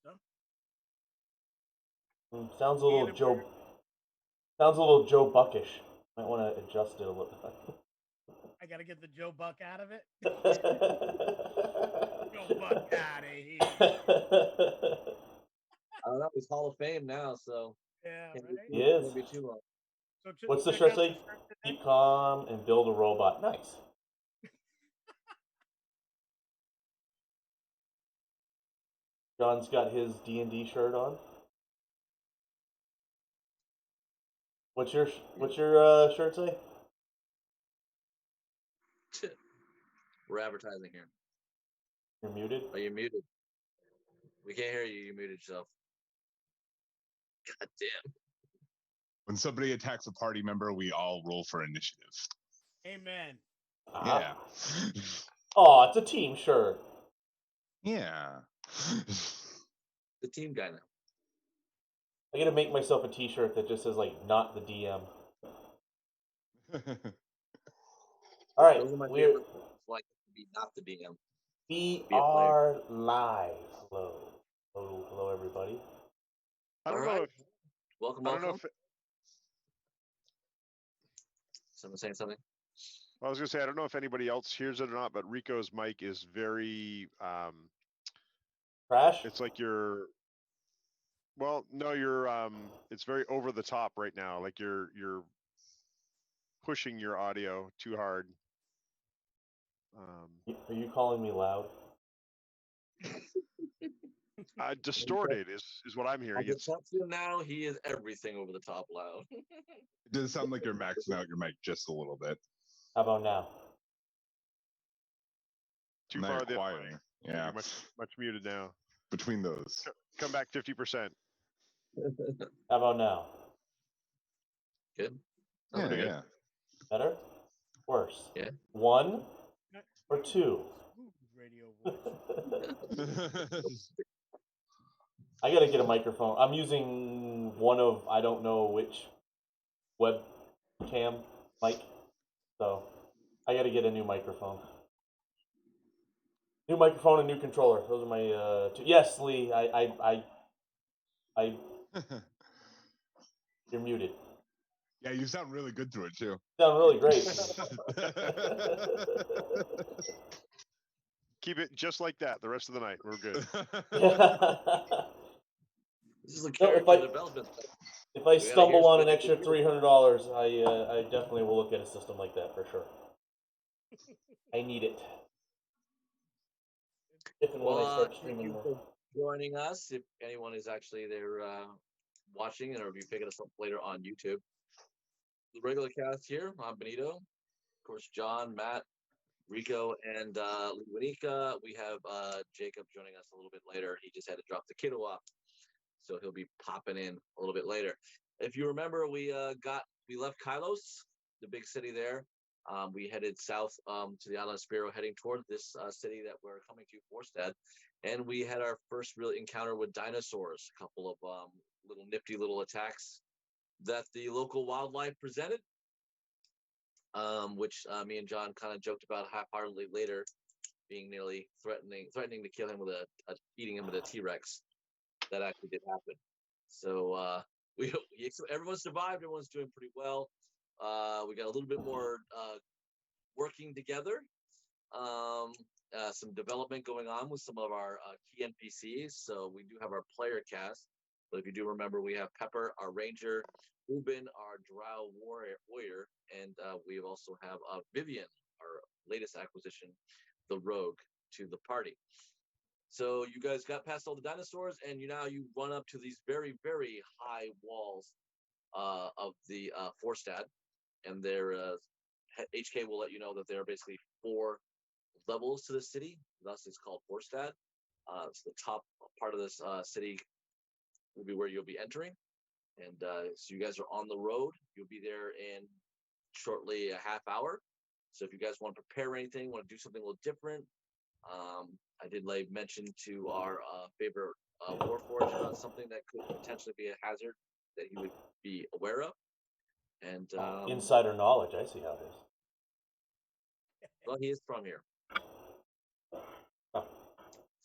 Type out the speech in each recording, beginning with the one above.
system. Sounds a little Joe. Sounds a little Joe Buckish. Might want to adjust it a little. I got to get the Joe Buck out of it. Joe Buck out of here. I don't know. He's Hall of Fame now, so Yeah, right? He is. Can't be too long. So What's the check shirt out say? shirt today. Keep calm and build a robot. Nice. John's got his D&D shirt on. What's your shirt say? We're advertising here. You're muted. Are you muted? We can't hear you. You muted yourself. God damn. When somebody attacks a party member, we all roll for initiative. Amen. Yeah. Oh, it's a team shirt. Yeah. The team guy now. I gotta make myself a T-shirt that just says like "not the DM." All right, Those are my we're favorite. Like to be not the DM. we Be a player. are live. Hello, everybody. I don't All know right. if Welcome. I don't know if Someone saying something? I was gonna say I don't know if anybody else hears it or not, but Rico's mic is very Crash. it's like you're it's very over the top right now. Like you're pushing your audio too hard. Are you calling me loud? Distorted is what I'm I hearing. can It's tell you now. He is everything over the top loud. it does sound like you're maxing out your mic just a little bit. How about now? Too Now far you're the other way. quieting. Yeah. Much muted now. Between those. Come back 50%. How about now? Good. Yeah, yeah. Better? Worse? Yeah. 1 or 2? Radio voice. I gotta get a microphone. I'm using one of I don't know which webcam mic, so I gotta get a new microphone. New microphone and new controller. Those are my two. Yes, Lee. I You're muted. Yeah, you sound really good through it too. Sound really great. Keep it just like that the rest of the night. We're good. This is a character development. If I stumble on an extra $300, I definitely will look at a system like that for sure. I need it. If and when I start streaming more. For joining us. If anyone is actually there watching, or if you pick us up later on YouTube. The regular cast here. I'm Benito. Of course, John, Matt, Rico, and Winika. We have Jacob joining us a little bit later. He just had to drop the kiddo off, so he'll be popping in a little bit later. If you remember, we left Kylos, the big city there. We headed south to the island of Spiro, heading toward this city that we're coming to, Forstad, and we had our first real encounter with dinosaurs. A couple of little nifty little attacks that the local wildlife presented, which me and John kind of joked about half-heartedly later, being nearly threatening to kill him with eating him with a T-Rex. That actually did happen. So everyone survived. Everyone's doing pretty well. We got a little bit more working together. Some development going on with some of our key NPCs. So we do have our player cast. But if you do remember, we have Pepper, our ranger, Ubin, our drow warrior, and we also have Vivian, our latest acquisition, the rogue, to the party. So you guys got past all the dinosaurs, and you run up to these very, very high walls of the Forstad, and their HK will let you know that there are basically 4 levels to the city. Thus, it's called Forstad. So the top part of this city will be where you'll be entering, and so you guys are on the road. You'll be there in shortly a half hour. So if you guys want to prepare anything, want to do something a little different, I did mention to our favorite Warforged about something that could potentially be a hazard that he would be aware of. And insider knowledge, I see how it is. Well, he is from here.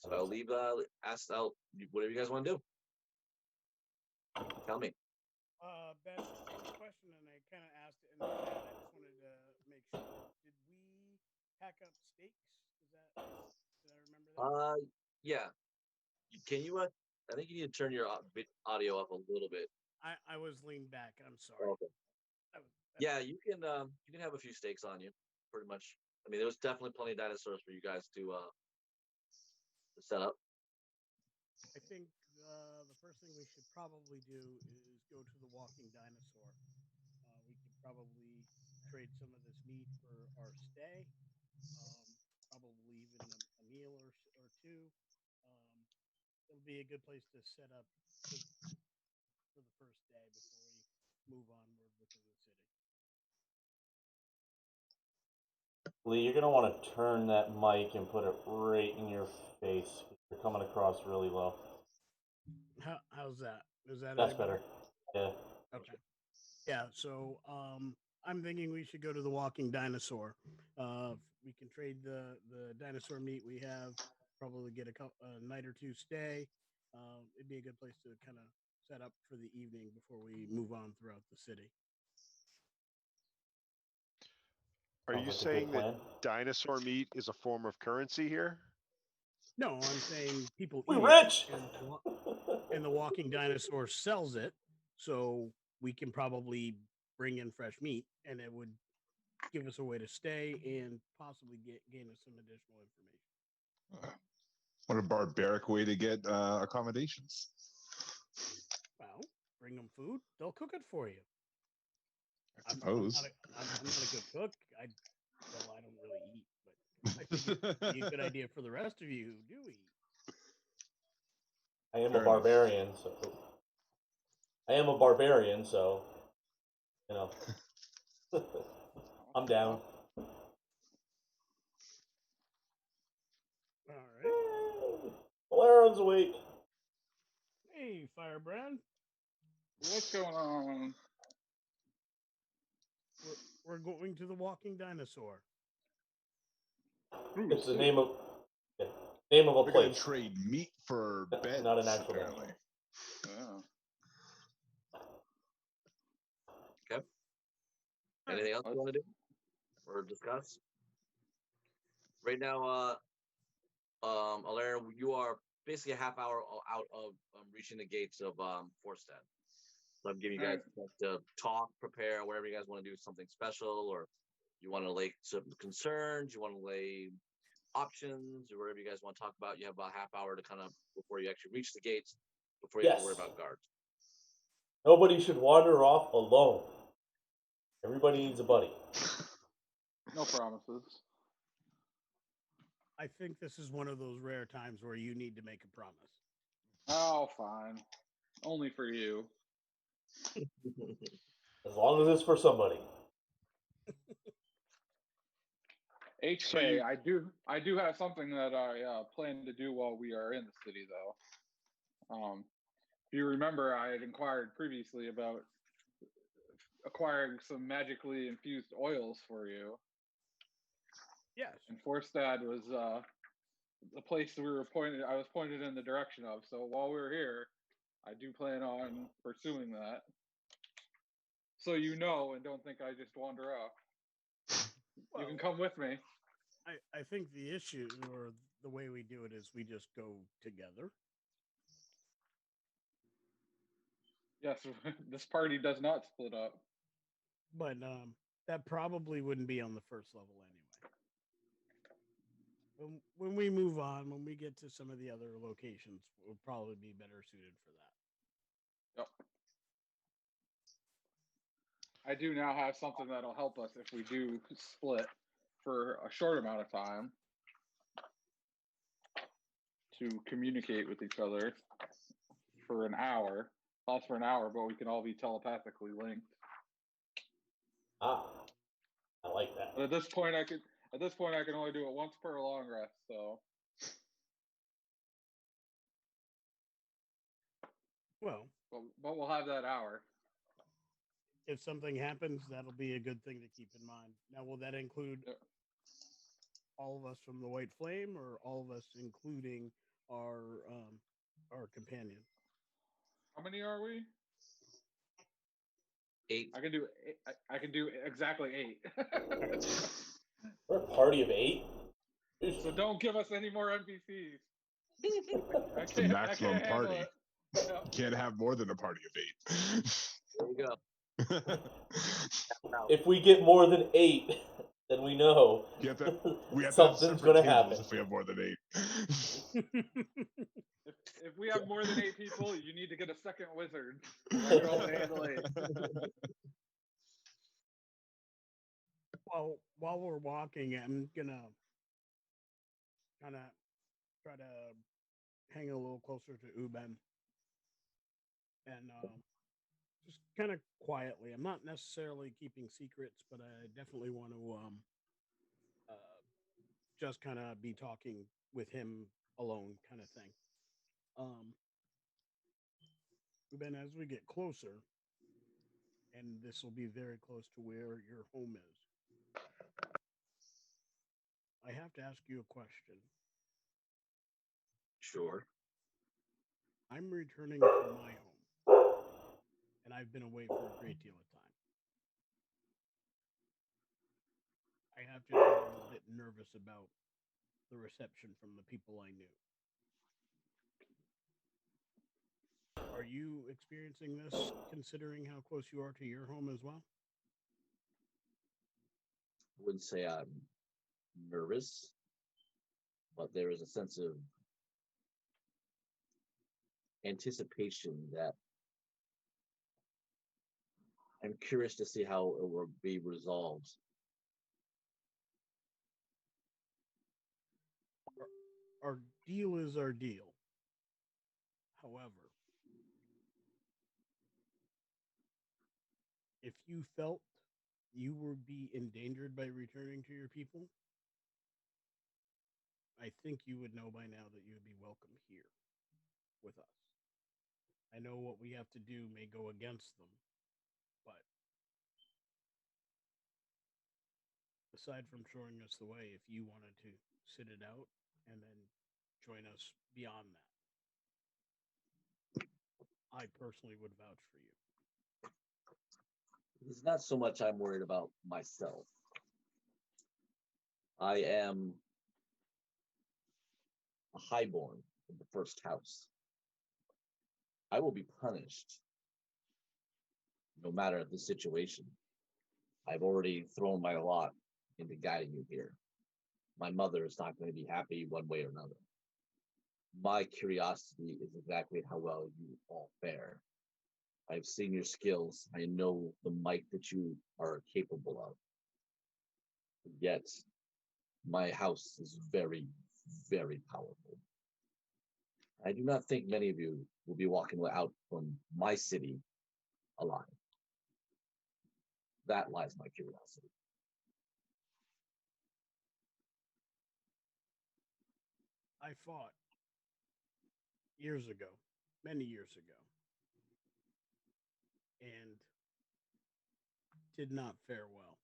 So I'll leave. Ask out whatever you guys want to do. Tell me. Ben, same question, and I kind of asked it in the chat. I just wanted to make sure. Did we pack up steaks? Did I remember that? Yeah. Can you? I think you need to turn your audio up a little bit. I was leaned back. I'm sorry. Okay. Yeah, you can have a few steaks on you, pretty much. I mean, there was definitely plenty of dinosaurs for you guys to set up. I think the first thing we should probably do is go to the walking dinosaur. We could probably trade some of this meat for our stay, probably even a meal or two. It'll be a good place to set up for the first day before we move onward within the city. Lee, you're gonna want to turn that mic and put it right in your face. You're coming across really low. How's that? Is that That's any better. Yeah. Okay. Yeah. So I'm thinking we should go to the walking dinosaur. We can trade the dinosaur meat we have. Probably get a night or two stay. It'd be a good place to kind of set up for the evening before we move on throughout the city. Are Sounds you like a good saying that plan. dinosaur meat is a form of currency here? No, I'm saying people We eat rich. it, and the walking dinosaur sells it, so we can probably bring in fresh meat, and it would give us a way to stay and possibly gain us some additional information. What a barbaric way to get accommodations. Well, bring them food; they'll cook it for you. I suppose. I'm not a good cook. I don't really eat, but I think it'd be a good idea for the rest of you who do eat. I am Fair a enough. barbarian, so you know. I'm down. All right. Valeron's awake. Hey, Firebrand. What's going on? We're going to the walking dinosaur. It's the sick. name of a We're gonna place. trade meat for beds, Not an actual apparently. Yeah. Okay. Anything else you want to do or discuss? Right now, Alara, you are basically a half hour out of reaching the gates of Forstad. So I'm giving you guys a chance to talk, prepare, whatever you guys want to do, something special, or you want to lay some concerns, you want to lay options, or whatever you guys want to talk about. You have about a half hour to kind of before you actually reach the gates, before you have to worry Yes. about guards. Nobody should wander off alone. Everybody needs a buddy. No promises. I think this is one of those rare times where you need to make a promise. Oh, fine. Only for you. As long as it's for somebody. HK, you- I do have something that I plan to do while we are in the city, though. If you remember, I had inquired previously about acquiring some magically infused oils for you. Yes. And Forstad was the place we were pointed. I was pointed in the direction of. So while we were here, I do plan on pursuing that. So you know, and don't think I just wander off. You can come with me. I think the issue or the way we do it is we just go together. Yes, this party does not split up. But that probably wouldn't be on the first level anyway. When we move on, when we get to some of the other locations, we'll probably be better suited for that. Yep. I do now have something that'll help us if we do split for a short amount of time to communicate with each other for an hour. Lasts for an hour, but we can all be telepathically linked. Ah, I like that. But at this point, I can only do it once per long rest. So Well, but we'll have that hour. if something happens, that'll be a good thing to keep in mind. Now, will that include all of us from the White Flame, or all of us, including our companion. How many are we? 8. I can do. I can do exactly 8. We're a party of 8. So don't give us any more NPCs. I It's the can't. I maximum can't handle party. it. No. You can't have more than a party of There you go. 8. If we get more than 8, then we know we have to have something's separate gonna tables happen. if we have more than 8. If we have more than 8 people, you need to get a second wizard. I can only handle 8. Well, while we're walking, I'm gonna kind of try to hang a little closer to Uben and just kind of quietly. I'm not necessarily keeping secrets, but I definitely want to just kind of be talking with him alone, kind of thing. Uben, as we get closer, and this will be very close to where your home is, I have to ask you a question. Sure. I'm returning to my home, and I've been away for a great deal of time. I have to admit I'm a bit nervous about the reception from the people I knew. Are you experiencing this, considering how close you are to your home as well? I wouldn't say I'm nervous, but there is a sense of anticipation that I'm curious to see how it will be resolved. Our deal is our deal. However, if you felt you would be endangered by returning to your people, I think you would know by now that you would be welcome here with us. I know what we have to do may go against them, but aside from showing us the way, if you wanted to sit it out and then join us beyond that, I personally would vouch for you. It's not so much I'm worried about myself. I am a highborn of the first house. I will be punished no matter the situation. I've already thrown my lot into guiding you here. My mother is not going to be happy one way or another. My curiosity is exactly how well you all fare. I've seen your skills. I know the might that you are capable of. Yet, my house is very, very powerful. I do not think many of you will be walking out from my city alive. That lies my curiosity. I fought years ago, many years ago, and did not fare well.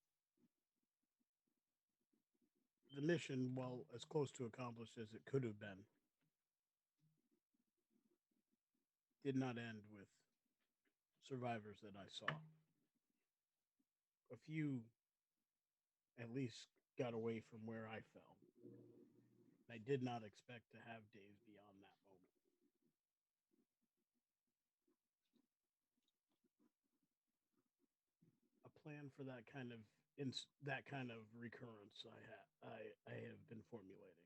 The mission, while as close to accomplished as it could have been, did not end with survivors that I saw. A few at least got away from where I fell. I did not expect to have days beyond that moment. A plan for that kind of recurrence I have been formulating.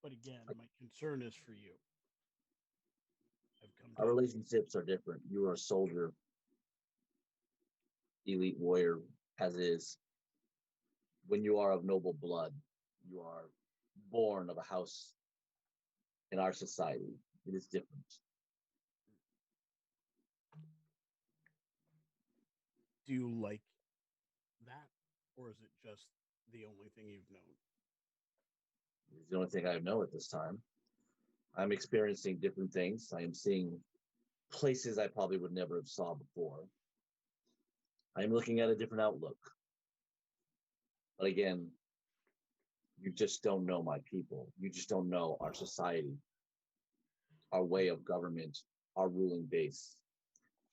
But again, my concern is for you. I've come Our to relationships are different. You are a soldier, elite warrior, as is. When you are of noble blood, you are born of a house in our society. It is different. do you like that, or is it just the only thing you've known? It's the only thing I know at this time. I'm experiencing different things. I am seeing places I probably would never have saw before. I'm looking at a different outlook. But again, You just don't know my people. You just don't know our society, our way of government, our ruling base.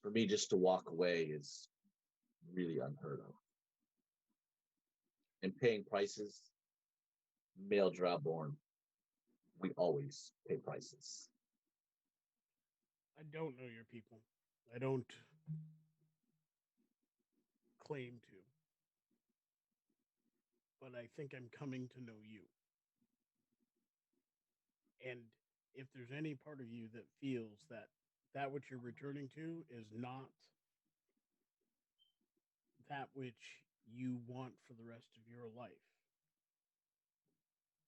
For me, just to walk away is really unheard of. And paying prices, male drow born, we always pay prices. I don't know your people. I don't claim to. But I think I'm coming to know you. And if there's any part of you that feels that that which you're returning to is not that which you want for the rest of your life,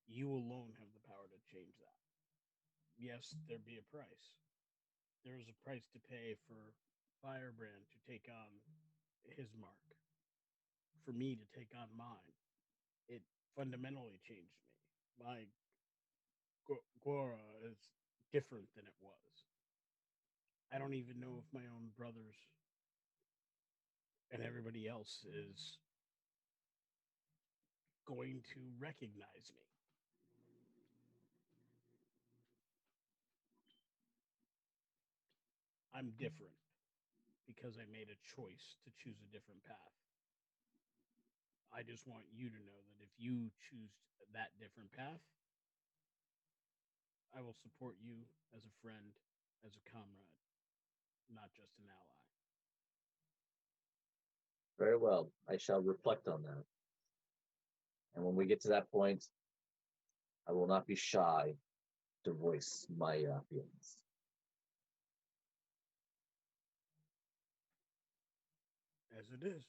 you alone have the power to change that. Yes, there be a price. There is a price to pay for Firebrand to take on his mark, for me to take on mine. It fundamentally changed me. My Gora is different than it was. I don't even know if my own brothers and everybody else is going to recognize me. I'm different because I made a choice to choose a different path. I just want you to know that if you choose that different path, I will support you as a friend, as a comrade, not just an ally. Very well. I shall reflect on that. And when we get to that point, I will not be shy to voice my feelings. As it is,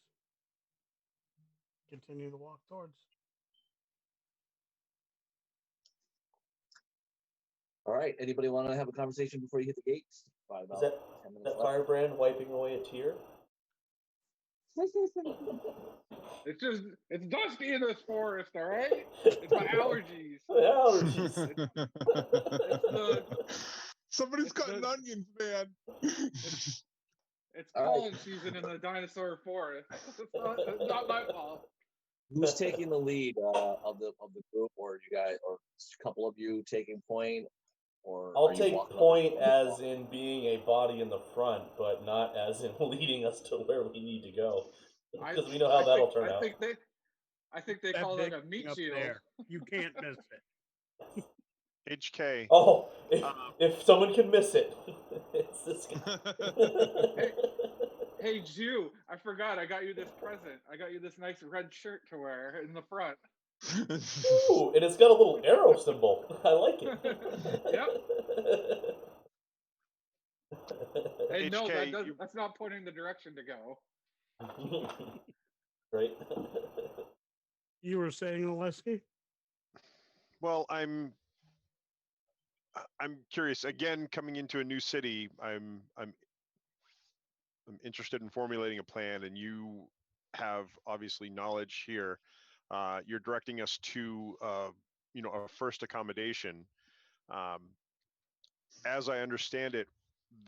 continue to walk towards. All right. Anybody want to have a conversation before you hit the gates? Probably Is about that 10 minutes that left. Firebrand wiping away a tear? It's dusty in this forest, all right? It's my allergies. Allergies. It's the Somebody's it's cutting the- onions, man. it's All right. pollen season in the dinosaur forest. It's not my fault. Who's taking the lead of the group, or you guys, or a couple of you taking point, or I'll are you take walking up point the as in being a body in the front, but not as in leading us to where we need to go. Because we know how that'll turn out. I think they That call big that a meat thing up shield. there, you can't miss it. HK. Oh, if someone can miss it, it's this guy. Hey, Jew, I forgot. I got you this present. I got you this nice red shirt to wear in the front. Ooh, and it's got a little arrow symbol. I like it. Yep. Hey, no, HK, that's not pointing the direction to go. Right. You were saying, Oleski? Well, I'm curious. Again, coming into a new city, I'm interested in formulating a plan, and you have obviously knowledge here. You're directing us to a first accommodation. As I understand it,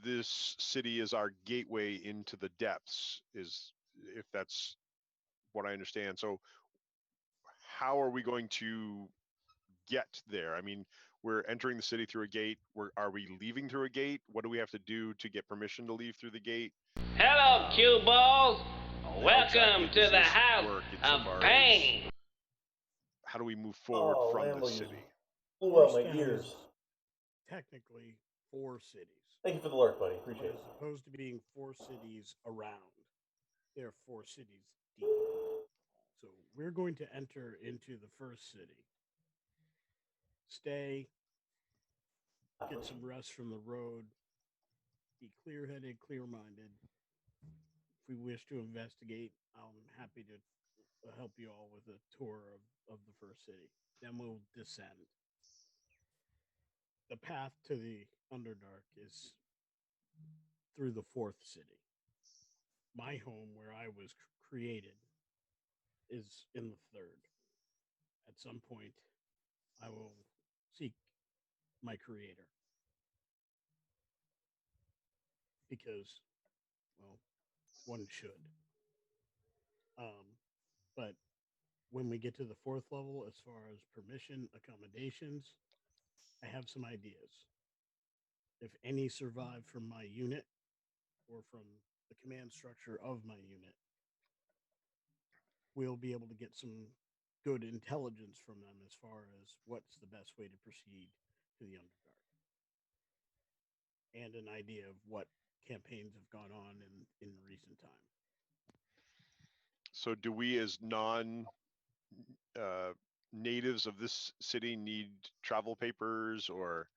this city is our gateway into the depths, if that's what I understand. So how are we going to get there? I mean, we're entering the city through a gate. Are we leaving through a gate? What do we have to do to get permission to leave through the gate? Hello, cue balls. How Welcome exactly to does the this house work of insofar as pain. how do we move forward Oh, from Lambo, the you city? blew out my Forstad ears. is technically 4 cities. Thank you for the lurk, buddy. But Appreciate as it. opposed to being 4 cities around, there are 4 cities deep. So we're going to enter into the first city. Stay, get some rest from the road, be clear headed, clear minded. If we wish to investigate, I'm happy to help you all with a tour of the first city. Then we'll descend. The path to the Underdark is through the 4th city. My home, where I was created, is in the 3rd. At some point, I will seek my creator. Because, well, one should. But when we get to the fourth level, as far as permission accommodations, I have some ideas. If any survive from my unit or from the command structure of my unit, we'll be able to get some good intelligence from them as far as what's the best way to proceed to the Underdark and an idea of what campaigns have gone on in recent time. So do we as non natives of this city need travel papers, or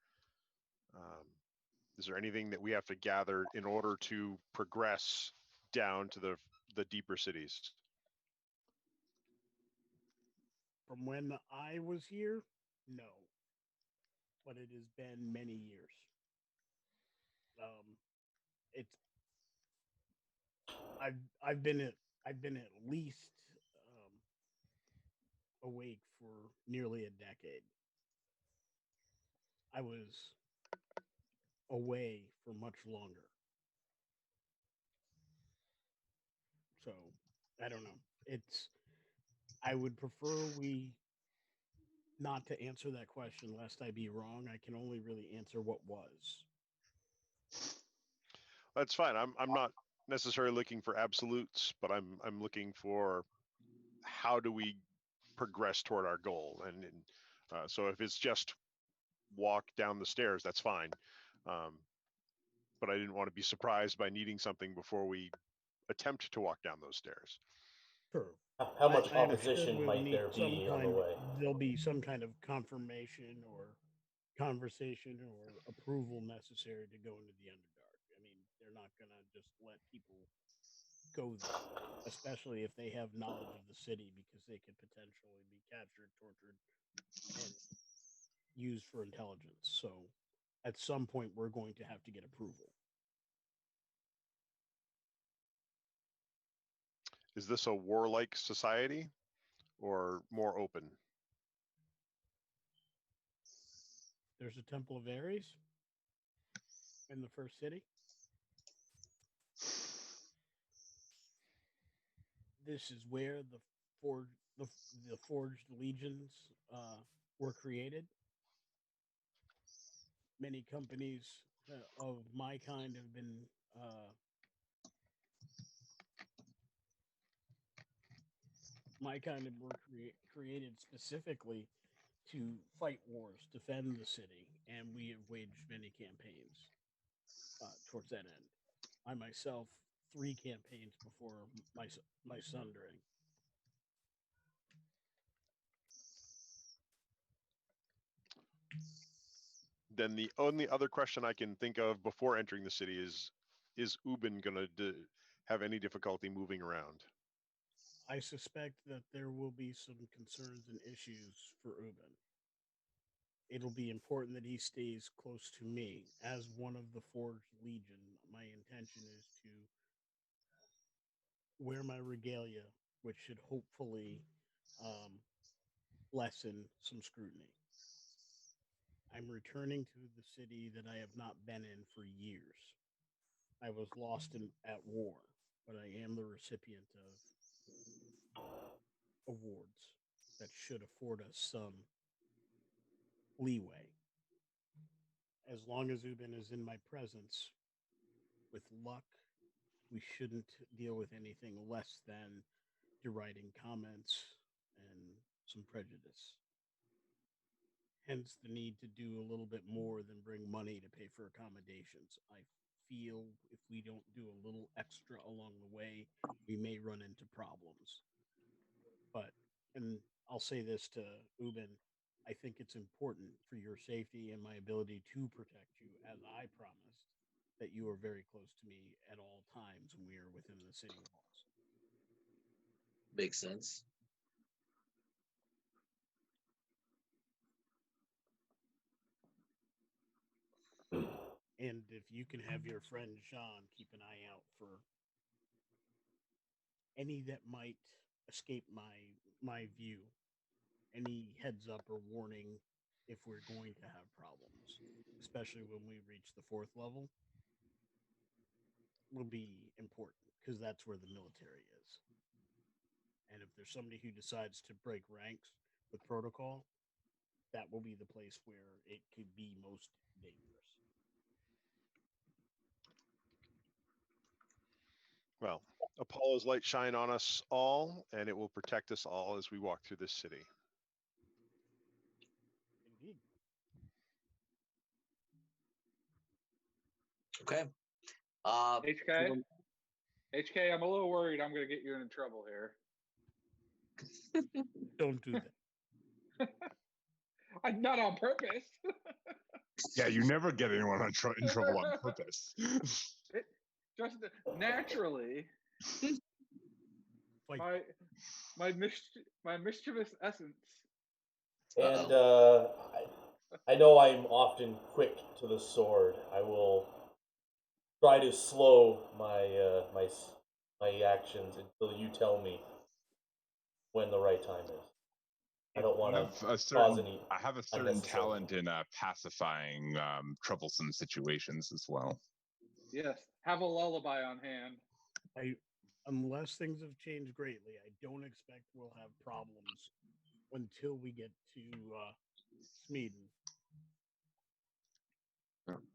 is there anything that we have to gather in order to progress down to the deeper cities? From when I was here, no, but it has been many years. It's I've been at least awake for nearly a decade. I was away for much longer. So I don't know. It's I would prefer we not to answer that question lest I be wrong. I can only really answer what was. That's fine. I'm not necessarily looking for absolutes, but I'm looking for how do we progress toward our goal. And so if it's just walk down the stairs, that's fine. But I didn't want to be surprised by needing something before we attempt to walk down those stairs. Sure. How much I understood opposition we'll might need there some be on the kind. way? There'll be some kind of confirmation or conversation or approval necessary to go into the Underdark. I mean, they're not gonna just let people go there, especially if they have knowledge of the city, because they could potentially be captured, tortured, and used for intelligence. So, at some point, we're going to have to get approval. Is this a warlike society or more open? There's a Temple of Ares in the first city. This is where the forged legions were created. Many companies of my kind have been created specifically to fight wars, defend the city, and we have waged many campaigns towards that end. I myself 3 campaigns before my sundering. Then the only other question I can think of before entering the city is Ubin going to have any difficulty moving around? I suspect that there will be some concerns and issues for Ubin. It'll be important that he stays close to me. As one of the Forged Legion, my intention is to wear my regalia, which should hopefully lessen some scrutiny. I'm returning to the city that I have not been in for years. I was lost at war, but I am the recipient of awards that should afford us some leeway. As long as Ubin is in my presence, with luck, we shouldn't deal with anything less than deriding comments and some prejudice. Hence the need to do a little bit more than bring money to pay for accommodations. I feel if we don't do a little extra along the way, we may run into problems. But, and I'll say this to Ubin, I think it's important for your safety and my ability to protect you, as I promised, that you are very close to me at all times when we are within the city walls. Makes sense. And if you can have your friend Jean keep an eye out for any that might escape my view, any heads up or warning if we're going to have problems, especially when we reach the fourth level, will be important because that's where the military is. And if there's somebody who decides to break ranks with protocol, that will be the place where it could be most dangerous. Well, Apollo's light shine on us all, and it will protect us all as we walk through this city. Indeed. Okay. HK? HK, I'm a little worried I'm going to get you in trouble here. Don't do that. Not on purpose. Yeah, you never get anyone in trouble on purpose. Just naturally. Fight. My mischievous essence. And I know I'm often quick to the sword. I will try to slow my actions until you tell me when the right time is. I don't want to cause any. I have a certain talent in pacifying troublesome situations as well. Yes, have a lullaby on hand. Unless things have changed greatly, I don't expect we'll have problems until we get to Smeeden.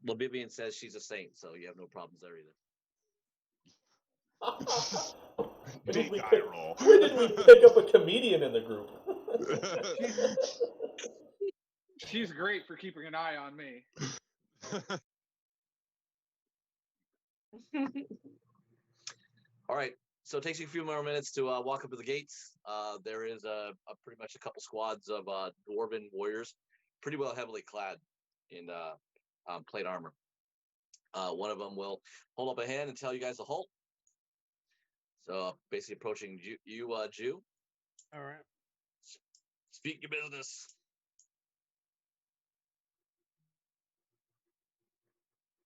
Well, Vivian says she's a saint, so you have no problems there either. When did roll. When did we pick up a comedian in the group? She's great for keeping an eye on me. All right. So it takes you a few more minutes to walk up to the gates. There is a pretty much a couple squads of dwarven warriors, pretty well heavily clad in plate armor. One of them will hold up a hand and tell you guys to halt. So basically approaching you, Jew. All right. Speak your business.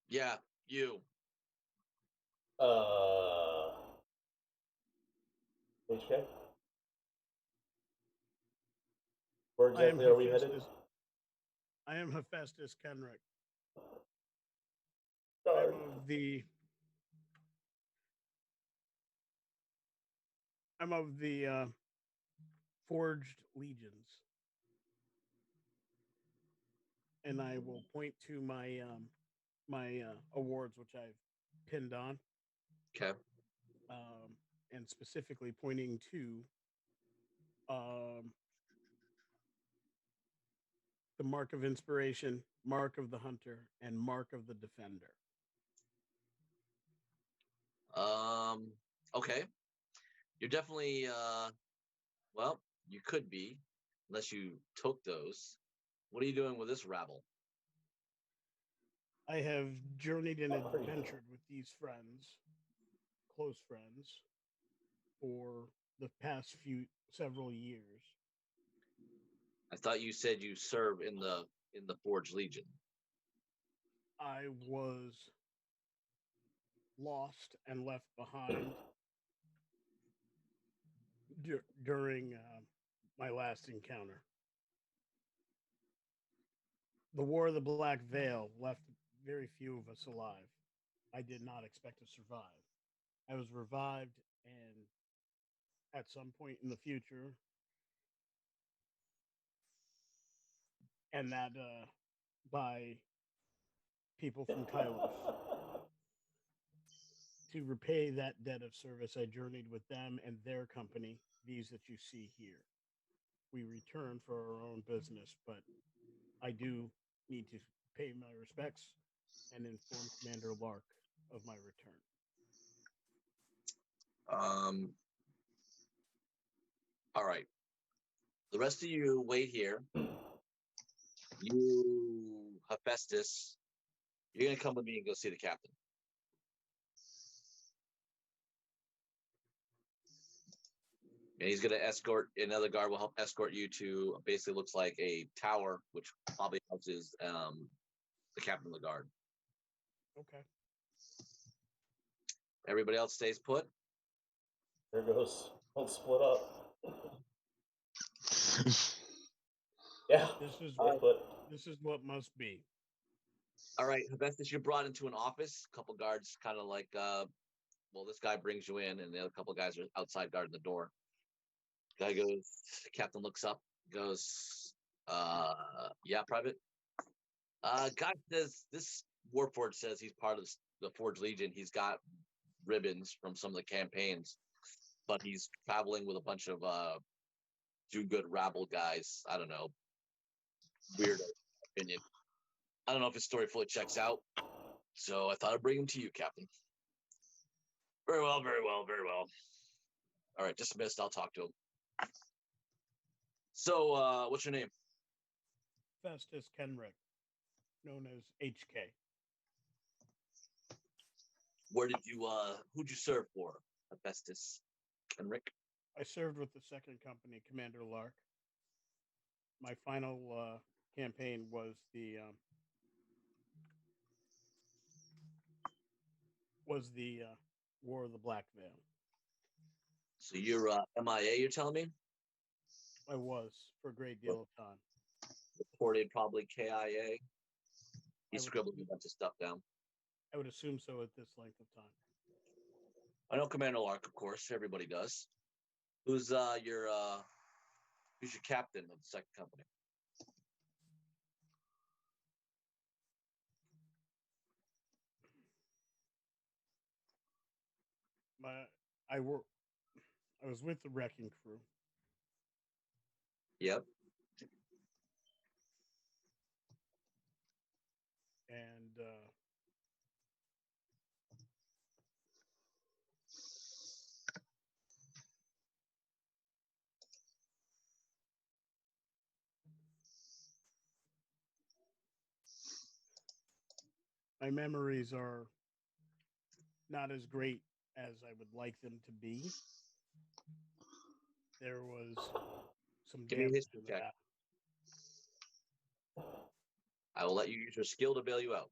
Yeah, you. HK? Where exactly are we headed? I am Hephaestus Kenrick. Sorry. I'm of the Forged Legions. And I will point to my awards, which I've pinned on. Okay. And specifically pointing to the Mark of Inspiration, Mark of the Hunter, and Mark of the Defender. Okay. You're definitely well, you could be, unless you took those. What are you doing with this rabble? I have journeyed and adventured with these friends, close friends, for the past several years. I thought you said you serve in the Forge Legion. I was lost and left behind during my last encounter. The War of the Black Veil left very few of us alive. I did not expect to survive. I was revived, and at some point in the future, and that by people from Kylos. To repay that debt of service, I journeyed with them and their company, these that you see here. We return for our own business, but I do need to pay my respects and inform Commander Lark of my return. All right. The rest of you wait here. You, Hephaestus, you're going to come with me and go see the captain. And he's going to escort, another guard will help escort you to basically looks like a tower, which probably houses the captain of the guard. Okay. Everybody else stays put. There goes. Don't split up. Yeah. This is what must be. All right, Hephaestus, you're brought into an office. A couple guards kind of like, well, this guy brings you in, and the other couple guys are outside guarding the door. Guy goes. Captain looks up. Goes. Yeah, Private. Guy says this Warforged says he's part of the Forge Legion. He's got ribbons from some of the campaigns, but he's traveling with a bunch of do-good rabble guys. I don't know. Weird opinion. I don't know if his story fully checks out. So I thought I'd bring him to you, Captain. Very well, very well, very well. All right, dismissed. I'll talk to him. So, what's your name? Festus Kenrick, known as HK. Where did you who'd you serve for, Festus Kenrick? I served with the second company, Commander Lark. My final campaign was the War of the Black Veil. So you're MIA, you're telling me? I was for a great deal of time. Reported probably KIA. He scribbled a bunch of stuff down. I would assume so at this length of time. I know Commander Lark, of course. Everybody does. Who's your captain of the second company? I was with the wrecking crew. Yep. And my memories are not as great as I would like them to be. There was some Give me a damage history in the check. back. I will let you use your skill to bail you out.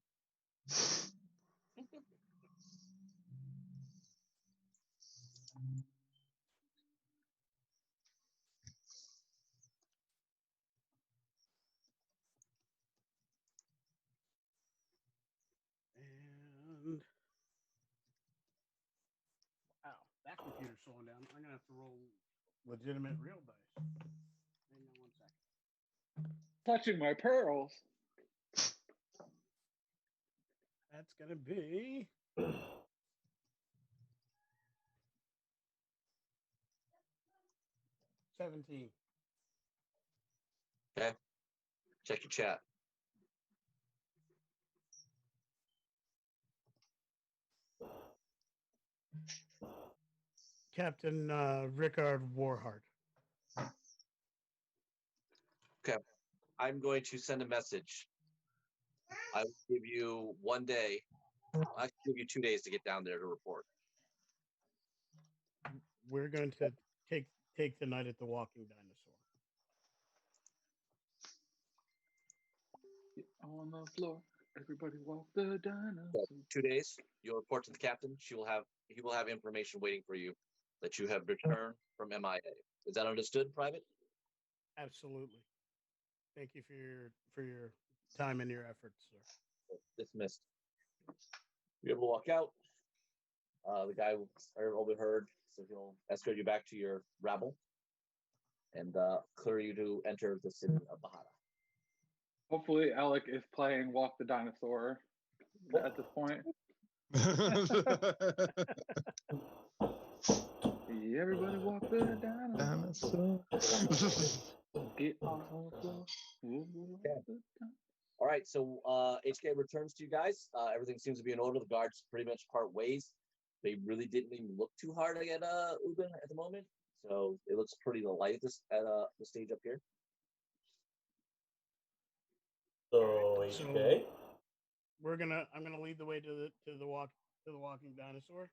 And wow, that computer's slowing down. I'm gonna have to roll legitimate real dice. Hang on 1 second. Touching my pearls. That's gonna be 17. Okay. Check your chat. Captain Rickard Warhart. Okay. I'm going to send a message. I will give you 1 day. I can give you 2 days to get down there to report. We're going to take the night at the Walking Dinosaur. On the floor, everybody walk the dinosaur. 2 days. You'll report to the captain. He will have information waiting for you that you have returned from MIA. Is that understood, Private? Absolutely. Thank you for your time and your efforts, sir. Dismissed. You're able to walk out. The guy overheard, so he'll escort you back to your rabble and clear you to enter the city of Bahada. Hopefully, Alec is playing Walk the Dinosaur at this point. Everybody walk the dinosaur. Get on the floor. All right, so HK returns to you guys. Everything seems to be in order. The guards pretty much part ways. They really didn't even look too hard at Ubin at the moment, so it looks pretty light at the stage up here. So So HK. I'm gonna lead the way to the walking dinosaur.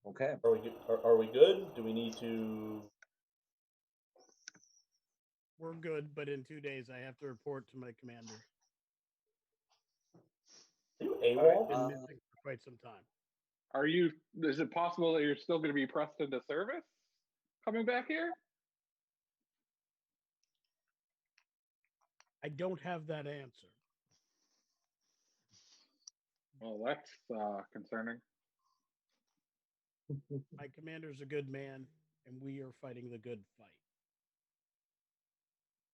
Okay. Are we good? Do we need to? We're good, but in 2 days I have to report to my commander. Are you AWOL? Been missing for quite some time. Is it possible that you're still going to be pressed into service coming back here? I don't have that answer. Well, that's concerning. My commander's a good man. and we are fighting the good fight.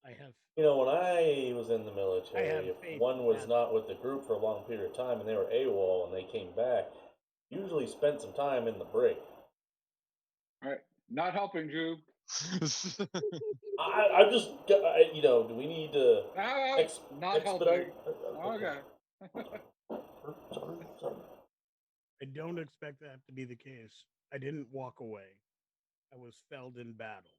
I have When I was in the military, if faith one was that- not with the group for a long period of time and they were AWOL and they came back, usually spent some time in the brig. All right, not helping, Jube. I'm just, do we need to Not expedite? Okay. Sorry. I don't expect that to be the case. I didn't walk away. I was felled in battle.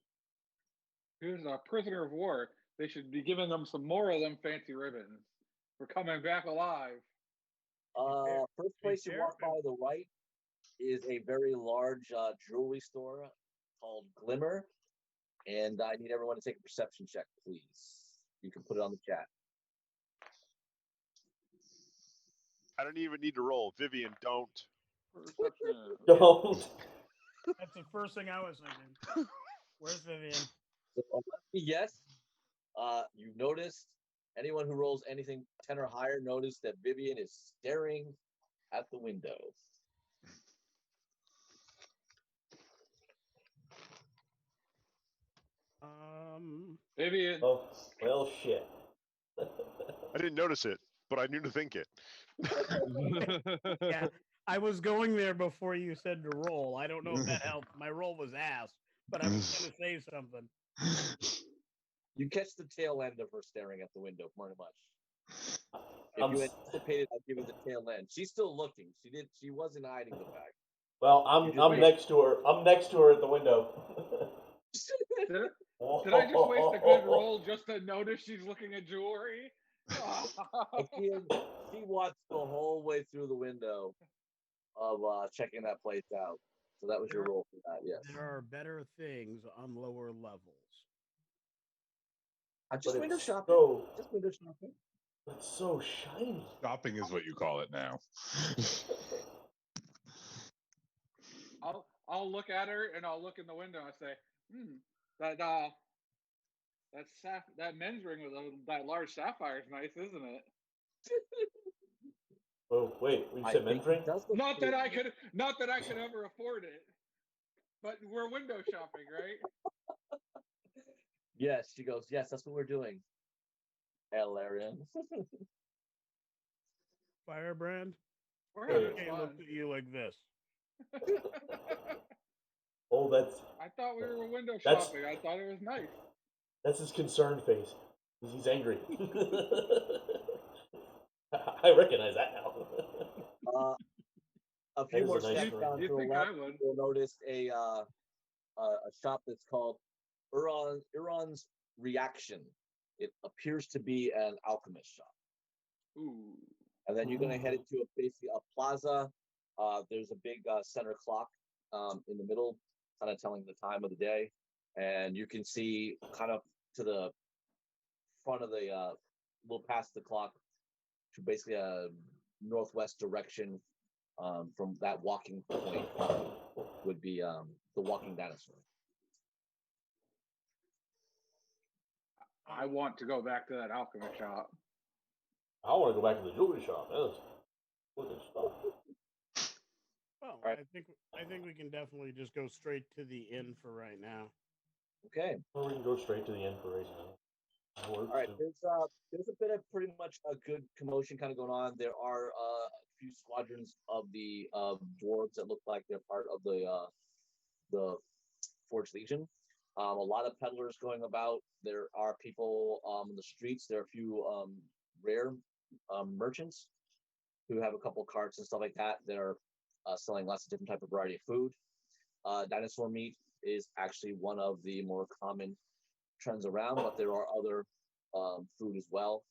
Here's a prisoner of war. They should be giving them some more of them fancy ribbons for coming back alive. First place you walk by the right is a very large jewelry store called Glimmer, and I need everyone to take a perception check, please. You can put it on the chat. I don't even need to roll. Vivian, don't. Perception. Don't. That's the first thing I was thinking. Where's Vivian? So, yes, you noticed, anyone who rolls anything 10 or higher noticed that Vivian is staring at the window. Vivian. Oh, well, shit. I didn't notice it, but I knew to think it. Yeah, I was going there before you said to roll. I don't know if that helped. My roll was ass, but I was going to say something. You catch the tail end of her staring at the window, pretty much. If you anticipated, I'd give you the tail end. She's still looking. She wasn't hiding the fact. Well, I'm next to her. I'm next to her at the window. Did I just waste a good roll just to notice she's looking at jewelry? Again, she watched the whole way through the window of checking that place out. So that was your roll for that, yes. There are better things on lower levels. Just window shopping. Just window shopping. It's so shiny. Shopping is what you call it now. I'll look at her and I'll look in the window and say, that men's ring with that large sapphire is nice, isn't it? Oh wait, you said men's ring? Not that I could ever afford it, but we're window shopping, right? Yes, she goes. Yes, that's what we're doing. Hilarious. Firebrand, We're I looked at you like this. Oh, I thought we were window shopping. I thought it was nice. That's his concerned face. He's angry. I recognize that now. A few more nice steps down to the left, you'll notice a shop that's called Iran's Reaction. It appears to be an alchemist shop. Ooh. And then you're going to head into basically a plaza. There's a big center clock in the middle, kind of telling the time of the day. And you can see kind of to the front of the, little past the clock, to basically a northwest direction from that walking point would be the walking dinosaur. I want to go back to that alchemist shop. I want to go back to the jewelry shop. That's looking stuff. Well, right. I think we can definitely just go straight to the inn for right now. Okay. Or we can go straight to the inn for right now. All right. There's a bit of pretty much a good commotion kind of going on. There are a few squadrons of the dwarves that look like they're part of the Forged Legion. A lot of peddlers going about. There are people in the streets. There are a few rare merchants who have a couple carts and stuff like that. They're selling lots of different type of variety of food. Dinosaur meat is actually one of the more common trends around, but there are other food as well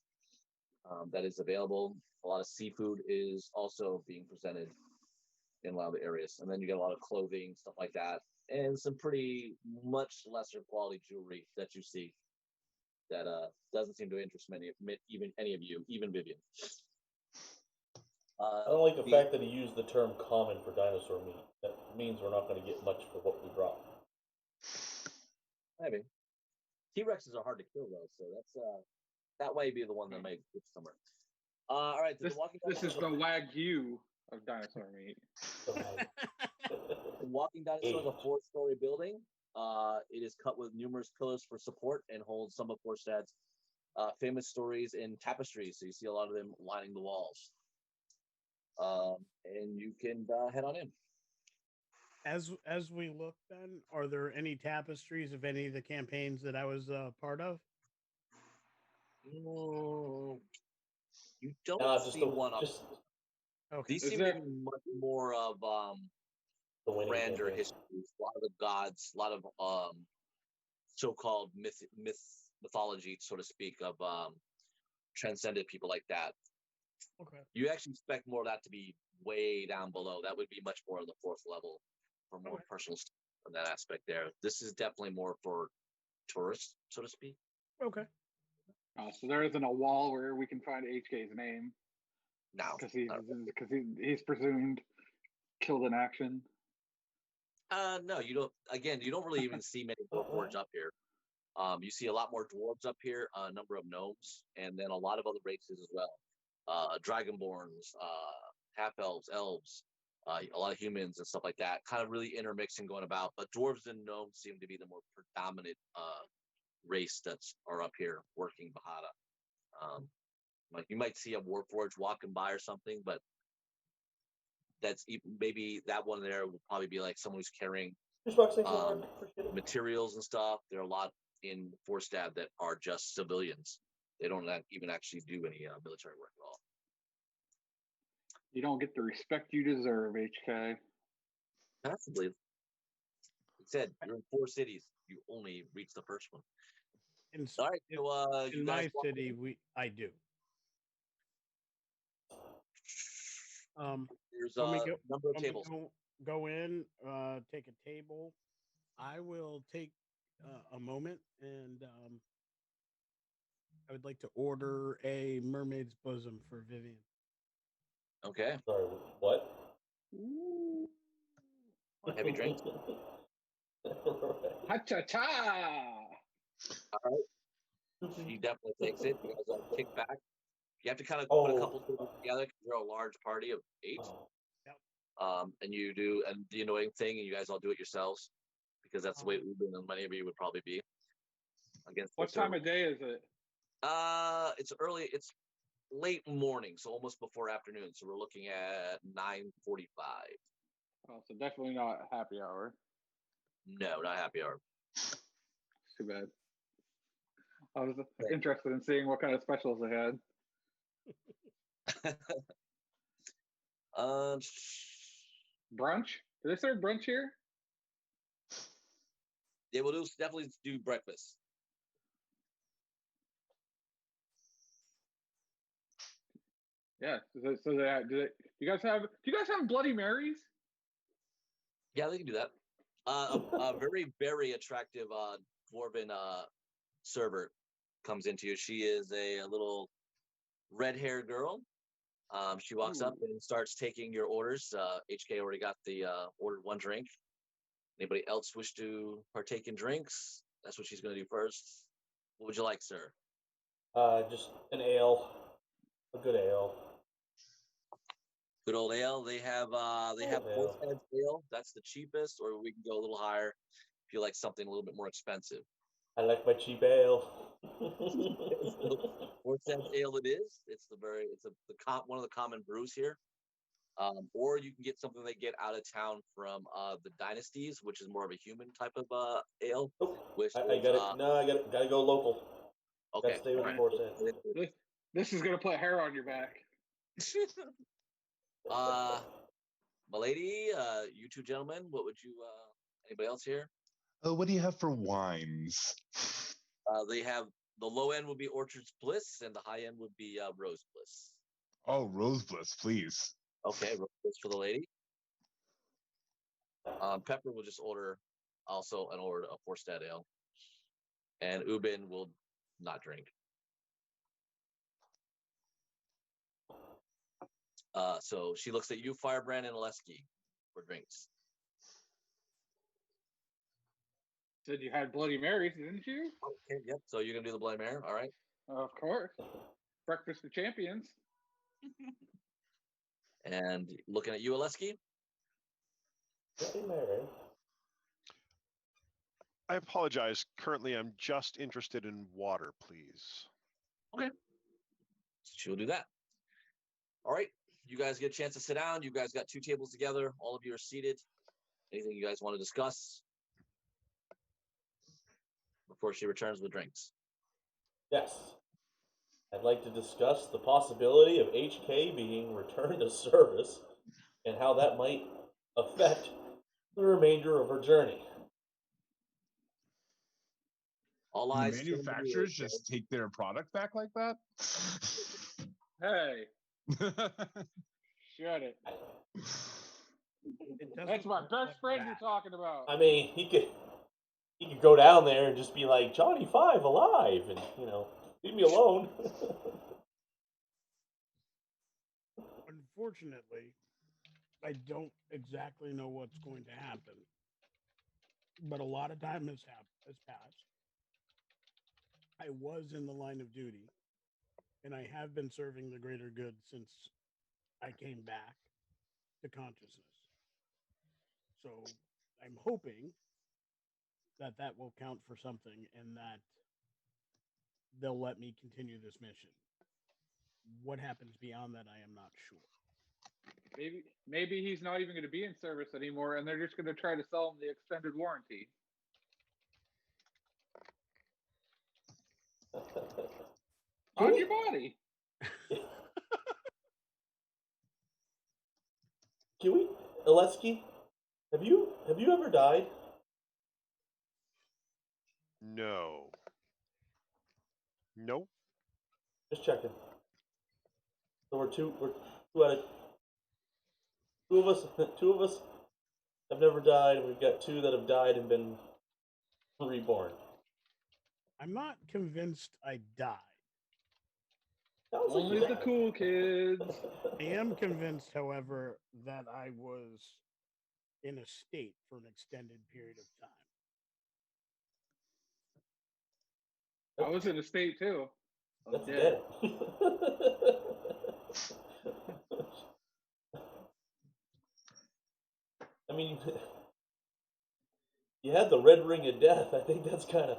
that is available. A lot of seafood is also being presented in a lot of the areas. And then you get a lot of clothing, stuff like that, and some pretty much lesser quality jewelry that you see that doesn't seem to interest even any of you, even Vivian. I don't like the fact that he used the term common for dinosaur meat. That means we're not going to get much for what we brought. Maybe. T-Rexes are hard to kill though, so that might be the one that might get somewhere. All right, this is the Wagyu of dinosaur meat. The Walking Dinosaur is a 4-story building. It is cut with numerous pillars for support and holds some of Forstad's famous stories in tapestries. So you see a lot of them lining the walls. And you can head on in. As we look, then, are there any tapestries of any of the campaigns that I was part of? You don't just see the one up. just Okay. These Is seem there- to be much more of the winning grander campaigns. histories. A lot of the gods, a lot of so-called mythology, so to speak, of transcended people like that. Okay. You actually expect more of that to be way down below. That would be much more on the fourth level for more Okay. personal stuff in that aspect there. This is definitely more for tourists, so to speak. Okay. So there isn't a wall where we can find HK's name Now, because he's presumed killed in action. no, you don't. Again, you don't really even see many warforged up here. You see a lot more dwarves up here, a number of gnomes, and then a lot of other races as well. Dragonborns, half elves, elves, a lot of humans and stuff like that. Kind of really intermixing going about. But dwarves and gnomes seem to be the more predominant race that's are up here working Bahada. Like you might see a warforged walking by or something, but that's maybe that one there will probably be like someone who's carrying Just Rock, thank you, Mark. Appreciate it. materials and stuff. There are a lot in Forstad that are just civilians. They don't even actually do any military work at all. You don't get the respect you deserve, HK. Possibly. It said you're in 4 cities. You only reach the first one. In, All right. So, you in guys my walk city, in. I do. There's when we a go, number of when we tables. go in, take a table. I will take a moment and I would like to order a mermaid's bosom for Vivian. Okay. Sorry, what? Heavy drinks. Ha cha cha! All right. She definitely takes it. You guys all kick back. You have to kind of put a couple tables together because you're a large party of 8. And you do, and the annoying thing, and you guys all do it yourselves because that's the way Ubin and many of you would probably be against. What time of day is it? It's early. It's late morning, so almost before afternoon. So we're looking at 9:45. Oh, so definitely not happy hour. No, not happy hour. Too bad. I was interested in seeing what kind of specials they had. Brunch? Do they serve brunch here? They will definitely do breakfast. Yeah. So they do you guys have Bloody Marys? Yeah, they can do that. A very, very attractive dwarven server comes into you. She is a little red-haired girl. She walks up and starts taking your orders. HK already got the ordered 1 drink. Anybody else wish to partake in drinks? That's what she's going to do first. What would you like, sir? Just an ale, a good ale. Good old ale. They have Forstad's ale. That's the cheapest, or we can go a little higher if you like something a little bit more expensive. I like my cheap ale. Forstad's ale it is. It's one of the common brews here. Or you can get something they get out of town from the dynasties, which is more of a human type of ale. Which I got it. No, I gotta go local. Okay. Gotta stay with Forstad. This is gonna put hair on your back. Milady, you two gentlemen, what would you? Anybody else here? What do you have for wines? They have the low end would be Orchard's Bliss, and the high end would be Rose Bliss. Oh, Rose Bliss, please. Okay, Rose Bliss for the lady. Pepper will just order also an order of Forstad ale, and Ubin will not drink. So she looks at you, Firebrand and Oleski, for drinks. Said you had Bloody Marys, didn't you? Okay, yep. So you're gonna do the Bloody Mary, all right? Of course. Breakfast for champions. And looking at you, Oleski. Bloody Mary. I apologize. Currently, I'm just interested in water, please. Okay. She'll do that. All right. You guys get a chance to sit down. You guys got 2 tables together. All of you are seated. Anything you guys want to discuss before she returns with drinks? Yes. I'd like to discuss the possibility of HK being returned to service and how that might affect the remainder of her journey. All Can the eyes turn to you, manufacturers HK. just take their product back like that? Hey, shut it. It doesn't That's my work best like friend that. you're talking about. I mean, he could go down there and just be like, Johnny Five alive, and leave me alone. Unfortunately, I don't exactly know what's going to happen, but a lot of time has passed. I was in the line of duty, and I have been serving the greater good since I came back to consciousness. So I'm hoping that that will count for something and that they'll let me continue this mission. What happens beyond that, I am not sure. Maybe he's not even going to be in service anymore, and they're just going to try to sell him the extended warranty. On your body. Can we, Alesky? Have you ever died? No. Nope. Just checking. So we're two out of two of us have never died, and we've got 2 that have died and been reborn. I'm not convinced I died. Sounds like Only you the died. cool kids. I am convinced, however, that I was in a state for an extended period of time. I was in a state too. I'm That's dead. dead. I mean, you had the red ring of death. I think that's kind of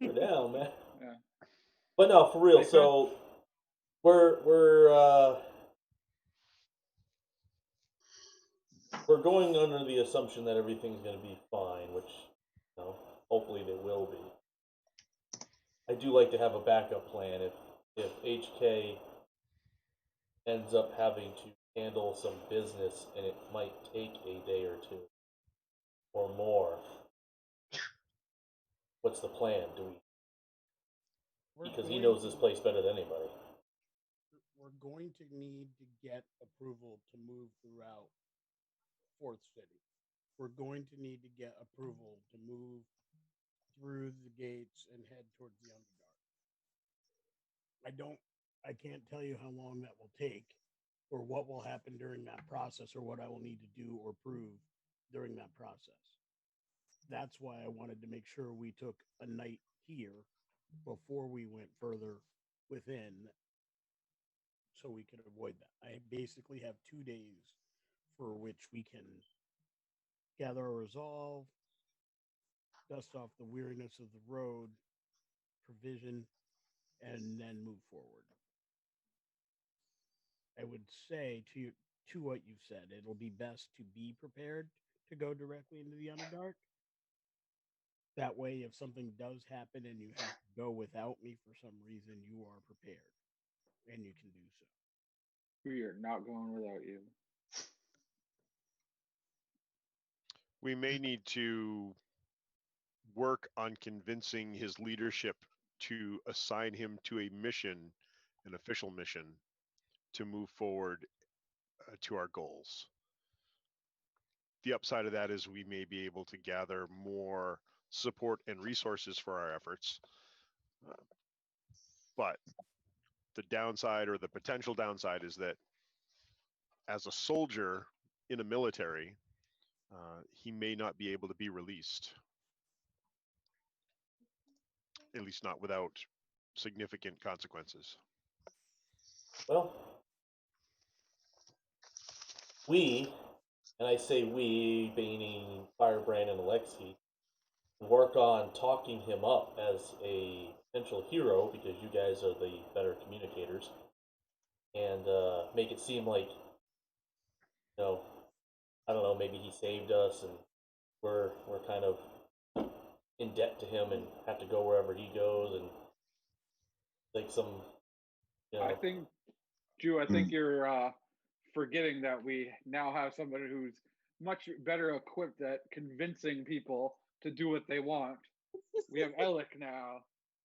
you're down, man. Yeah. But no, for real. They said- So we're going under the assumption that everything's going to be fine, which hopefully they will be. I do like to have a backup plan if HK ends up having to handle some business and it might take a day or 2 or more. What's the plan? Because he knows this place better than anybody. We're going to need to get approval to move throughout Fourth City. We're going to need to get approval to move through the gates and head towards the Underdark. I can't tell you how long that will take or what will happen during that process or what I will need to do or prove during that process. That's why I wanted to make sure we took a night here before we went further within so we could avoid that. I basically have 2 days for which we can gather our resolve, dust off the weariness of the road, provision, and then move forward. I would say to what you've said, it'll be best to be prepared to go directly into the Underdark. That way, if something does happen and you have to go without me for some reason, you are prepared and you can do so. We are not going without you. We may need to work on convincing his leadership to assign him to a mission, an official mission, to move forward to our goals. The upside of that is we may be able to gather more support and resources for our efforts. But the downside or the potential downside is that as a soldier in a military, he may not be able to be released. At least not without significant consequences. Well, we and I say we, meaning Firebrand and Alexi, work on talking him up as a potential hero because you guys are the better communicators, and make it seem like, I don't know, maybe he saved us and we're kind of in debt to him and have to go wherever he goes and like some, I think, Drew, I think you're forgetting that we now have somebody who's much better equipped at convincing people to do what they want. We have Alec now,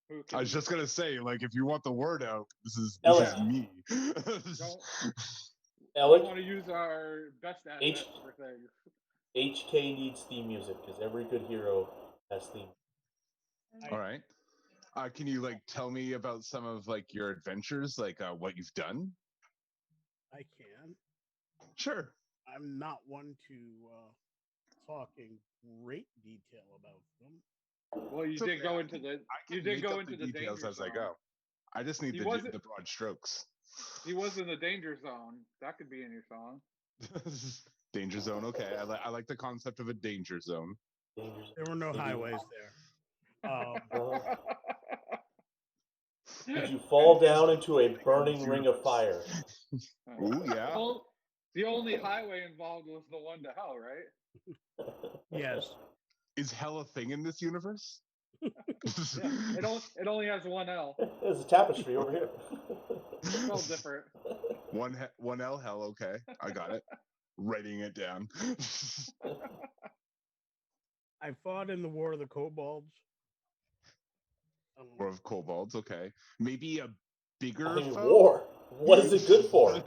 who I can. was just gonna say, like, if you want the word out, this is Alec. me. We want to use our best assets for things. HK needs theme music because every good hero has theme. All right. Can you like tell me about some of like your adventures, like what you've done? I can. Sure. I'm not one to talk in great detail about them. Well, you did go into the. You did go into the details danger as zone. I go. I just need the broad strokes. He was in the danger zone. That could be in your song. Danger zone. Okay, I like the concept of a danger zone. There were no highways there. Did you fall down into a burning ring of fire? Ooh, yeah. Well, the only highway involved was the one to hell, right? Yes. Is hell a thing in this universe? Yeah, it only has one L. There's a tapestry over here. It's all different. One L hell. Okay, I got it. Writing it down. I fought in the War of the Kobolds. War of Kobolds. Okay, maybe a bigger war. What is it good for?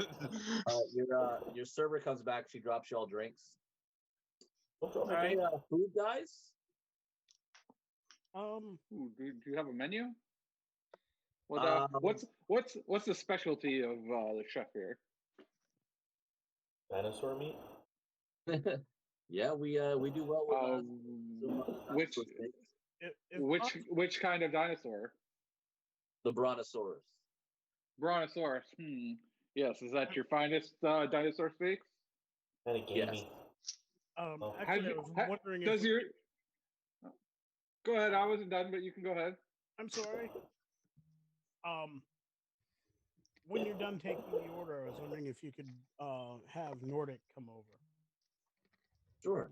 Your server comes back. She drops you all drinks. All right, food, guys. Do you have a menu? What's the specialty of the chef here? Dinosaur meat. Yeah, we do well with which kind of dinosaur? The Brontosaurus. Brontosaurus. Yes, is that your finest dinosaur steaks? Kind of gamey. Yes. Actually, I was wondering if Go ahead. I wasn't done, but you can go ahead. I'm sorry. When you're done taking the order, I was wondering if you could have Nordic come over. Sure.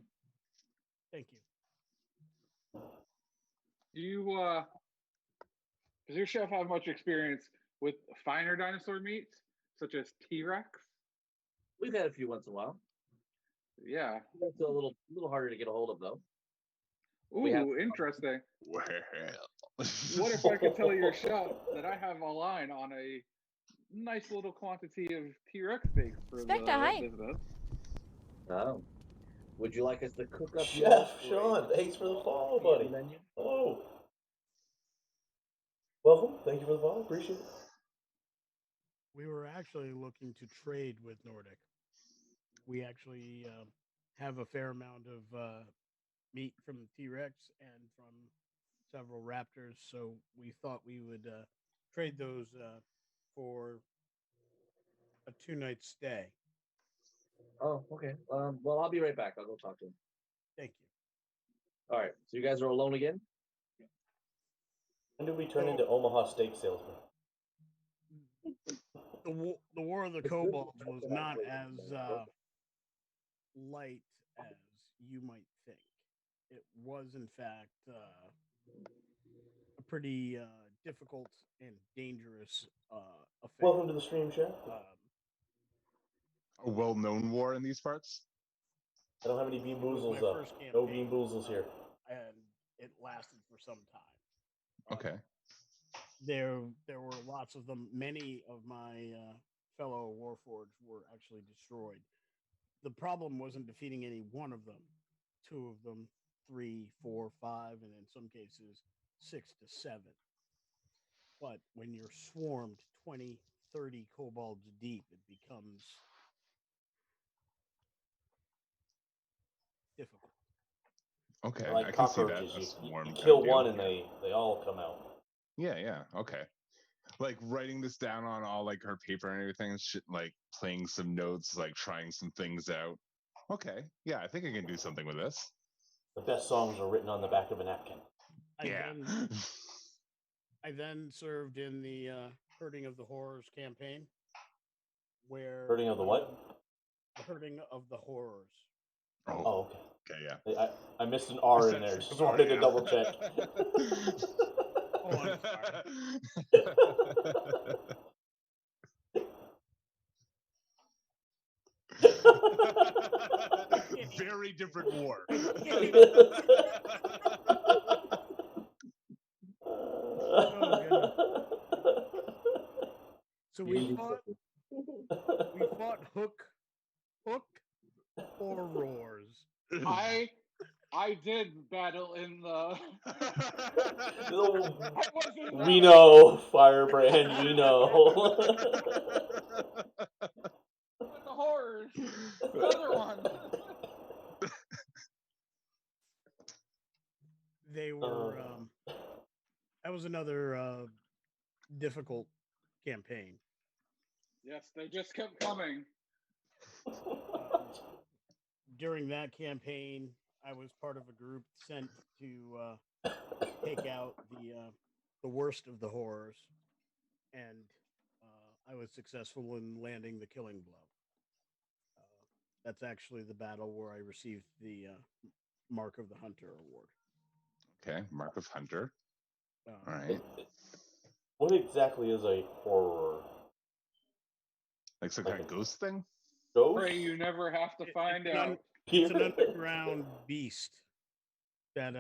Thank you. Do you does your chef have much experience with finer dinosaur meats, such as T-Rex? We've had a few once in a while. Yeah. That's a little harder to get a hold of, though. Ooh, interesting. Well. What if I could tell your chef that I have a line on a nice little quantity of T-Rex steaks for the business? Oh. Would you like us to cook up Chef Sean, thanks for the follow, buddy. Oh. Welcome. Thank you for the follow. Appreciate it. We were actually looking to trade with Nordic. We actually have a fair amount of meat from the T-Rex and from several raptors, so we thought we would trade those for a 2-night stay. Oh, okay. Well, I'll be right back. I'll go talk to him. Thank you. All right. So you guys are alone again? When did we turn into Omaha steak salesmen? The War of the Kobolds was not as light as you might think. It was, in fact, a pretty difficult and dangerous affair. Welcome to the stream, Chef. A well-known war in these parts? I don't have any bean boozles up. No bean boozles here. And it lasted for some time. Okay. There were lots of them. Many of my fellow Warforged were actually destroyed. The problem wasn't defeating any one of them. 2 of them, 3, 4, 5, and in some cases 6 to 7. But when you're swarmed 20, 30 kobolds deep, it becomes difficult. Okay, like I can see that. cockroaches. You kill one and they all come out. Yeah, okay. Like writing this down on all like her paper and everything, shit, like playing some notes, like trying some things out. Okay. Yeah, I think I can do something with this. The best songs are written on the back of a napkin. I then served in the Herding of the Horrors campaign, where Hurting of the what? The Herding of the Horrors. Oh, okay. Okay, yeah. I missed an R in there. Just wanted to double check. Oh, I'm sorry. Very different war. Oh, goodness. So we fought Hook or Roars. I did battle in the. We know, Firebrand. We know. The horrors. The other one. They were. That was another difficult campaign. Yes, they just kept coming. During that campaign, I was part of a group sent to take out the worst of the horrors, and I was successful in landing the killing blow. That's actually the battle where I received the Mark of the Hunter award. Okay, Mark of Hunter. All right. What exactly is a horror? Like some kind of ghost thing? Ghost? Pray you never have to find out. It's an underground beast that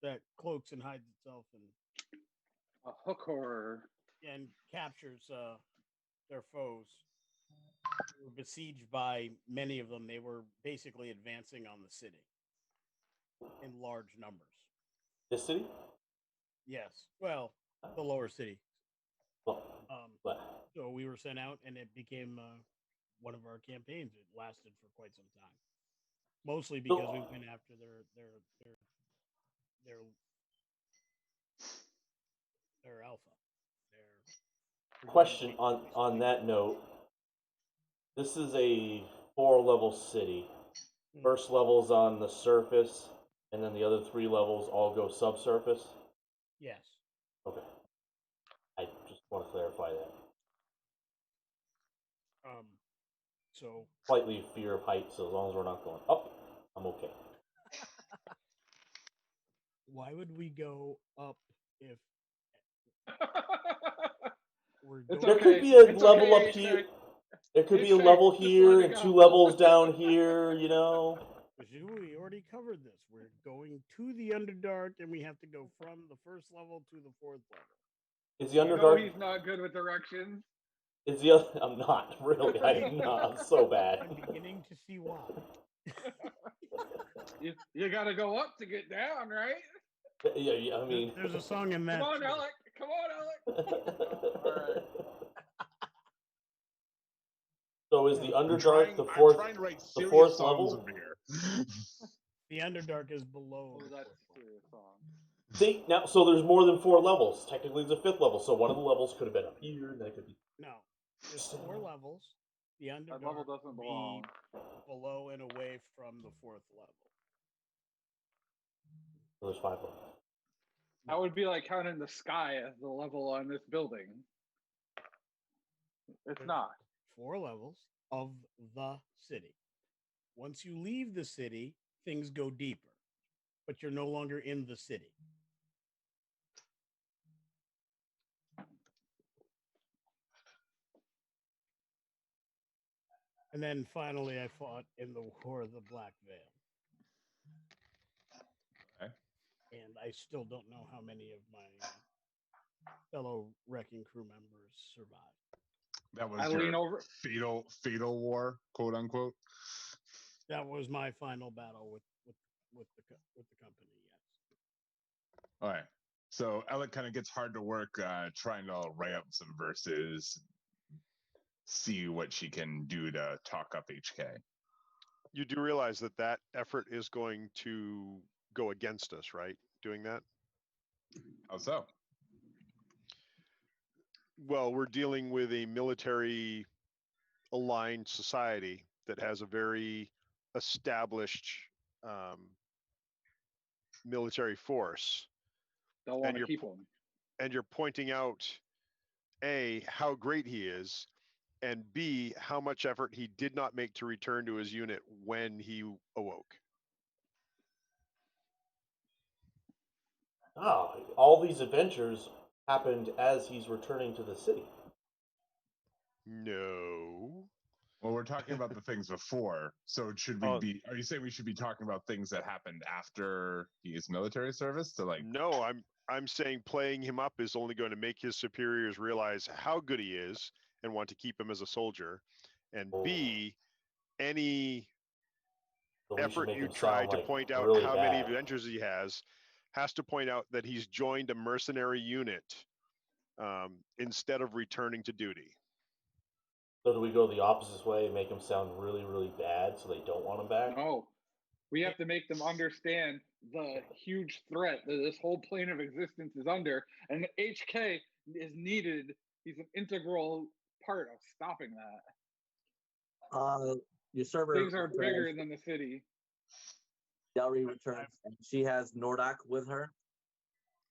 that cloaks and hides itself a hook horror and captures their foes. They were besieged by many of them. They were basically advancing on the city in large numbers. The city? Yes. Well, the lower city. Oh. So we were sent out, and it became one of our campaigns. It lasted for quite some time, mostly because we went after their alpha. Question on that note. This is a 4-level city. First level's on the surface, and then the other 3 levels all go subsurface? Yes. Okay. I just want to clarify that. So slightly fear of heights, so as long as we're not going up, I'm okay. Why would we go up if we're going? There could be a level up here. There could be a level here and 2 levels down here, you know. We already covered this. We're going to the Underdark, and we have to go from the 1st level to the 4th level. Is the Underdark? He's not good with directions. Is the other? I'm not really. I'm not. I'm so bad. I'm beginning to see why. You got to go up to get down, right? Yeah. I mean, there's a song in that. Come on, Alec. Come on, Alec. All right. So is the Underdark the 4th? The 4th level? Over here. The Underdark is below. Oh, that's a serious song. See now, so there's more than 4 levels. Technically, it's a 5th level. So one of the levels could have been up here, and then it could be. No, there's 4 levels. The Underdark level doesn't belong. Below and away from the 4th level. So there's 5 levels. That would be like counting the sky as the level on this building. It's not. 4 levels of the city. Once you leave the city, things go deeper, but you're no longer in the city. And then finally, I fought in the War of the Black Veil. Okay. And I still don't know how many of my fellow wrecking crew members survived. That was your fatal war, quote unquote. That was my final battle with the company. Yes. All right. So Alec kind of gets hard to work trying to write up some verses, see what she can do to talk up HK. You do realize that effort is going to go against us, right? Doing that? How so? Well, we're dealing with a military aligned society that has a very established military force, They'll want to keep him. and you're pointing out A, how great he is, and B, how much effort he did not make to return to his unit when he awoke. All these adventures happened as he's returning to the city. No. Well, we're talking about the things before. So should we be? Are you saying we should be talking about things that happened after his military service? To like? No, I'm saying playing him up is only going to make his superiors realize how good he is and want to keep him as a soldier. And B, any So we should effort make you him try sound to like point out really how many bad. adventures he has to point out that he's joined a mercenary unit instead of returning to duty. So do we go the opposite way and make him sound really, really bad so they don't want him back? No. We have to make them understand the huge threat that this whole plane of existence is under, and HK is needed. He's an integral part of stopping that. Your server Things are returns, bigger than the city. Delry returns, and she has Nordak with her.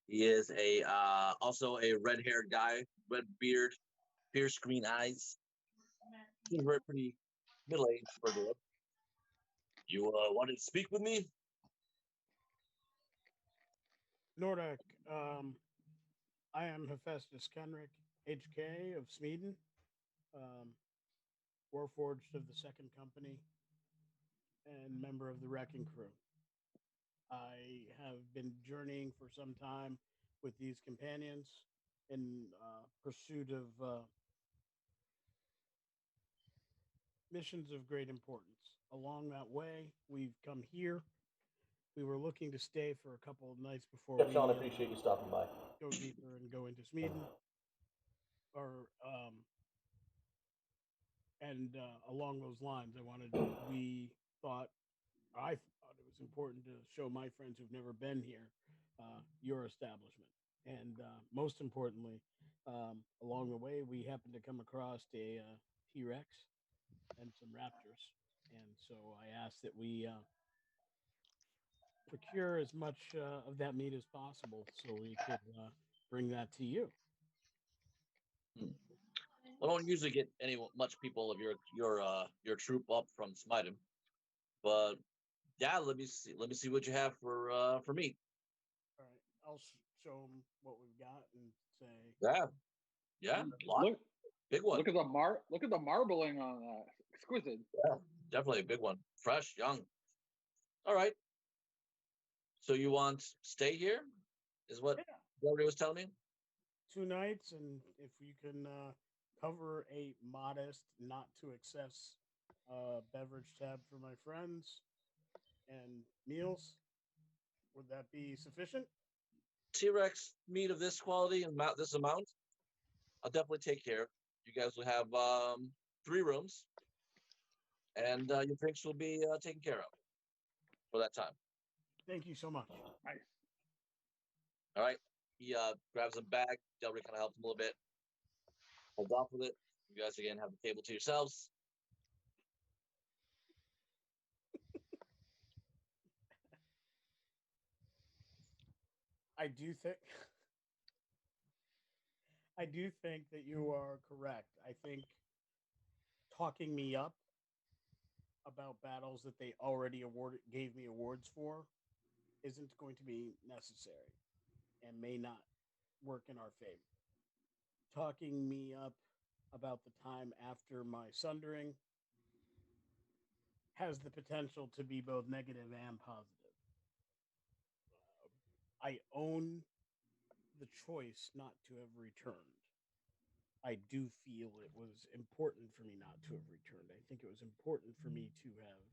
He is also a red-haired guy, red beard, pierced green eyes. He's very pretty middle-aged for the. You wanted to speak with me? Nordak, I am Hephaestus Kenrick, HK of Smeden, Warforged of the Second Company, and member of the Wrecking Crew. I have been journeying for some time with these companions in pursuit of missions of great importance. Along that way, we've come here. We were looking to stay for a couple of nights before Yep, we Sean, appreciate you stopping by. go deeper and go into Smeden. Or and along those lines, I thought it was important to show my friends who've never been here your establishment, and most importantly, along the way, we happened to come across a T-Rex and some raptors, and so I asked that we procure as much of that meat as possible so we could bring that to you. I don't usually get much people of your troop up from Smiden, but yeah, let me see what you have for me. All right, I'll show them what we've got and say, Yeah, Look, big one. look at the marbling on that. Exquisite. Yeah, definitely a big one. Fresh, young. All right. So you want stay here? Is what Delry was telling me? 2 nights, and if you can cover a modest, not to excess beverage tab for my friends and meals, would that be sufficient? T-Rex meat of this quality and this amount, I'll definitely take care. You guys will have 3 rooms, and your drinks will be taken care of for that time. Thank you so much. Nice. All right. He grabs a bag. Delry kind of helps him a little bit. Holds off with it. You guys again have the table to yourselves. I do think that you are correct. I think talking me up about battles that they already gave me awards for isn't going to be necessary and may not work in our favor. Talking me up about the time after my sundering has the potential to be both negative and positive. I own the choice not to have returned. I do feel it was important for me not to have returned. I think it was important for me to have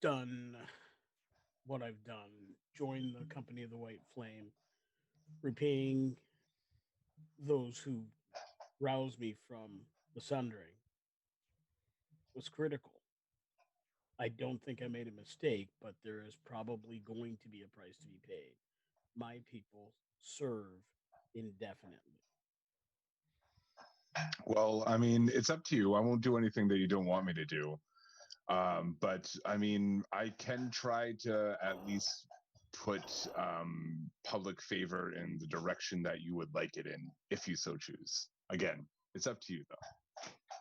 done what I've done, joined the Company of the White Flame, repaying those who roused me from the sundering was critical. I don't think I made a mistake, but there is probably going to be a price to be paid. My people serve indefinitely. Well, I mean, it's up to you. I won't do anything that you don't want me to do. But I mean, I can try to at least put public favor in the direction that you would like it in, if you so choose. Again, it's up to you, though.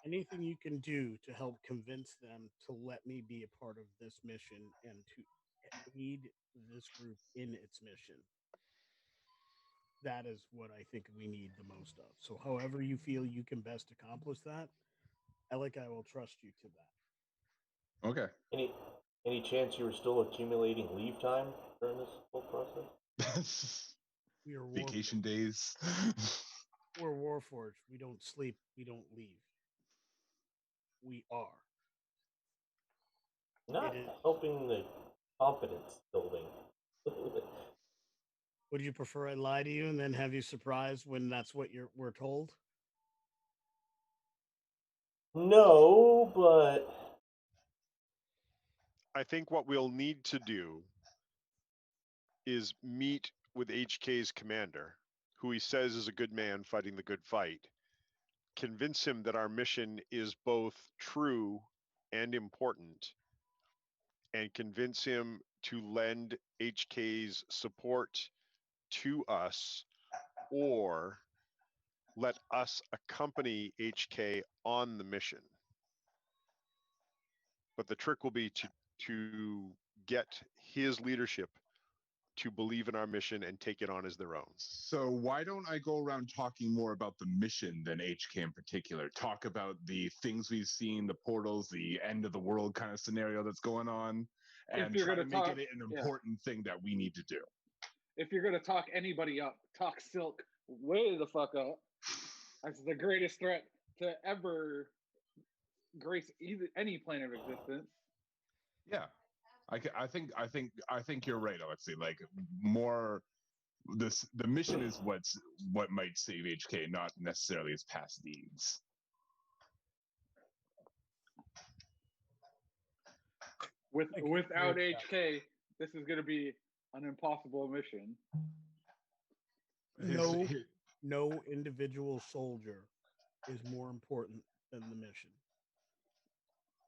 Anything you can do to help convince them to let me be a part of this mission and to aid this group in its mission. That is what I think we need the most of. So, however you feel you can best accomplish that, Alec, I will trust you to that. Okay. Any chance you were still accumulating leave time during this whole process? We are Vacation days. We're Warforged. We don't sleep. We don't leave. We are. Not helping the confidence building. Would you prefer I lie to you and then have you surprised when that's what we're told? No, but I think what we'll need to do is meet with HK's commander, who he says is a good man fighting the good fight, convince him that our mission is both true and important, and convince him to lend HK's support to us, or let us accompany HK on the mission. But the trick will be to get his leadership to believe in our mission and take it on as their own. So why don't I go around talking more about the mission than HK in particular? Talk about the things we've seen, the portals, the end of the world kind of scenario that's going on, and try to make it an important thing that we need to do. If you're going to talk anybody up, talk Silk way the fuck up. That's the greatest threat to ever grace any plane of existence. Yeah, I think you're right, Alexei. Like more, the mission is what might save HK, not necessarily his past deeds. Without HK, this is going to be an impossible mission. No individual soldier is more important than the mission.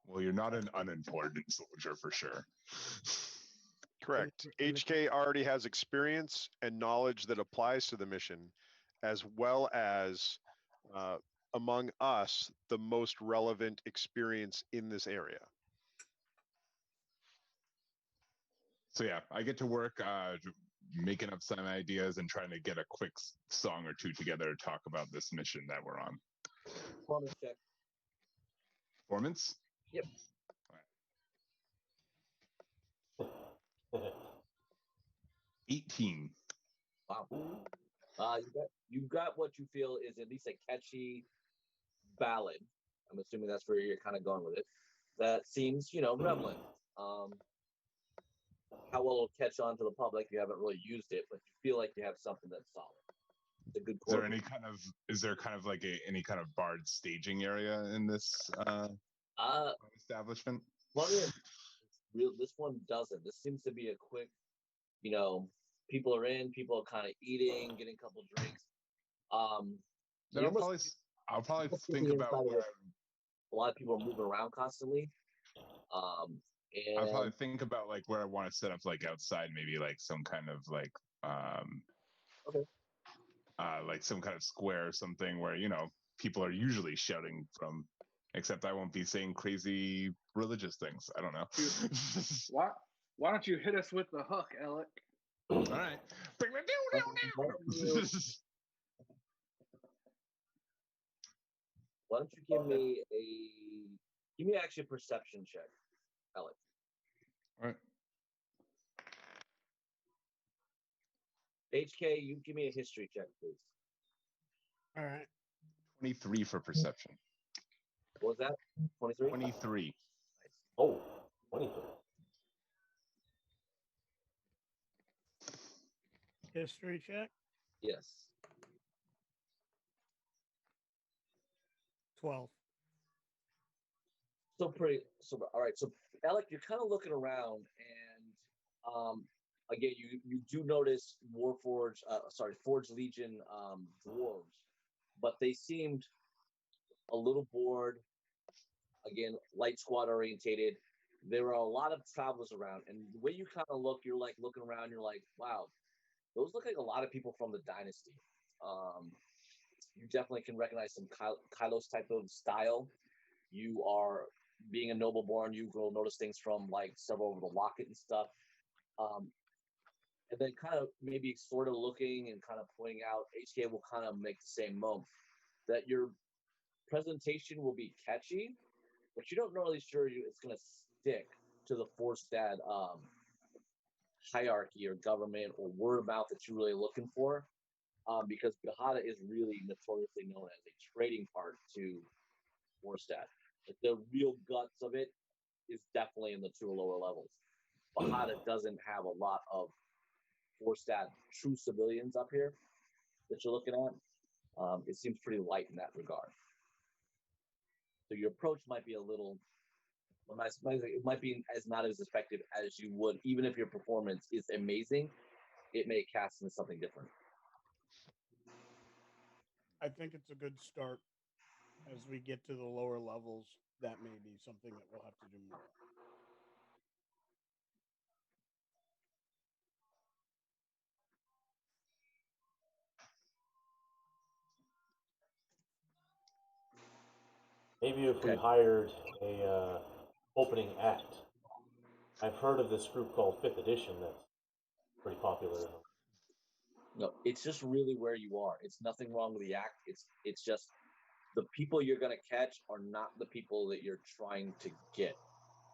Well, you're not an unimportant soldier for sure. Correct. HK already has experience and knowledge that applies to the mission, as well as among us, the most relevant experience in this area. So yeah, I get to work making up some ideas and trying to get a quick song or two together to talk about this mission that we're on. Performance check. Performance? Yep. All right. 18. Wow. You got what you feel is at least a catchy ballad. I'm assuming that's where you're kind of going with it. That seems, relevant. How well it'll catch on to the public, you haven't really used it, but you feel like you have something that's solid. It's a good chord. Is there kind of like any kind of barred staging area in this establishment? Well, this one doesn't. This seems to be a quick, people are in, people are kind of eating, getting a couple drinks. I'll probably think about where a lot of people are moving around constantly. And I'll probably think about like where I want to set up, like outside, maybe like some kind of like like some kind of square or something where people are usually shouting from. Except I won't be saying crazy religious things. I don't know. Why don't you hit us with the hook, Alec? All right. Why don't you give me actually a perception check, Alec. All right. HK, you give me a history check, please. All right. 23 for perception. What was that? 23? 23. Nice. Oh, 23. History check? Yes. 12. So all right. So Alec, you're kind of looking around, and again, you do notice Forge Legion dwarves, but they seemed a little bored, Again, light squad orientated. There are a lot of travelers around, and the way you kind of look, you're like looking around, you're like, wow, those look like a lot of people from the dynasty. You definitely can recognize some Kylos type of style. You are being a noble born, you will notice things from like several over the locket and stuff. And then kind of maybe sort of looking and kind of pointing out, HK will kind of make the same moment that your presentation will be catchy, but you don't really sure it's going to stick to the Forstad hierarchy or government or word of mouth that you're really looking for, because Bahada is really notoriously known as a trading part to Forstad. But the real guts of it is definitely in the two lower levels. Bahada doesn't have a lot of Forstad true civilians up here that you're looking at. It seems pretty light in that regard. So your approach might be a little, it might be as not as effective as you would, even if your performance is amazing. It may cast into something different. I think it's a good start. As we get to the lower levels, that may be something that we'll have to do more. Maybe if we hired a opening act. I've heard of this group called Fifth Edition that's pretty popular. No, it's just really where you are. It's nothing wrong with the act. It's just the people you're going to catch are not the people that you're trying to get.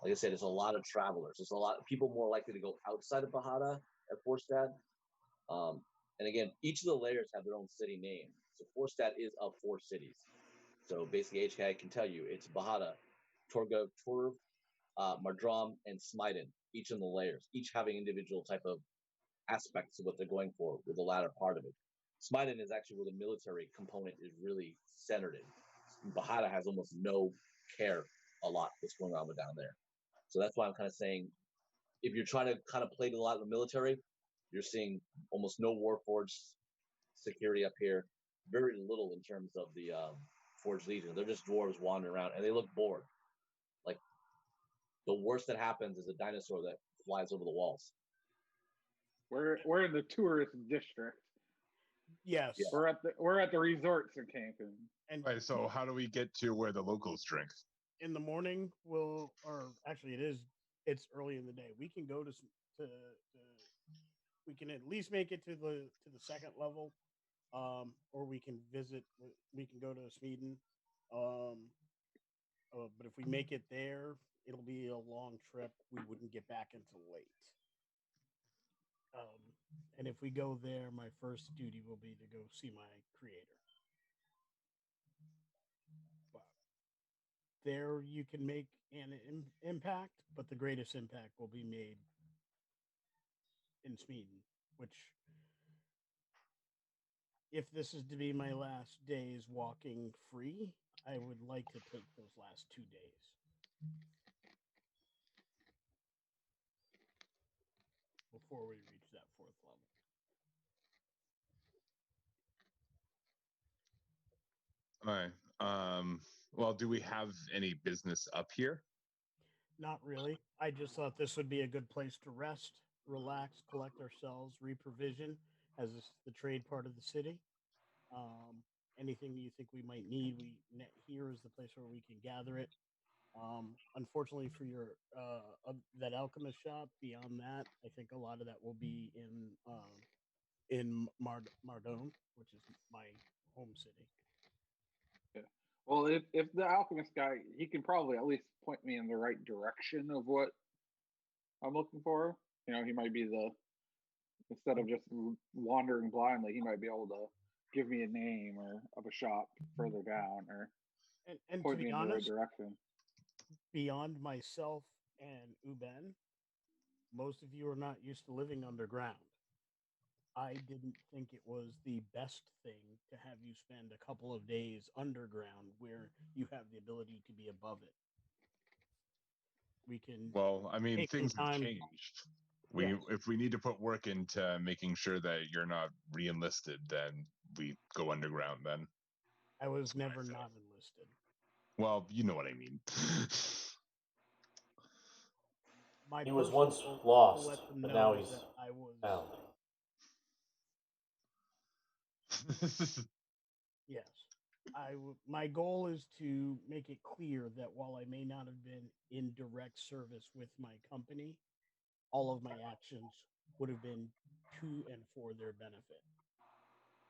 Like I said, there's a lot of travelers. There's a lot of people more likely to go outside of Bahada at Forstad. And again, each of the layers have their own city name. So Forstad is of 4 cities. So basically, HK can tell you it's Bahada, Torgov, Turv, Mardram, and Smiden, each in the layers, each having individual type of aspects of what they're going for with the latter part of it. Smiden is actually where the military component is really centered in. Bahada has almost no care a lot what's going on with down there. So that's why I'm kind of saying, if you're trying to kind of play a lot of the military, you're seeing almost no Warforged security up here. Very little in terms of the Forged Legion. They're just dwarves wandering around, and they look bored. Like, the worst that happens is a dinosaur that flies over the walls. We're in the tourist district. Yes. Yeah. We're at the resorts in Cancun. And Right, so how do we get to where the locals drink? in the morning, it's early in the day. We can go to we can at least make it to the second level, or we can visit. We can go to Sweden, but if we make it there, it'll be a long trip. We wouldn't get back until late. And if we go there, my first duty will be to go see my creator. But there you can make an impact, but the greatest impact will be made in Sweden, which, if this is to be my last days walking free, I would like to take those last 2 days. Before we reach that 4th level. All right. Well, do we have any business up here? Not really. I just thought this would be a good place to rest, relax, collect ourselves, reprovision, as it's the trade part of the city. Anything you think we might need, here is the place where we can gather it. Unfortunately for your that alchemist shop, beyond that, I think a lot of that will be in Mardone, which is my home city. Yeah. Well, if the alchemist guy, he can probably at least point me in the right direction of what I'm looking for. You know, he might be instead of just wandering blindly, he might be able to give me a name or of a shop further down, or and point to me be in the right honest, direction. Beyond myself and Uben, most of you are not used to living underground. I didn't think it was the best thing to have you spend a couple of days underground where you have the ability to be above it. We can. Well, I mean, take some things have time. changed. Yes. If we need to put work into making sure that you're not re-enlisted, then we go underground then. I was That's what I never say. not enlisted. Well, you know what I mean. My He was personal once goal lost, to let them but know now is he's that I was found. yes. My goal is to make it clear that while I may not have been in direct service with my company, all of my actions would have been to and for their benefit.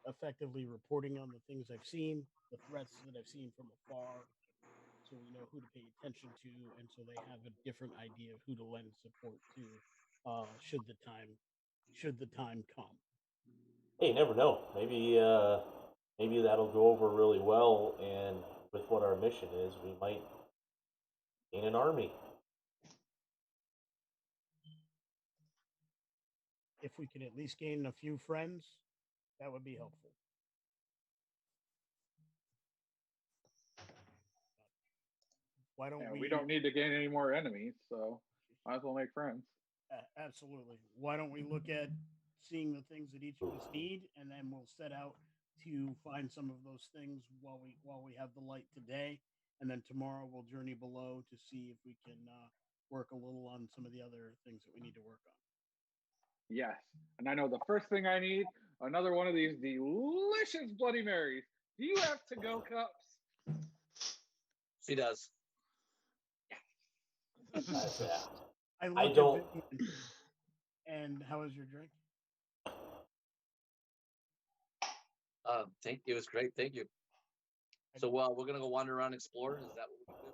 Effectively reporting on the things I've seen, the threats that I've seen from afar, so we know who to pay attention to, and so they have a different idea of who to lend support to, should the time come. Hey, you never know. Maybe that'll go over really well, and with what our mission is, we might gain an army. If we could at least gain a few friends, that would be helpful. Why don't we don't need to gain any more enemies, so might as well make friends. Absolutely. Why don't we look at seeing the things that each of us need, and then we'll set out to find some of those things while we have the light today, and then tomorrow we'll journey below to see if we can work a little on some of the other things that we need to work on. Yes, and I know the first thing I need, another one of these delicious Bloody Marys. Do you have to-go cups? She does. I don't. And how is your drink? It was great. Thank you. So we're gonna go wander around and explore. Is that what we're gonna do?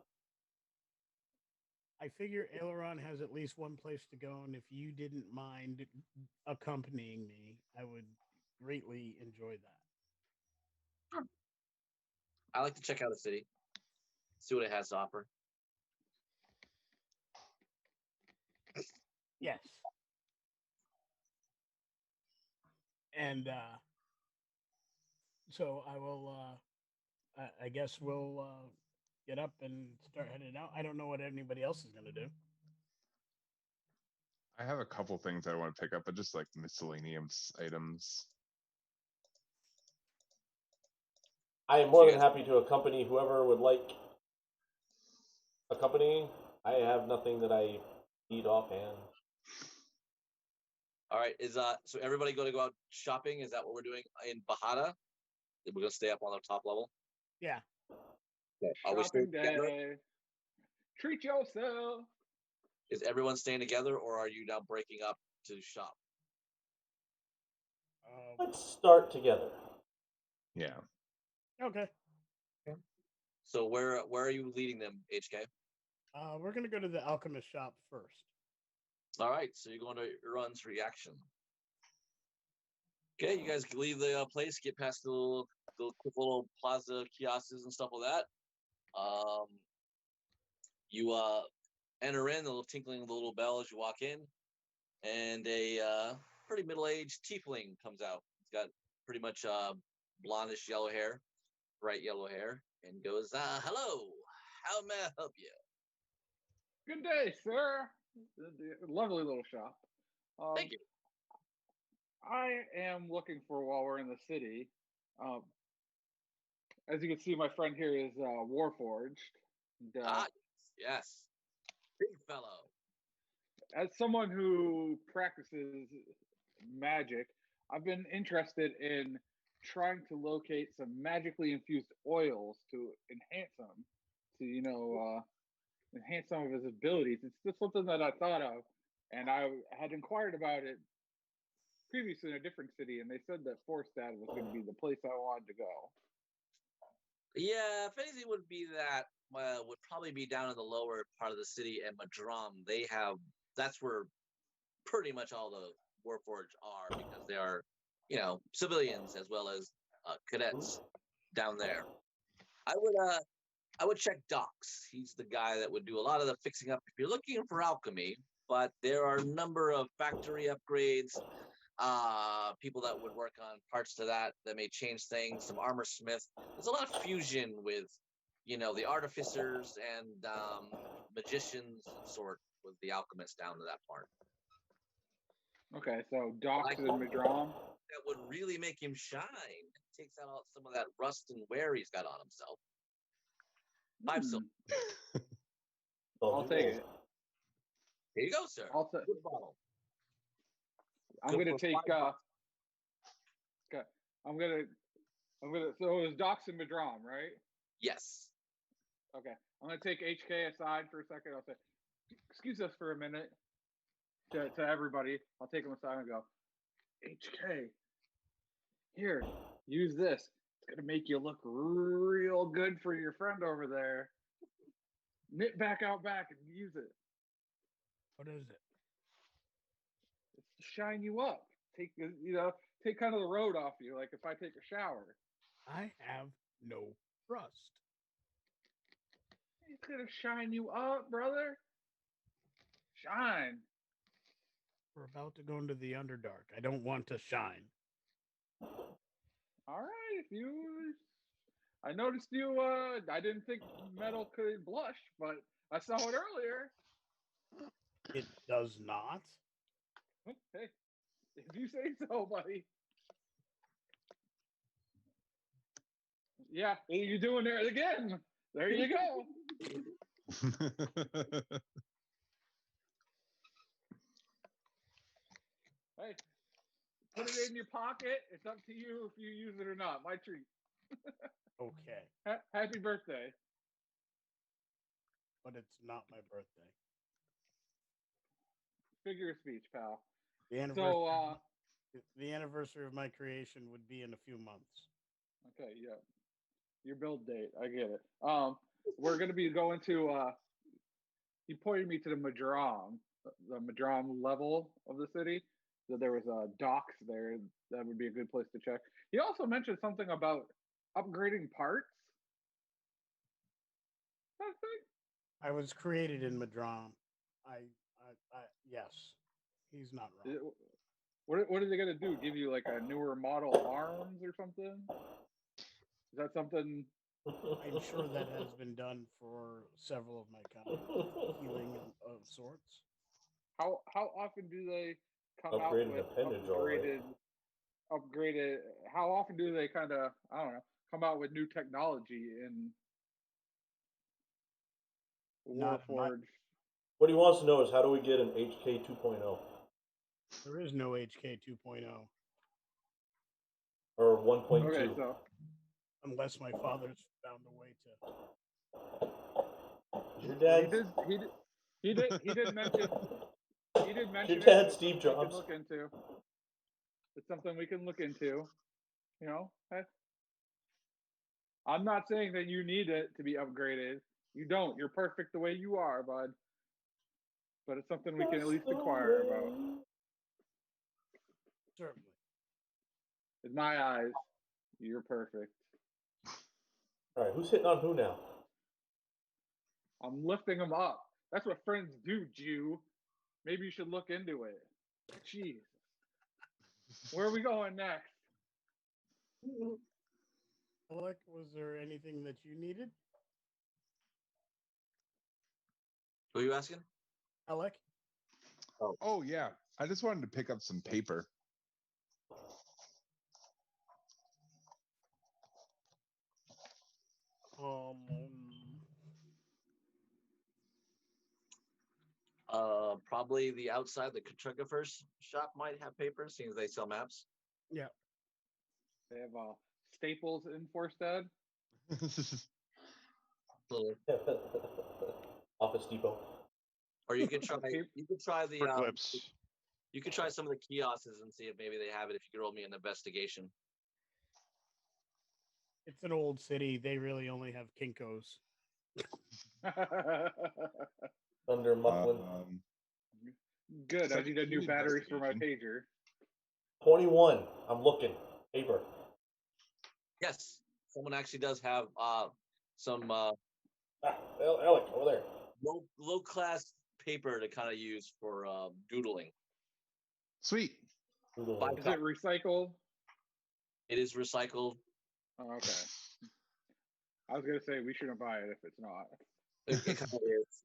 I figure Aileron has at least one place to go, and if you didn't mind accompanying me, I would greatly enjoy that. Sure. I like to check out the city, see what it has to offer. Yes. And so I will. I guess we'll get up and start heading out. I don't know what anybody else is going to do. I have a couple things I want to pick up, but just like miscellaneous items. I am more than happy to accompany whoever would like accompanying. I have nothing that I need offhand. All right, so everybody going to go out shopping? Is that what we're doing in Bahada? We're going to stay up on the top level. Yeah. Okay. Are we staying together? Treat yourself. Is everyone staying together, or are you now breaking up to shop? Let's start together. Yeah. Okay. So where are you leading them, HK? We're gonna go to the alchemist shop first. All right, so you're going to Run's reaction. Okay, you guys can leave the place, get past the little plaza kiosks and stuff like that. You enter in, the little tinkling of the little bell as you walk in, and a pretty middle-aged tiefling comes out. He's got pretty much blondish yellow hair, bright yellow hair, and goes, "Hello, how may I help you?" Good day, sir. Lovely little shop. Thank you. I am looking for, while we're in the city, as you can see, my friend here is Warforged. And, yes. Big fellow. As someone who practices magic, I've been interested in trying to locate some magically infused oils to enhance him, to enhance some of his abilities. It's just something that I thought of, and I had inquired about it previously in a different city, and they said that Forstad was going to be the place I wanted to go. Yeah, if anything would be that, would probably be down in the lower part of the city at Madram. That's where pretty much all the Warforged are, because they are, civilians as well as cadets down there. I would check Docs. He's the guy that would do a lot of the fixing up if you're looking for alchemy, but there are a number of factory upgrades, people that would work on parts to that may change things, some armor smith. There's a lot of fusion with, the artificers and magicians sort with the alchemists down to that part. Okay, so Docs and Madram. That would really make him shine. Takes out some of that rust and wear he's got on himself. 5 silver. I'll take it. Here you go, sir. I'll take. Good bottle. I'm Good gonna for take. $5. Okay. I'm gonna. So it was Dox and Madrom, right? Yes. Okay. I'm gonna take HK aside for a second. I'll say, excuse us for a minute. To everybody, I'll take him aside and go, HK, here, use this. It's gonna make you look real good for your friend over there. Knit back out back and use it. What is it? It's to shine you up. Take kind of the road off you. Like if I take a shower, I have no trust. it's gonna shine you up, brother. Shine. We're about to go into the Underdark. I don't want to shine. All right, if you. I noticed you. I didn't think metal could blush, but I saw it earlier. It does not. Hey, if you say so, buddy. Yeah, you're doing it again. There you go. Hey, put it in your pocket. It's up to you if you use it or not. My treat. Okay. Happy birthday. But it's not my birthday. Figure of speech, pal. The anniversary, the anniversary of my creation would be in a few months. Okay, yeah. Your build date. I get it. We're gonna be going to he pointed me to the Madrom level of the city. So there was docks there. That would be a good place to check. He also mentioned something about upgrading parts. I think. I was created in Madrom. Yes, he's not wrong. What are they gonna do? Give you like a newer model arms or something? Is that something? I'm sure that has been done for several of my kind. Healing of sorts. How often do they come out Upgraded with appendage, all right. upgraded? How often do they kind of come out with new technology in Warforged? What he wants to know is how do we get an HK 2.0 There is no HK 2.0 or 1.2? Okay, so unless my father's found a way to. Your dad. He did mention. He did mention Your dad, it. Steve We Jobs. can look into. It's something we can look into. You know, I'm not saying that you need it to be upgraded. You don't. You're perfect the way you are, bud. But it's something we can at least inquire about. Certainly. In my eyes, you're perfect. All right, who's hitting on who now? I'm lifting them up. That's what friends do, Jew. Maybe you should look into it. Jeez. Where are we going next? Alec, was there anything that you needed? Who are you asking? Alec? Oh yeah. I just wanted to pick up some paper. Probably the outside, the cartographer's shop might have paper, seeing as they sell maps. Yeah. They have Staples in Forstad. Office Depot. Or you could try. You could try the. Clips. You could try some of the kiosks and see if maybe they have it. If you could roll me an investigation. It's an old city. They really only have Kinkos. Thunder Mufflin. Good. I need a new batteries for my pager. 21. I'm looking. Paper. Yes, someone actually does have some Alec, over there. low class paper to kind of use for doodling. Sweet. Is it recycled? It is recycled. Oh, okay. I was gonna say we shouldn't buy it if it's not. It kind of is.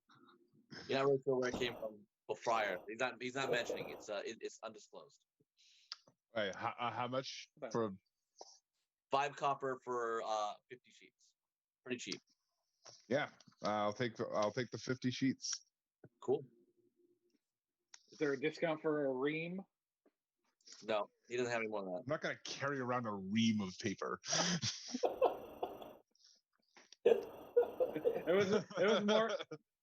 You're not really sure where it came from. Friar. He's not mentioning it's undisclosed. Right. How much for 5 copper for 50 sheets. Pretty cheap. Yeah, I'll take the 50 sheets. Cool. Is there a discount for a ream? No, he doesn't have any more than that. I'm not gonna carry around a ream of paper. It was more.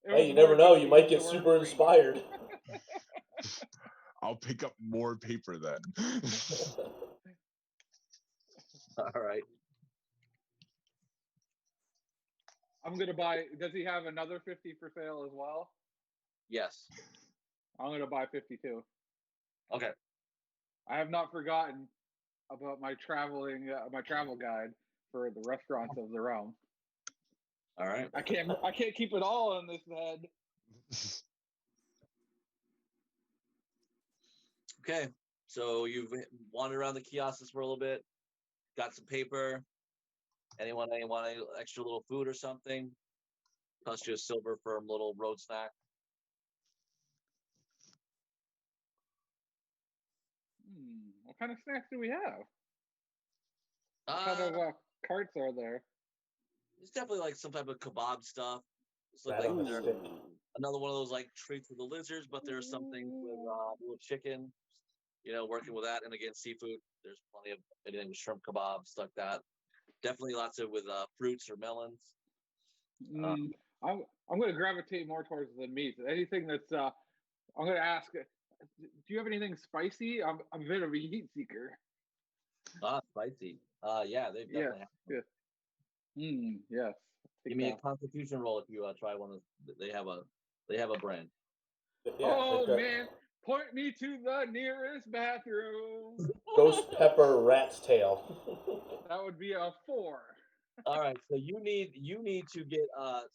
Hey, you never know. You might get super inspired. I'll pick up more paper then. All right. I'm gonna buy. Does he have another 50 for sale as well? Yes. I'm gonna buy 52. Okay. I have not forgotten about my travel guide for the restaurants of the realm. All right. I can't keep it all in this head. Okay. So you've wandered around the kiosks for a little bit, got some paper. Anyone want any extra little food or something? Cost you a silver for a little road snack. What kind of snacks do we have? What kind of Uh, carts are there? It's definitely like some type of kebab stuff. It's like, Rat on a they're stick. another one of those like treats for the lizards, but there's something with little chicken, working with that. And again, seafood. There's plenty of anything with shrimp kebab, stuff like that. Definitely lots of with fruits or melons. I'm going to gravitate more towards the meat. Anything that's I'm going to ask. Do you have anything spicy? I'm a bit of a heat seeker. Spicy. Yeah, they definitely have. Yes. Yes. Give me a constitution roll if you try one of. They have a brand. Yeah, man, point me to the nearest bathroom. Ghost pepper rat's tail. That would be a 4. All right, so you need to get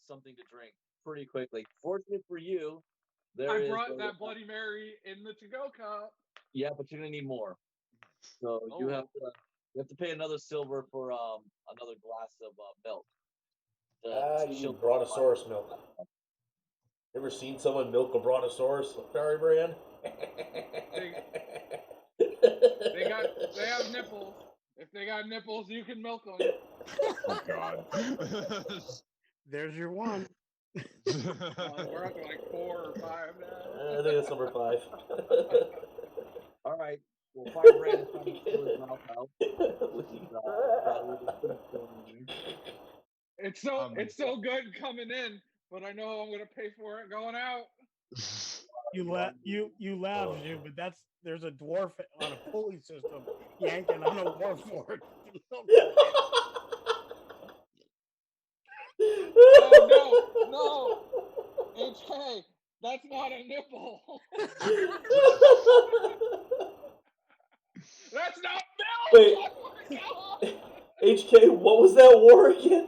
something to drink pretty quickly. Fortunate for you, I brought that Bloody Mary in the to-go cup. Yeah, but you're gonna need more. So you have to pay another silver for another glass of milk. You need Brontosaurus milk. Ever seen someone milk a Brontosaurus fairy brand? They have nipples. If they got nipples, you can milk them. Oh God. There's your one. We're up to like 4 or 5 now. I think that's number 5. All right. Well, Firebrand is trying to steal his mouth out. It's so good coming in, but I know I'm gonna pay for it going out. You laugh, Zhu, but there's a dwarf on a pulley system yanking on a warforged. Oh no, HK, that's not a nipple. That's not milk. Wait, HK, what was that war again?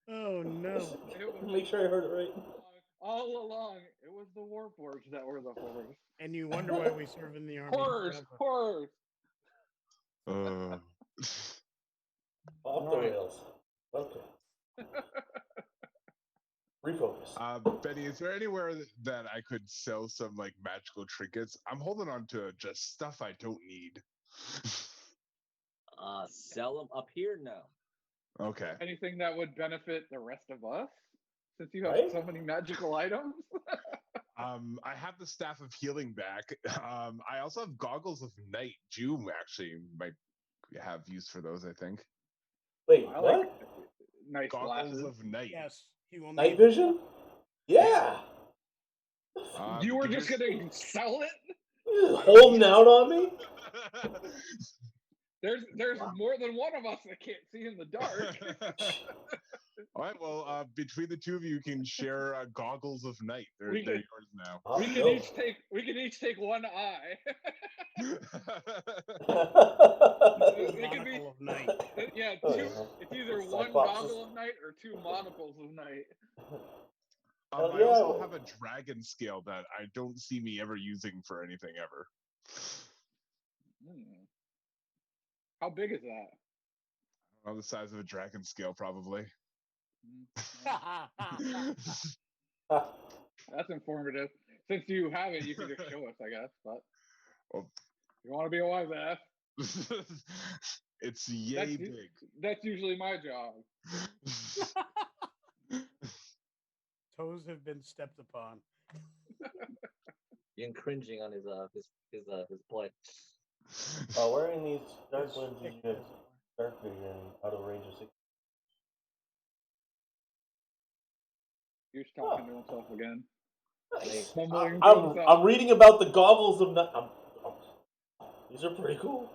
Oh no! Make sure I heard it right. All along, it was the Warforged that were the horrors. And you wonder why we serve in the army. Horrors. Off the rails. Okay. Refocus. Benny, is there anywhere that I could sell some like magical trinkets? I'm holding on to just stuff I don't need. Sell them up here now. Okay. Anything that would benefit the rest of us, since you have so many magical items. I have the Staff of Healing back. I also have Goggles of Night. Joom actually might have use for those, I think. Wait, what? Like nice Goggles glasses. of Night. Yes. Night vision? Yeah. You were just gonna sell it? Holding out on me? There's more than one of us that can't see in the dark. All right, well, between the two of you can share Goggles of Night. They're yours now. We can each take one eye. It could be of night. Yeah, it's either one goggle of night or 2 monocles of night. I also have a dragon scale that I don't see me ever using for anything ever. How big is that? Around the size of a dragon scale, probably. That's informative. Since you have it, you can just show us, I guess. But You want to be a wise ass? It's yay big. That's usually my job. Toes have been stepped upon. Ian cringing on his play. Wearing these dark It's lenses, thick you have as dark vision out of range of 6. He was talking to himself again. Nice. Mumbling to I'm himself. reading about the goggles of night. These are pretty cool.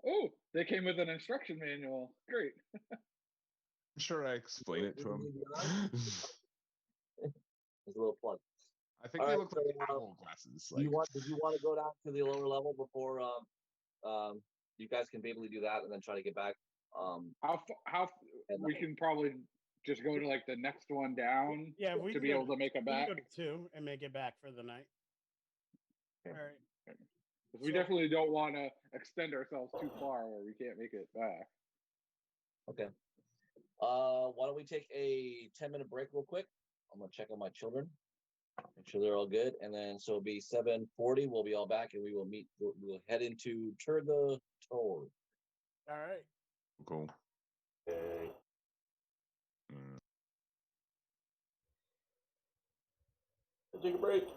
Oh, they came with an instruction manual. Great. I'm sure I explain it to him. There's a little plug. I think they look like owl glasses. Did you want to go down to the lower level before you guys can able to do that and then try to get back? How we can probably just go to like the next one down. Yeah, we to be able to make it back. We can go to 2 and make it back for the night. Okay. All right. We definitely don't want to extend ourselves too far where we can't make it back. Okay. Why don't we take a 10-minute break real quick? I'm gonna check on my children, make sure they're all good, and then so it'll be 7:40. We'll be all back, and we will meet. We'll head into Turga Tor. All right. Cool. Okay. Take a break.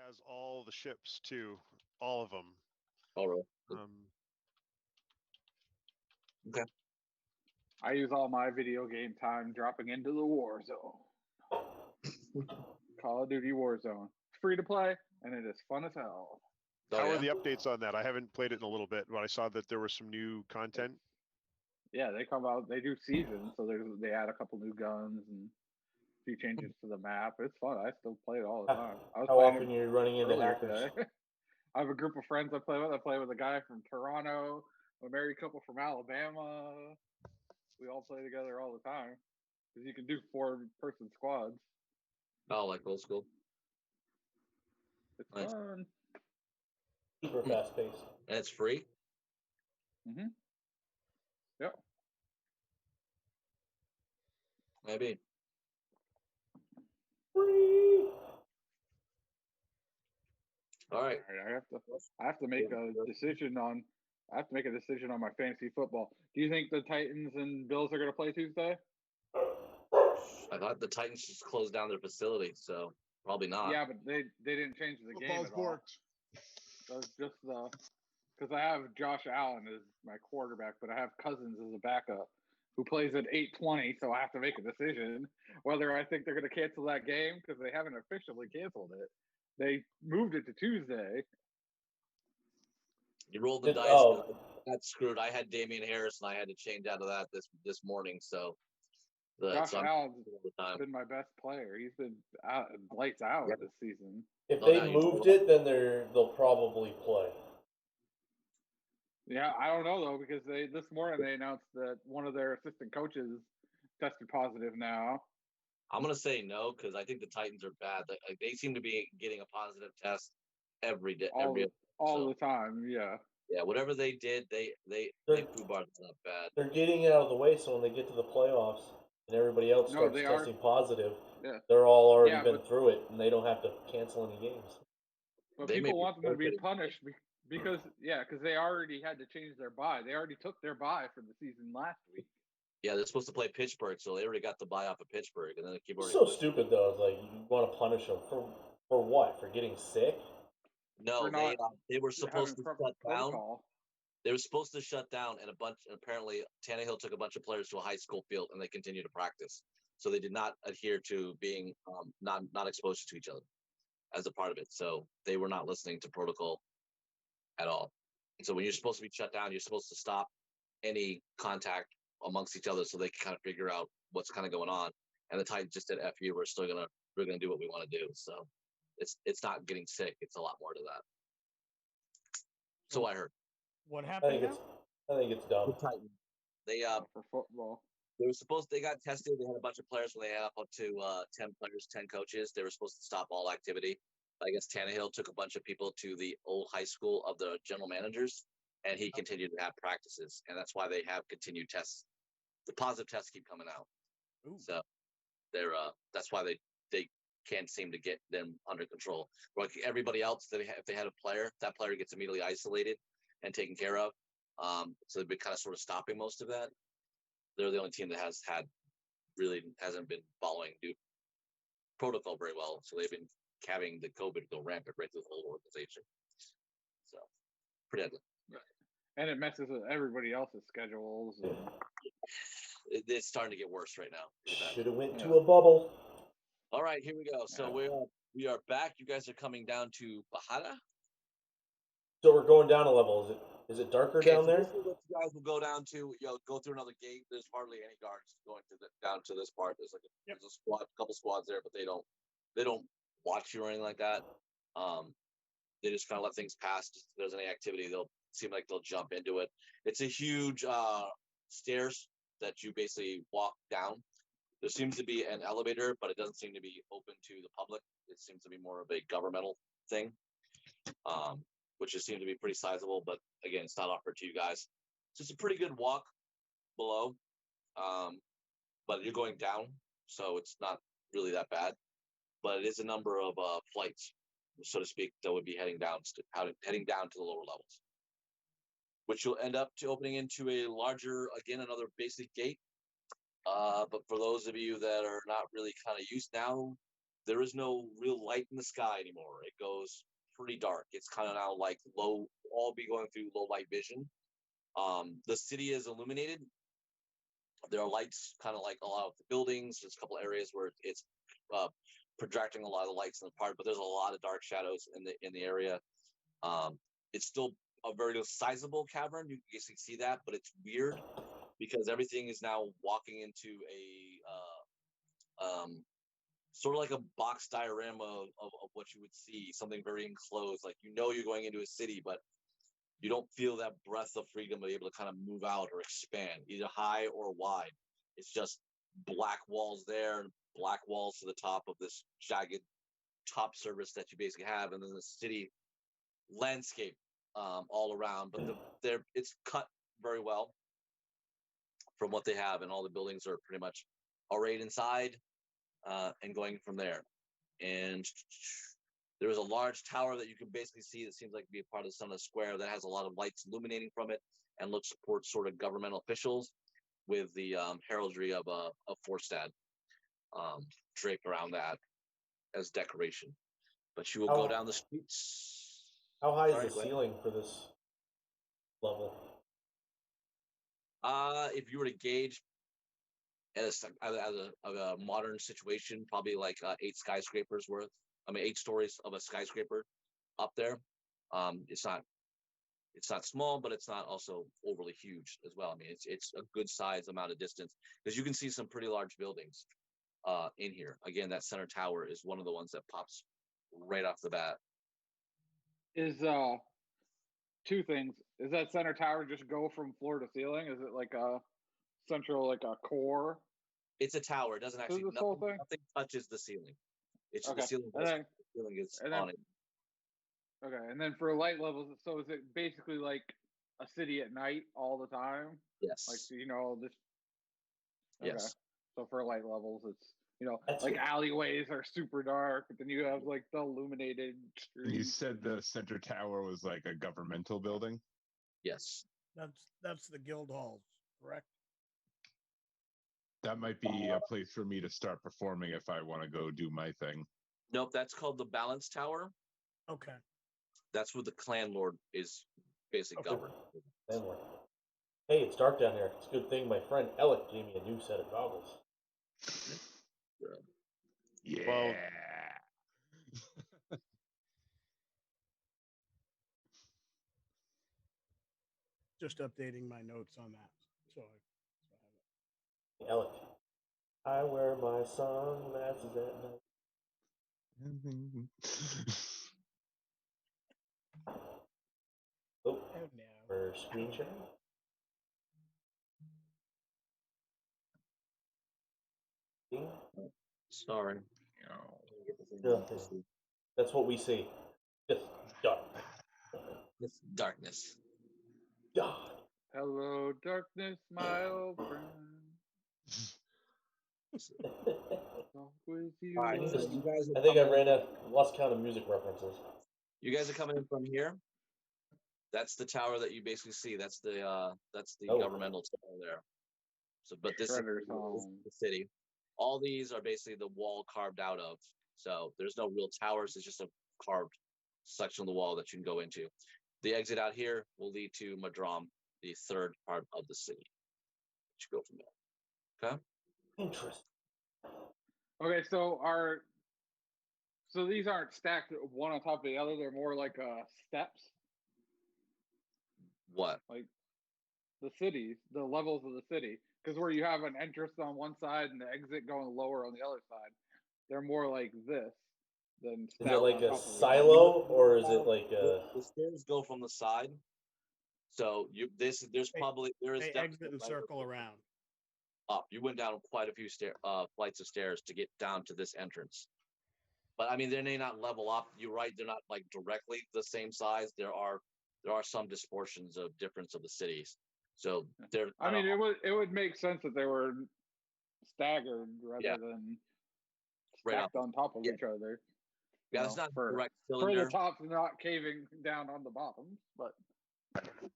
has all the ships too, all of them. Oh, really? Okay. I use all my video game time dropping into the war zone. Call of Duty Warzone. It's free to play, and it is fun as hell. How are the updates on that? I haven't played it in a little bit, but I saw that there was some new content. Yeah, they come out. They do seasons, so they add a couple new guns and a few changes to the map. It's fun. I still play it all the time. How often are you running into hackers? I have a group of friends I play with. I play with a guy from Toronto, a married couple from Alabama. We all play together all the time because you can do 4-person squads. Oh, like old school. It's fun. Super fast paced. And it's free? Mm-hmm. Yep. Maybe. Free. All right. I have to make a decision on my fantasy football. Do you think the Titans and Bills are going to play Tuesday? I thought the Titans just closed down their facility, so probably not. Yeah, but they didn't change the game at all. That's just because I have Josh Allen as my quarterback, but I have Cousins as a backup who plays at 8:20, so I have to make a decision whether I think they're going to cancel that game because they haven't officially canceled it. They moved it to Tuesday. You rolled the dice. That's screwed. I had Damian Harris, and I had to change out of that this morning. So Josh Allen's been my best player. He's been lights out this season. If they moved it, then they'll probably play. Yeah, I don't know though because this morning they announced that one of their assistant coaches tested positive now. I'm gonna say no because I think the Titans are bad. They seem to be getting a positive test every day, all the time. Yeah. Yeah, whatever they did, they foobarred not bad. They're getting it out of the way, so when they get to the playoffs and everybody else starts testing positive, they're all already been through it, and they don't have to cancel any games. But people want them to be punished because they already had to change their bye. They already took their bye for the season last week. Yeah, they're supposed to play Pittsburgh, so they already got the bye off of Pittsburgh, and then they keep. It's so stupid though. It's like you want to punish them for what? For getting sick? No, they were supposed to shut down. They were supposed to shut down, and apparently Tannehill took a bunch of players to a high school field, and they continued to practice. So they did not adhere to being not exposed to each other as a part of it. So they were not listening to protocol at all. And so when you're supposed to be shut down, you're supposed to stop any contact amongst each other so they can kind of figure out what's kind of going on. And the Titans just did "F you." We're gonna do what we want to do. So it's not getting sick. It's a lot more to that. So I heard. What happened? I think it's dumb. The Titans. They for football. They got tested. They had a bunch of players when they had up to 10 players, 10 coaches. They were supposed to stop all activity. I guess Tannehill took a bunch of people to the old high school of the general managers, and he continued to have practices, and that's why they have continued tests. The positive tests keep coming out. Ooh. So that's why they can't seem to get them under control. Like everybody else, if they had a player, that player gets immediately isolated and taken care of. So they've been kind of sort of stopping most of that. They're the only team that hasn't been following due protocol very well. So they've been having the COVID go rampant right through the whole organization. So pretty ugly. Right. And it messes with everybody else's schedules. And... It's starting to get worse right now. Should have went to a bubble. All right, here we go. So we are back. You guys are coming down to Bajada. So we're going down a level. Is it darker down there? This is what you guys will go down to. Go through another gate. There's hardly any guards going down to this part. There's there's a couple squads there, but they don't watch you or anything like that. They just kind of let things pass. If there's any activity, they'll seem like they'll jump into it. It's a huge stairs that you basically walk down. There seems to be an elevator, but it doesn't seem to be open to the public. It seems to be more of a governmental thing, which just seems to be pretty sizable. But again, it's not offered to you guys. So it's a pretty good walk below, but you're going down, so it's not really that bad. But it is a number of flights, so to speak, that would be heading down to the lower levels, which you'll end up opening into a larger, again, another basic gate. But for those of you that are not really kind of used now, there is no real light in the sky anymore. It goes pretty dark. It's kind of now like low. All be going through low light vision. The city is illuminated. There are lights, kind of like a lot of the buildings. There's a couple areas where it's projecting a lot of the lights in the park, but there's a lot of dark shadows in the area. It's still a very sizable cavern. You can see that, but it's weird because everything is now walking into a sort of like a box diorama of what you would see, something very enclosed. Like you're going into a city, but you don't feel that breath of freedom to be able to kind of move out or expand, either high or wide. It's just black walls there, black walls to the top of this jagged top surface that you basically have, and then the city landscape all around. But it's cut very well from what they have, and all the buildings are pretty much arrayed inside and going from there. And there is a large tower that you can basically see that seems like to be a part of the center of the square that has a lot of lights illuminating from it and looks support sort of governmental officials with the heraldry of Forstad draped around that as decoration. But you will go down the streets. How high is the ceiling for this level? If you were to gauge as a modern situation, probably like 8 skyscrapers worth. 8 stories of a skyscraper up there. It's not small, but it's not also overly huge as well. It's a good size amount of distance because you can see some pretty large buildings in here. Again, that center tower is one of the ones that pops right off the bat. Is 2 things. Is that center tower just go from floor to ceiling? Is it like a central, like a core? It's a tower. It doesn't actually. Nothing touches the ceiling. It's the ceiling. The ceiling is on it. Okay, and then for light levels, so is it basically like a city at night all the time? Yes. Like this. Okay. Yes. So for light levels, it's like alleyways are super dark, but then you have like the illuminated streets. You said the center tower was like a governmental building? Yes. That's the guild halls, correct? That might be a place for me to start performing if I want to go do my thing. Nope, that's called the Balance Tower. Okay. That's where the clan lord is basically governed. Hey, it's dark down here. It's a good thing my friend Alec gave me a new set of goggles. Yeah. Well, just updating my notes on that. So I have it. Alec, I wear my sunglasses at night. Oh no. For screen sharing? Sorry. That's what we see. Just dark. It's darkness. God. Hello, darkness, my old friend. With you. All right, so you guys I think I lost count of music references. You guys are coming in from here. That's the tower that you basically see. That's the governmental tower there. So, but this is the city. All these are basically the wall carved out of. So there's no real towers. It's just a carved section of the wall that you can go into. The exit out here will lead to Madram, the third part of the city. You go from there. Okay. Interesting. Okay, so these aren't stacked one on top of the other. They're more like steps. What? Like the cities, the levels of the city. Because where you have an entrance on one side and the exit going lower on the other side, they're more like this than. Is it like a silo, or is it like a? The stairs go from the side, so there's They exit and circle around. Up. You went down quite a few flights of stairs to get down to this entrance. But they may not level up. You're right; they're not like directly the same size. There are some distortions of difference of the cities. So they're. It would make sense that they were staggered rather than stacked on top of each other. Yeah, it's not direct for cylinder. the tops not caving down on the bottoms, but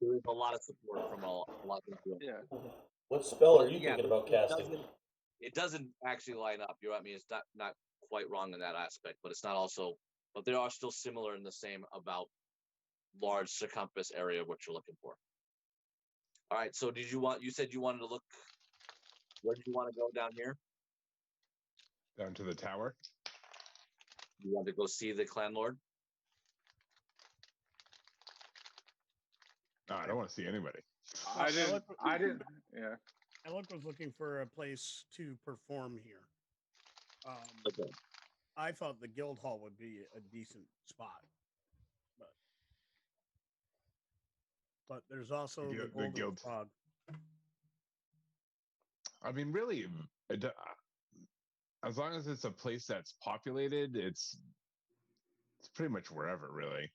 there is a lot of support from a lot of people. Yeah. What spell are you thinking about casting? It doesn't actually line up. It's not quite wrong in that aspect, but it's not also. But they are still similar in the same about large circumference area what you're looking for. All right. So did you want? You said you wanted to look. Where did you want to go down here? Down to the tower. You want to go see the clan lord? No, I don't want to see anybody. I didn't. Yeah. Alec was looking for a place to perform here. Okay. I thought the guild hall would be a decent spot, but there's also the Golden guild. Frog. I mean, really, as long as it's a place that's populated, it's pretty much wherever, really.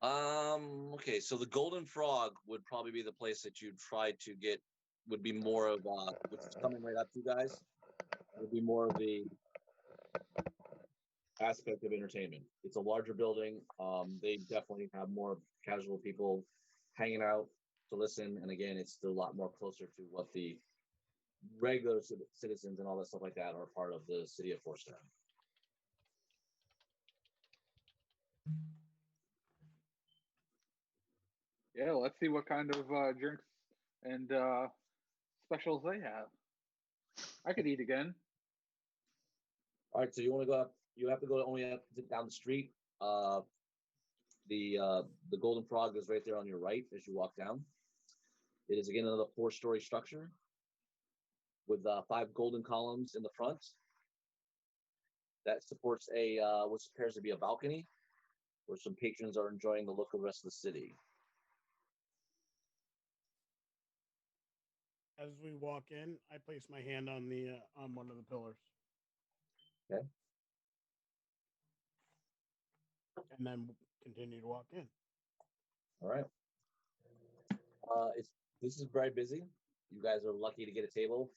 Okay, so the Golden Frog would probably be the place that you'd try to get. Would be more of which is coming right up to you guys. Would be more of the aspect of entertainment. It's a larger building. They definitely have more casual people hanging out to listen, and again, it's still a lot more closer to what the regular citizens and all that stuff like that are part of the city of Forstad. Yeah, let's see what kind of drinks and specials they have. I could eat again. All right, so you want to go up? You have to go only up down the street. The Golden Frog is right there on your right as you walk down. It is again another 4-story structure with 5 golden columns in the front. That supports a what appears to be a balcony, where some patrons are enjoying the look of the rest of the city. As we walk in, I place my hand on the on one of the pillars. Okay. And then continue to walk in. All right. This is very busy. You guys are lucky to get a table.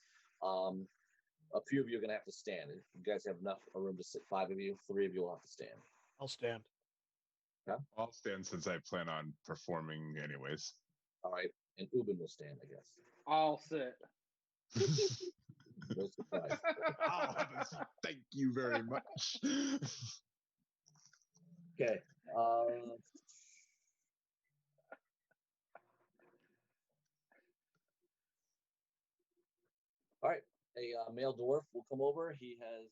A few of you are going to have to stand. If you guys have enough room to sit, 5 of you, 3 of you will have to stand. I'll stand. Okay. I'll stand since I plan on performing anyways. All right. And Ubin will stand, I guess. I'll sit. No surprise. Thank you very much. Okay. All right. A male dwarf will come over. He has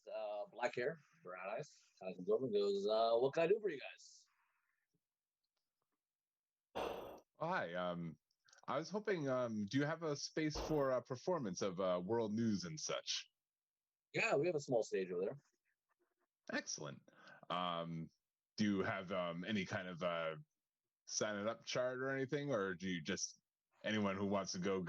black hair, brown eyes. Comes over and goes, "What can I do for you guys?" Oh, hi. I was hoping. Do you have a space for a performance of world news and such? Yeah, we have a small stage over there. Excellent. Do you have any kind of sign it up chart or anything, or do you just anyone who wants to go?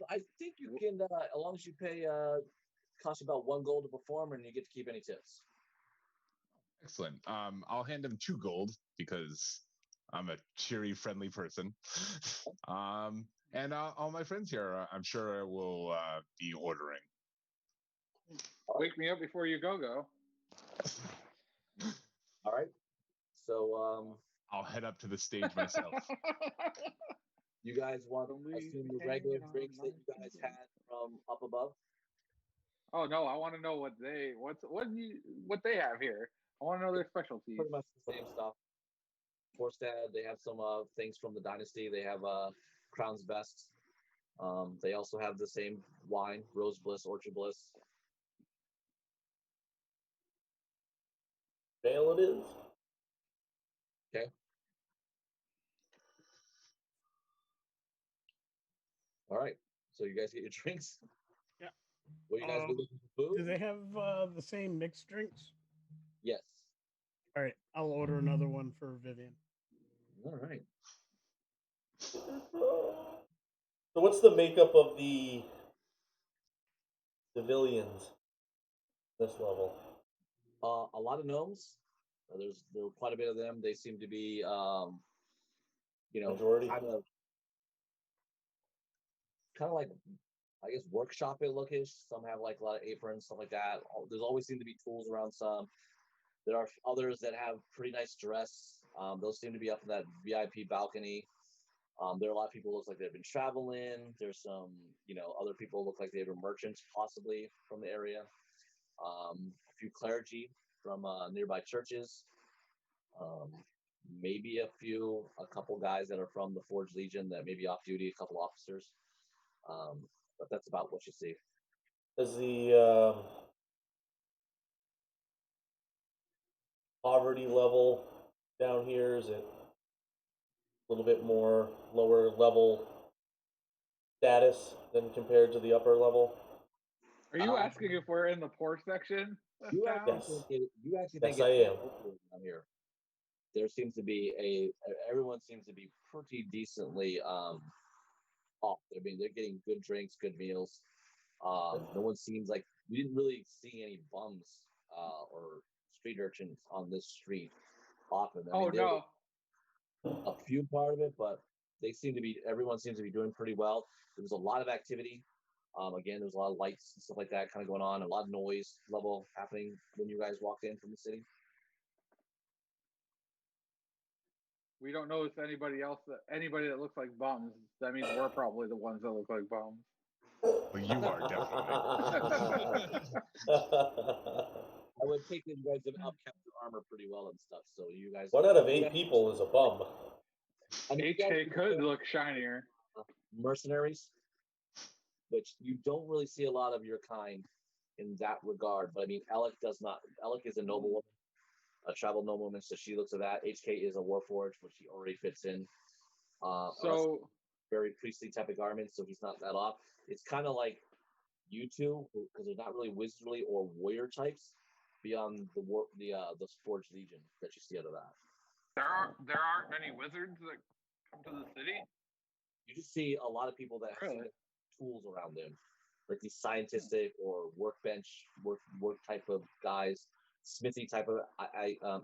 I think you can, as long as you pay, costs about 1 gold to perform, and you get to keep any tips. Excellent. I'll hand him 2 gold because I'm a cheery, friendly person. And all my friends here, I'm sure, will be ordering. Wake me up before you go. All right. So I'll head up to the stage myself. You guys want to assume the regular drinks that you guys had from up above? Oh no, I want to know what they have here. I want to know their specialties. Pretty much the same stuff. Forstad, they have some things from the dynasty. They have Crown's Best. They also have the same wine, Rose Bliss, Orchard Bliss. Fail it is. Okay. All right. So you guys get your drinks? Yeah. Will you guys be looking for food? Do they have the same mixed drinks? Yes. All right. I'll order another one for Vivian. All right. So what's the makeup of the civilians this level? A lot of gnomes. There's quite a bit of them. They seem to be, Majority. kind of like, I guess, workshop lookish. Some have like a lot of aprons, stuff like that. There's always seem to be tools around some. There are others that have pretty nice dress. Those seem to be up in that VIP balcony. There are a lot of people who look like they've been traveling. There's some, other people look like they've been merchants, possibly from the area. A few clergy from nearby churches. Maybe a couple guys that are from the Forge Legion that may be off duty, a couple officers. But that's about what you see. Does the poverty level down here, is it a little bit more lower level status than compared to the upper level? Are you asking if we're in the poor section? You actually Yes. think Yes, I am. down here. There seems to be everyone seems to be pretty decently off. I mean, they're getting good drinks, good meals. No one seems like we didn't really see any bums or street urchins on this street often. I mean, no. A few part of it, but everyone seems to be doing pretty well. There was a lot of activity. Again, there's a lot of lights and stuff like that kind of going on, a lot of noise level happening when you guys walked in from the city. We don't notice anybody that looks like bums. That means we're probably the ones that look like bums. Well, you are definitely. I would take that you guys have upkept your armor pretty well and stuff. So you guys. 1 out of 8 people is a bum. I mean, HK could look shinier. Mercenaries, which you don't really see a lot of your kind in that regard. But I mean, Alec does not. Alec is a noblewoman, a travel noblewoman, so she looks at that. HK is a warforged, which he already fits in. So very priestly type of garments, so he's not that off. It's kind of like you two, because they're not really wizardly or warrior types beyond the Forged Legion that you see out of that. There aren't any wizards that come to the city. You just see a lot of people that have tools around them, like these scientific or workbench work type of guys, smithy type of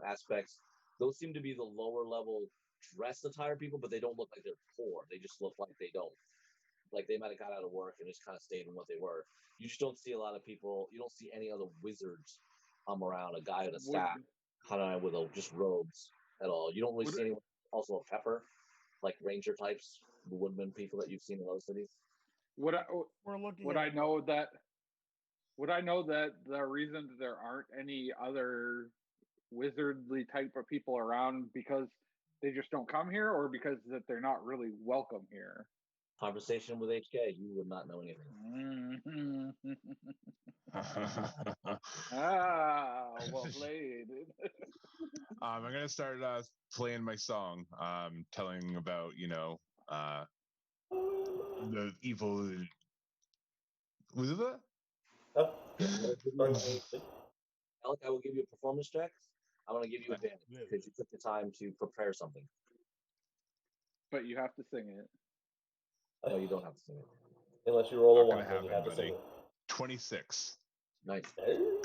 aspects. Those seem to be the lower level dress attire people, but they don't look like they're poor. They just look like they might have got out of work and just kind of stayed in what they were. You just don't see a lot of people. You don't see any other wizards around. A guy with a staff, kind of with just robes at all. You don't really see anyone. Also, a pepper, like ranger types, the woodman people that you've seen in other cities. Would I know that the reason that there aren't any other wizardly type of people around because they just don't come here, or because that they're not really welcome here? Conversation with HK, you would not know anything. Well played. I'm gonna start playing my song, telling about the evil. Was it that? Alec, I will give you a performance check. I want to give you advantage because you took the time to prepare something. But you have to sing it. No, you don't have to sing it. Unless you roll a 1, then you have to sing it. 26. Nice.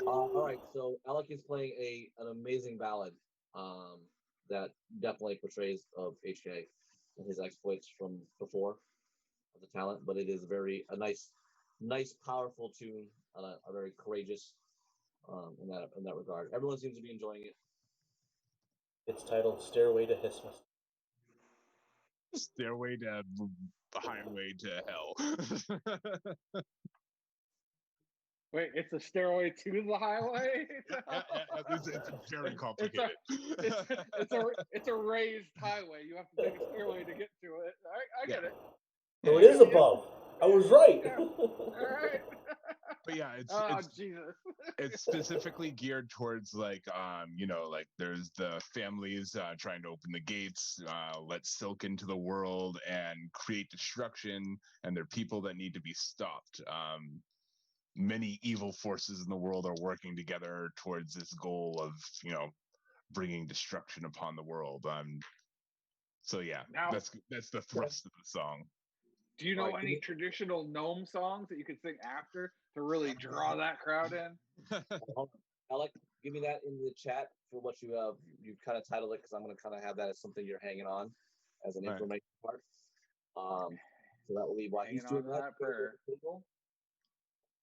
All right, so Alec is playing an amazing ballad that definitely portrays of HK and his exploits from before as a talent, but it is a nice, powerful tune, a very courageous in that regard. Everyone seems to be enjoying it. It's titled "Stairway to Hismus." Stairway to highway to hell. Wait, it's a stairway to the highway? It's very complicated. It's a raised highway. You have to take a stairway to get to it. I get it. So it is above. I was right. Yeah. All right. But yeah, Jesus. It's specifically geared towards like there's the families trying to open the gates, let Silk into the world and create destruction, and there are people that need to be stopped. Many evil forces in the world are working together towards this goal of bringing destruction upon the world. So yeah, that's the thrust of the song. Do you know any traditional gnome songs that you could sing after to really draw that crowd in? Alec, give me that in the chat for what you kind of titled it, because I'm going to kind of have that as something you're hanging on as an information part. So that will be why he's doing that.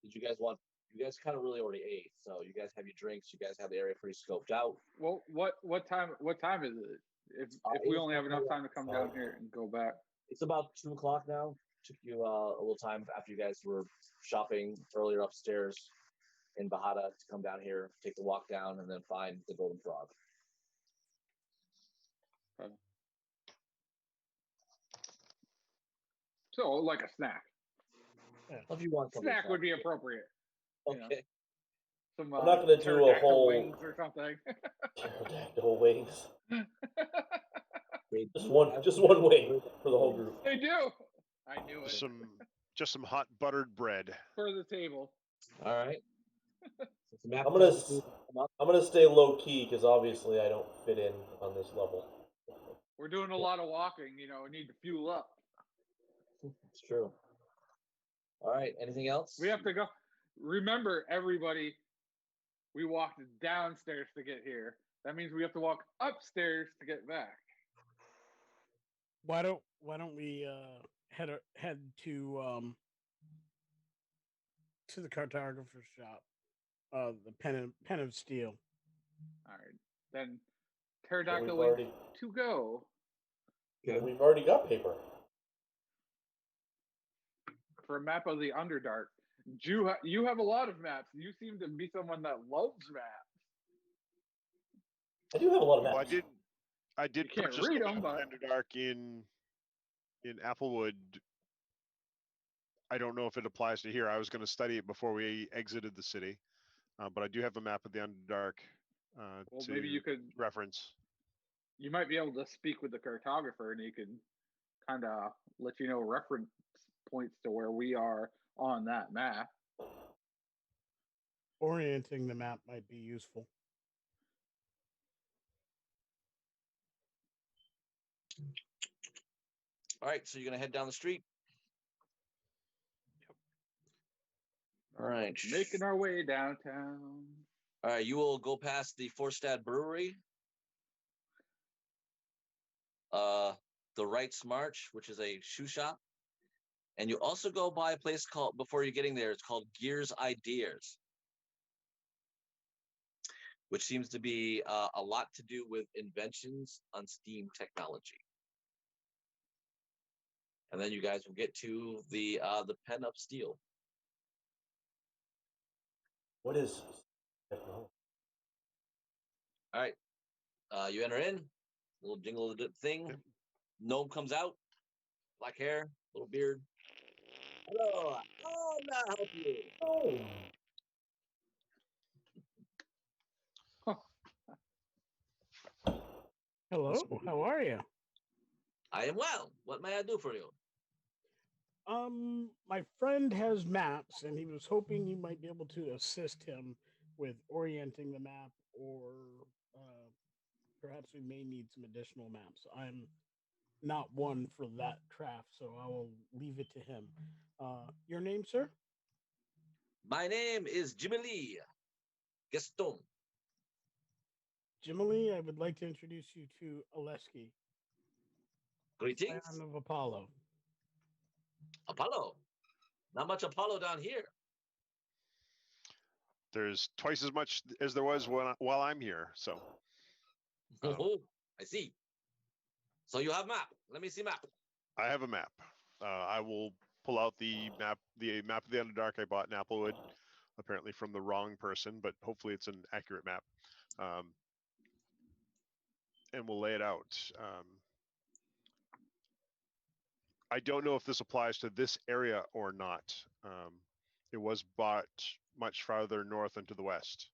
Did you guys kind of really already ate, so you guys have your drinks, you guys have the area pretty scoped out. Well, what time is it? If we only have enough time to come down here and go back. It's about 2 o'clock now. Took you a little time after you guys were shopping earlier upstairs in Bahada to come down here, take the walk down, and then find the golden frog. So, like a snack. If you want something Snack would be appropriate. Okay. You know, some I'm not going to do a whole wings or something. pterodactyl wings. Just one wing for the whole group. They do. I knew it. Just some hot buttered bread For the table. All right. I'm gonna stay low key because obviously I don't fit in on this level. We're doing a lot of walking. You know, we need to fuel up. It's true. All right. Anything else? We have to go. Remember, everybody, we walked downstairs to get here. That means we have to walk upstairs to get back. Why don't we head to the cartographer's shop, the pen of steel. All right, then pterodactyl wings to go. Yeah, we've already got paper for a map of the Underdark. You have a lot of maps. You seem to be someone that loves maps. I do have a lot of maps. Well, I did purchase read them, but Underdark in Applewood. I don't know if it applies to here. I was going to study it before we exited the city, but I do have a map of the Underdark to maybe you could reference. You might be able to speak with the cartographer, and he could kind of let you know reference points to where we are on that map. Orienting the map might be useful. All right, so you're gonna head down the street. Yep. All right, making our way downtown. All right, you will go past the Forstad Brewery, the Wright's March, which is a shoe shop, and you also go by a place called, before you're getting there, it's called Gears Ideas, which seems to be a lot to do with inventions on steam technology. And then you guys will get to the pen up steel. What is technology? All right, you enter in, little jingle the thing. Yep. Gnome comes out, black hair, little beard. Hello, how may I help you? Oh. Hello, how are you? I am well. What may I do for you? My friend has maps, and he was hoping you might be able to assist him with orienting the map, or perhaps we may need some additional maps. I'm not one for that craft, so I will leave it to him. Your name, sir? My name is Jimmy Lee Gaston. Jimmy Lee, I would like to introduce you to Oleski. Greetings. Son of Apollo. Apollo? Not much Apollo down here. There's twice as much as there was while I'm here, so. Oh, I see. So you have map. Let me see map. I have a map. I will pull out the map of the Underdark I bought in Applewood, apparently from the wrong person, but hopefully it's an accurate map. And we'll lay it out. I don't know if this applies to this area or not. It was bought much farther north and to the west.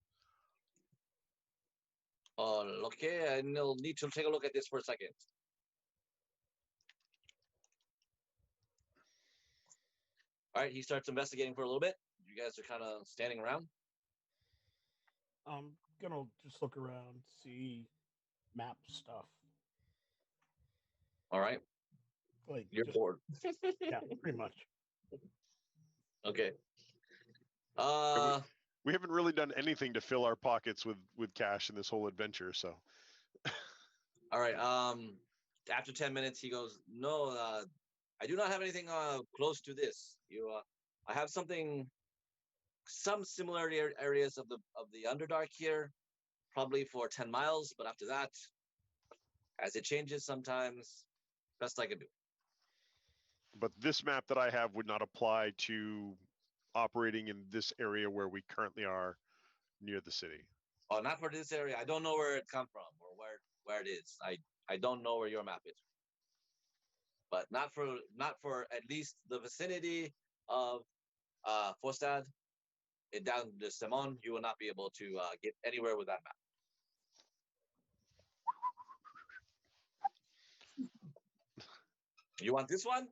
Okay, I need to take a look at this for a second. All right, he starts investigating for a little bit. You guys are kind of standing around. I'm gonna just look around, see map stuff. All right. Like you're bored. Yeah, pretty much. Okay. We haven't really done anything to fill our pockets with cash in this whole adventure, so. All right. After 10 minutes, he goes, "No, I do not have anything close to this. I have some similar areas of the Underdark here, probably for 10 miles, but after that, as it changes sometimes, best I can do." But this map that I have would not apply to operating in this area where we currently are near the city. Oh, not for this area. I don't know where it come from or where it is. I don't know where your map is. But not for at least the vicinity of Forstad, down to Simon, you will not be able to get anywhere with that map. You want this one?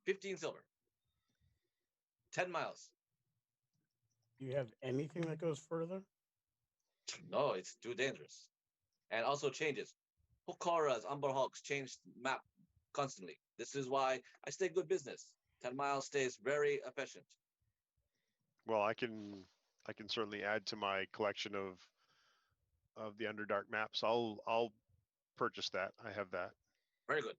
15 silver. 10 miles. Do you have anything that goes further? No, it's too dangerous. And also changes. Hukaras, Umber Hawks change map constantly. This is why I stay good business. 10 miles stays very efficient. Well, I can certainly add to my collection of the Underdark maps. I'll purchase that. I have that. Very good.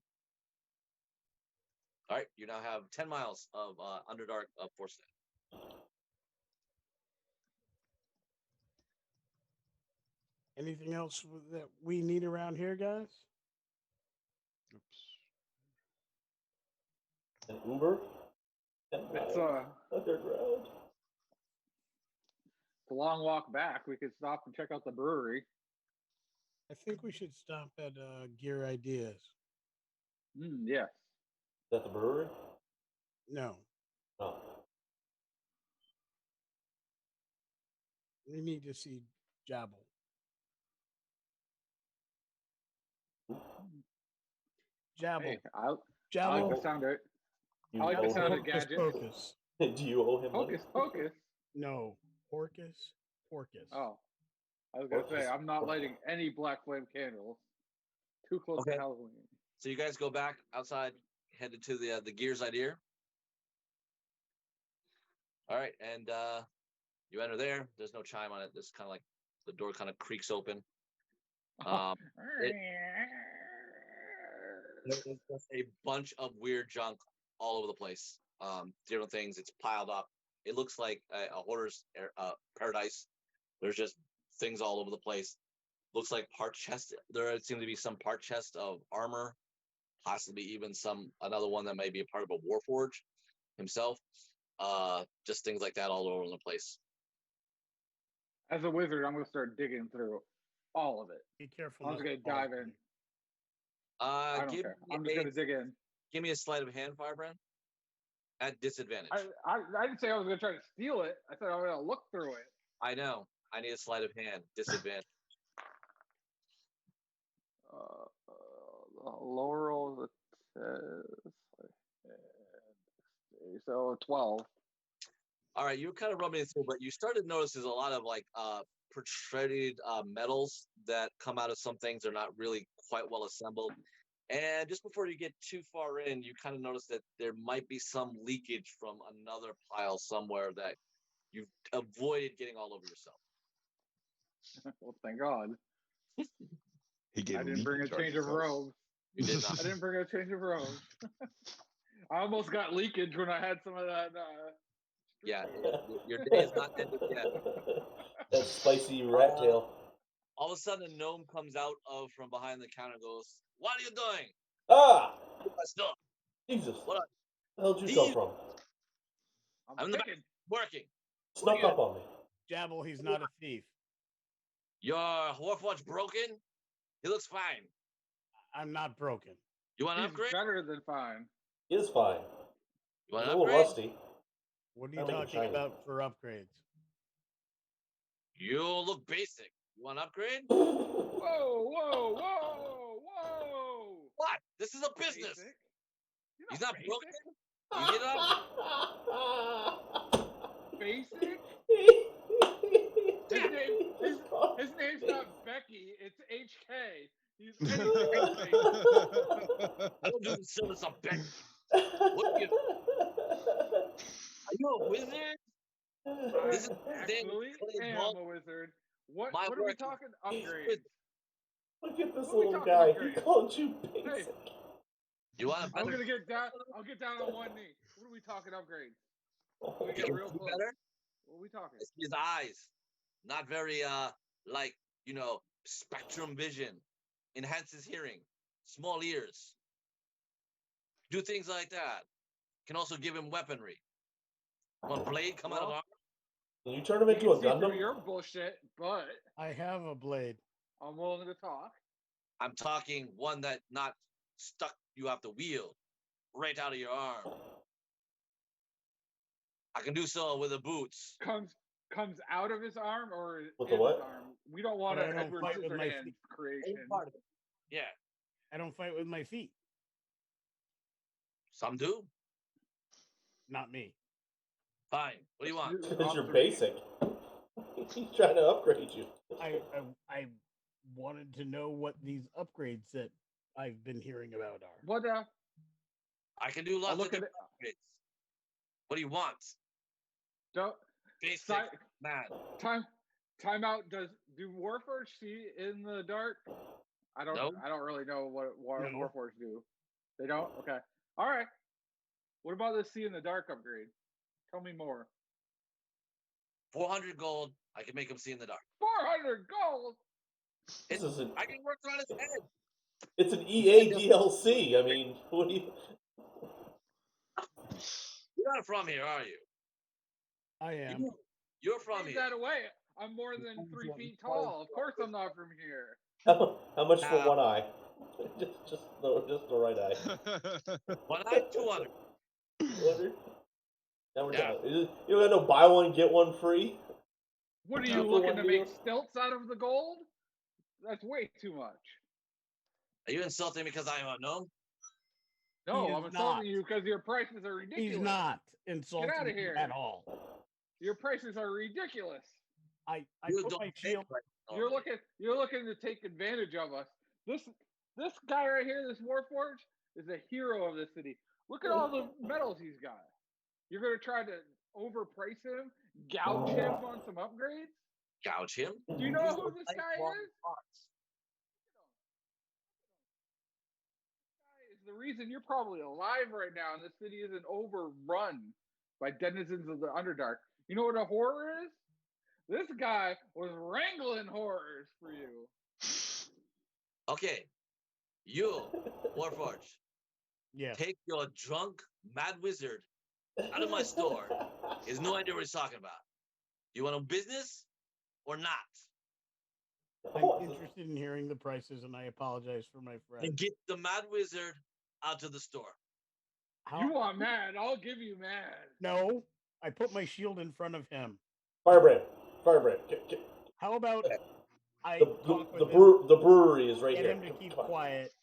All right, you now have 10 miles of Underdark of Forstad. Anything else that we need around here, guys? Oops. An Uber? It's Underground. a long walk back. We could stop and check out the brewery. I think we should stop at Gear Ideas. Yes. Is that the brewery? No, No. we need to see Jabal. Jabal. Hey, I like Jabal. the sound of it. You I like the owe sound of him, Hocus gadgets. Pocus. do you owe him money? Hocus Pocus. No, Porcus. Porcus. Oh, I was gonna say Hocus I'm not Pocus. lighting any black flame candles. Too close Okay. to Halloween. So you guys go back outside, headed to the Gears Idea. All right, and you enter there. There's no chime on it. This kind of like the door kind of creaks open. There's just a bunch of weird junk all over the place. Different things. It's piled up. It looks like a hoarder's paradise. There's just things all over the place. Looks like part chest. There seem to be some part chest of armor, possibly even another one that may be a part of a warforge himself. Just things like that all over the place. As a wizard, I'm gonna start digging through all of it. Be careful. I'm just not gonna to fall dive in. it. I don't Give care. me I'm just gonna dig in. give me a sleight of hand, Firebrand. At disadvantage. I didn't say I was gonna try to steal it. I said I was gonna look through it. I know. I need a sleight of hand. Disadvantage. The lower roll is so 12. All right, you're kind of rubbing it through, but you started to notice there's a lot of like protruded metals that come out of some things. They're not really quite well assembled. And just before you get too far in, you kind of notice that there might be some leakage from another pile somewhere that you've avoided getting all over yourself. Well, thank God. He gave I didn't bring a change of robes. You did not. I didn't bring a change of robes. I almost got leakage when I had some of that. Yeah, your day is not ended yet. That spicy rat tail. All of a sudden, a gnome comes out from behind the counter and goes, "What are you doing?" Ah! My stuff. Jesus. What up? Where the hell did you come from? I'm in the back working. Snuck up on me. Jabal, he's not a thief. Your Warforged broken? He looks fine. I'm not broken. You want an He's upgrade? better than fine. He is fine. You want He's an a little upgrade? rusty. What are you I'll make it talking shiny. about for upgrades? You look basic. You want an upgrade? Whoa, whoa, whoa, whoa! What? This is a business. Basic? You're He's not basic. broken. You get up. Basic? His name's not Becky. It's HK. He's basic. I don't do the service of Ben. What are you? Are you a wizard? This is I actually am a wizard. What My are we work is- talking he's upgrade? with- Look at this What are we little talking guy. upgrade? He called you basic. You want a I'm better? gonna get down. I'll get down on one knee. What are we talking upgrade? We You get can real see close. better? What are we talking? I see his eyes. Not very like spectrum vision. Enhances hearing. Small ears. Do things like that. can also give him weaponry. Want a blade come out of armor? Can you turn him We into can a see through Gundam? your bullshit, but I have a blade. I'm willing to talk. I'm talking one that not stuck. You have to wield right out of your arm. I can do so with the boots. Comes out of his arm or With in the what? his arm. We don't want But I an don't Edward fight with my Scissorhands feet. creation. Part of it. Yeah, I don't fight with my feet. some do. Not me. Fine. What do you want? Because you're basic. He's trying to upgrade you. I wanted to know what these upgrades that I've been hearing about are. What I can do lots of look at different upgrades. What do you want? don't Basic si- man. time out. Do Warforged see in the dark? I don't No. really know what No. Warforged do. They don't? Okay. All right. What about the see in the dark upgrade? Tell me more. 400 gold. I can make him see in the dark. 400 gold. This isn't. I can work around his head. It's an EA DLC. I mean, what do you? You're not from here, are you? I am. You're from Take here. that away. I'm more than 3 feet tall. Of course, I'm not from here. How much for one eye? just the right eye. 1 eye, 200. 200? Now we're Yeah. down. You don't got no buy one get one free. What are Two you for looking one to deal? make stilts out of the gold? That's way too much. Are you insulting me because I'm unknown? No, He I'm is insulting not. you because your prices are ridiculous. He's not insulting outta me here. at all. Your prices are ridiculous. I You put don't my pay shield. right You're normally. looking to take advantage of us. This guy right here, this Warforged, is a hero of the city. Look at all the medals he's got. You're gonna try to overprice him, gouge him on some upgrades? Gouge him? Do you know He's who a this guy lifelong is? fox. This guy is the reason you're probably alive right now, and the city isn't overrun by denizens of the Underdark. You know what a horror is? This guy was wrangling horrors for you. Okay. You, Warforged, Yeah. take your drunk mad wizard out of my store. He has no idea what he's talking about. You want a business or not? I'm interested in hearing the prices, and I apologize for my friend. Then get the mad wizard out of the store. You want mad? I'll give you mad. No, I put my shield in front of him. Firebrand. How about I The talk with him, the brewery is right get here. him to keep quiet,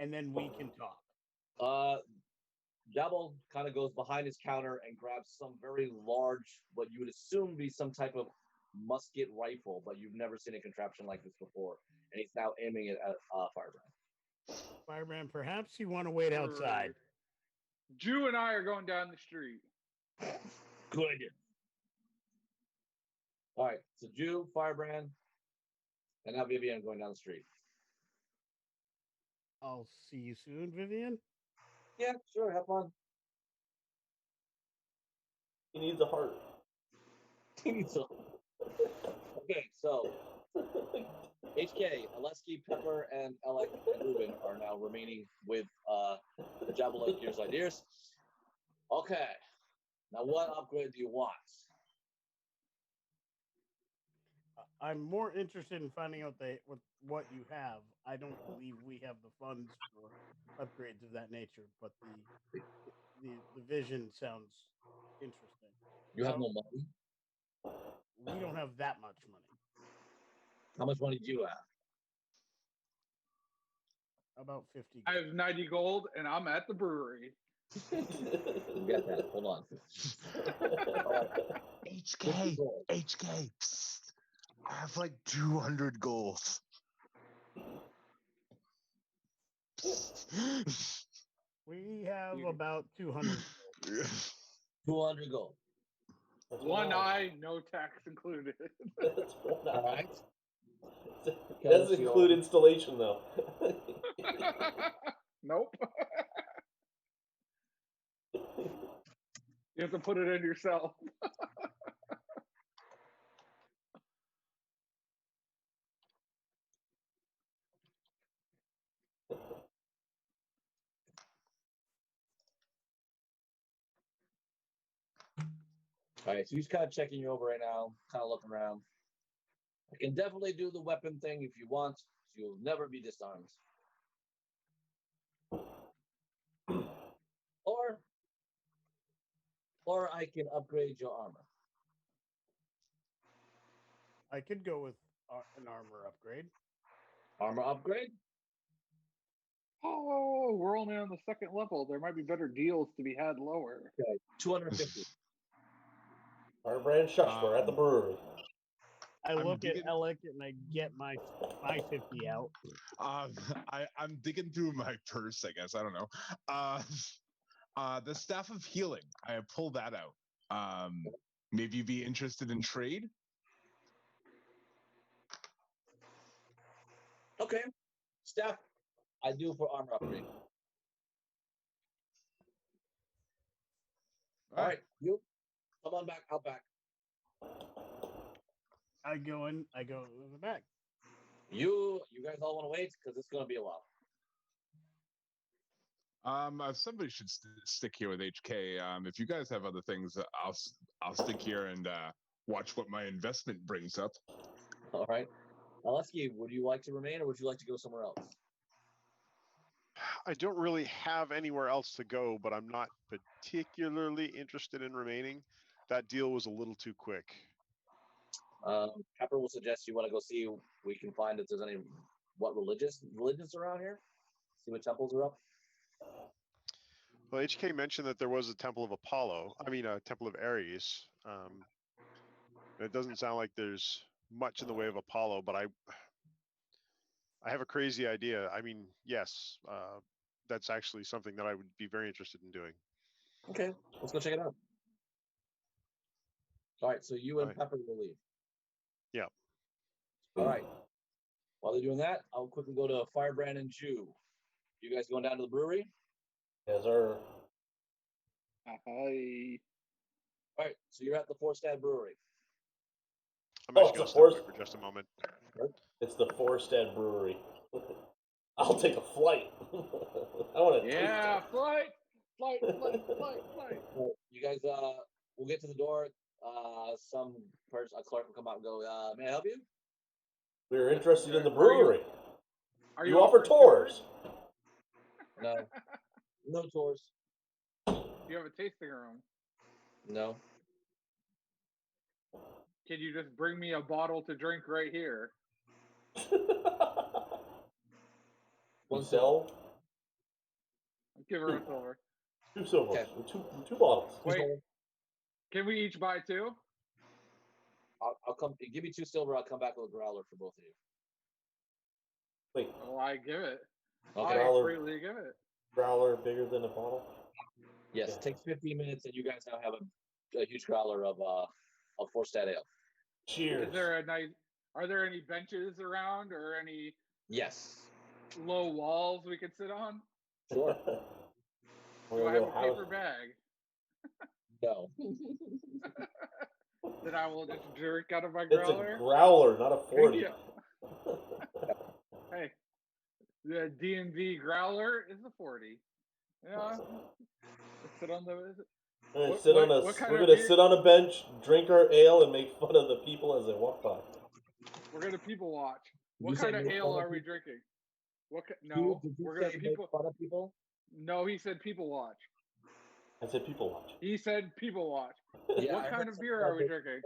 and then we can talk. Jabal kind of goes behind his counter and grabs some very large, what you would assume be some type of musket rifle, but you've never seen a contraption like this before. And he's now aiming it at Firebrand. Firebrand, perhaps you want to wait outside. Drew and I are going down the street. Good. All right, so Jew, Firebrand, and now Vivian going down the street. I'll see you soon, Vivian. Yeah, sure, have fun. He needs a heart. Okay, so HK, Aleski, Pepper, and Alec and Ruben are now remaining with the Jabberwock Gears Ideas. Okay, now what upgrade do you want? I'm more interested in finding out what you have. I don't believe we have the funds for upgrades of that nature, but the vision sounds interesting. You have no money? We don't have that much money. How much money do you have? About 50. I have 90 gold, and I'm at the brewery. You get that. Hold on. HK. Psst. I have like 200 gold. We have about 200. 200 gold. One eye, no tax included. That's one All eye. right. Doesn't include installation though. Nope. You have to put it in yourself. All right, so he's kind of checking you over right now, kind of looking around. I can definitely do the weapon thing if you want. You'll never be disarmed. Or I can upgrade your armor. I could go with an armor upgrade. Armor upgrade? Oh, we're only on the second level. There might be better deals to be had lower. Okay, 250. Firebrand Shush, we're at the brewery. I look at Alec and I get my 50 out. I'm digging through my purse, I guess. I don't know. The Staff of Healing. I pulled that out. Maybe you'd be interested in trade? Okay. Staff, I do for armor upgrade. All right, you come on back, out back. I go in the back. You guys all want to wait because it's going to be a while. Somebody should stick here with HK. If you guys have other things, I'll stick here and watch what my investment brings up. All right. Alesky, would you like to remain or would you like to go somewhere else? I don't really have anywhere else to go, but I'm not particularly interested in remaining. That deal was a little too quick. Pepper will suggest you want to go see if we can find if there's any religions around here. See what temples are up. Well, HK mentioned that there was a temple of Apollo. I mean, a temple of Ares. It doesn't sound like there's much in the way of Apollo, but I have a crazy idea. I mean, yes, that's actually something that I would be very interested in doing. Okay, let's go check it out. All right, so you and Pepper will leave. Yeah. All right. While they're doing that, I'll quickly go to Firebrand and Jew. You guys going down to the brewery? Yes, sir. Hi. All right, so you're at the Forstad Brewery. I'm actually going to step away for just a moment. It's the Forstad Brewery. I'll take a flight. I want to taste it. Flight. You guys, we'll get to the door. Some person, a clerk will come out and go, may I help you? We're interested in the brewery. Are you offer tours? No. No tours. You have a tasting room? No. Can you just bring me a bottle to drink right here? One sell? Give her a silver. 2 silvers. Okay. Two bottles. Wait. Can we each buy 2? I'll come. Give me 2 silver. I'll come back with a growler for both of you. Wait. Oh, I give it. Okay. I freely give it. Growler bigger than a bottle? Yes. Yeah. It takes 15 minutes, and you guys now have a huge growler of Forstad ale. Cheers. Is there are there any benches around or any? Yes. Low walls we could sit on? Sure. Do I have a paper bag? No. That I will just drink out of my growler? It's a growler, not a 40. Hey, the D&D growler is a 40. Yeah. Sit on the. We're gonna sit on a bench, drink our ale, and make fun of the people as they walk by. We're gonna people watch. What kind of ale are we drinking? No, we're gonna people. Make fun of people? No, he said people watch. I said people watch. He said people watch. Yeah, what kind of beer are we drinking?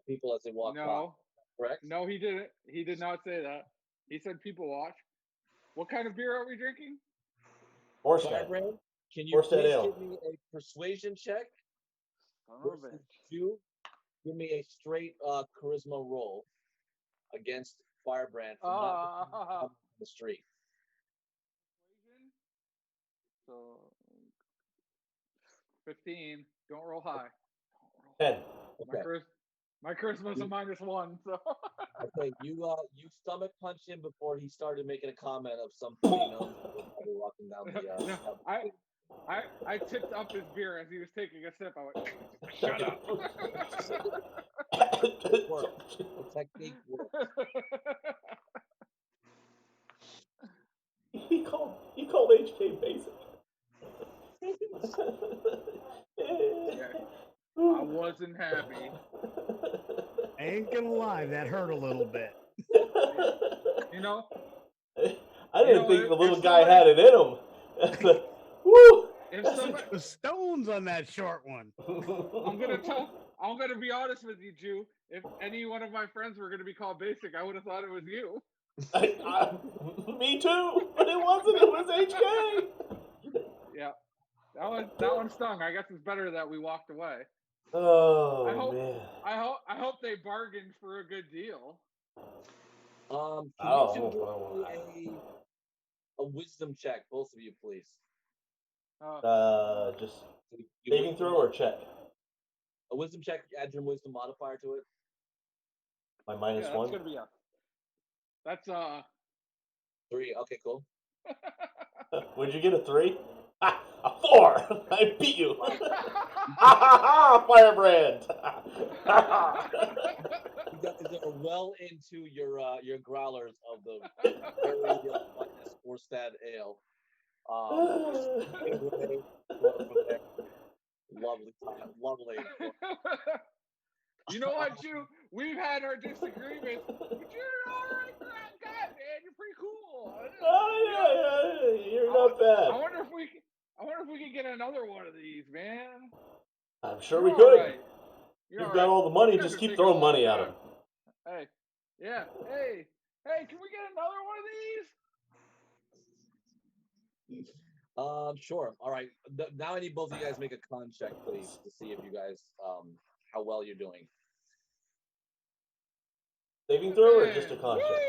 People as they walk by. No. Correct? No, he didn't. He did not say that. He said people watch. What kind of beer are we drinking? Forstad. Can you please give me a persuasion check? Versus you, give me a straight charisma roll against Firebrand for not on the street. So 15. Don't roll high. 10. Okay. My charisma's a -1, so. Okay, you stomach punched him before he started making a comment of something walking down the. I tipped up his beer as he was taking a sip. I went, shut up. The technique works. He called HK basic. Yeah. I wasn't happy. I ain't gonna lie, that hurt a little bit. You know, I didn't know, think the little if guy somebody- had it in him. Woo! if somebody, The stones on that short one. I'm gonna be honest with you, Jew. If any one of my friends were gonna be called basic, I would have thought it was you. Me too, but it wasn't. It was HK. Yeah, that one stung. I guess it's better that we walked away. Oh man. I hope they bargained for a good deal. Can you two do a wisdom check, both of you, please? Just saving throw or check? A wisdom check. Add your wisdom modifier to it. My -1. That's gonna be That's 3. Okay, cool. Would you get a 3? Ah, a 4. I beat you. Firebrand. You guys are well into your growlers of the very finest Forstad ale. Lovely time, lovely. You know what, Jew? We've had our disagreements, but you're all right for that guy, man. You're pretty cool. Oh yeah, you're not bad. I wonder if we can get another one of these, man. I'm sure we could. Right. You've got all the money. Just keep throwing money at him. Hey, yeah. Hey, can we get another one of these? Sure. All right. Now I need both of you guys make a con check, please, to see if you guys how well you're doing. Saving throw or just a con check?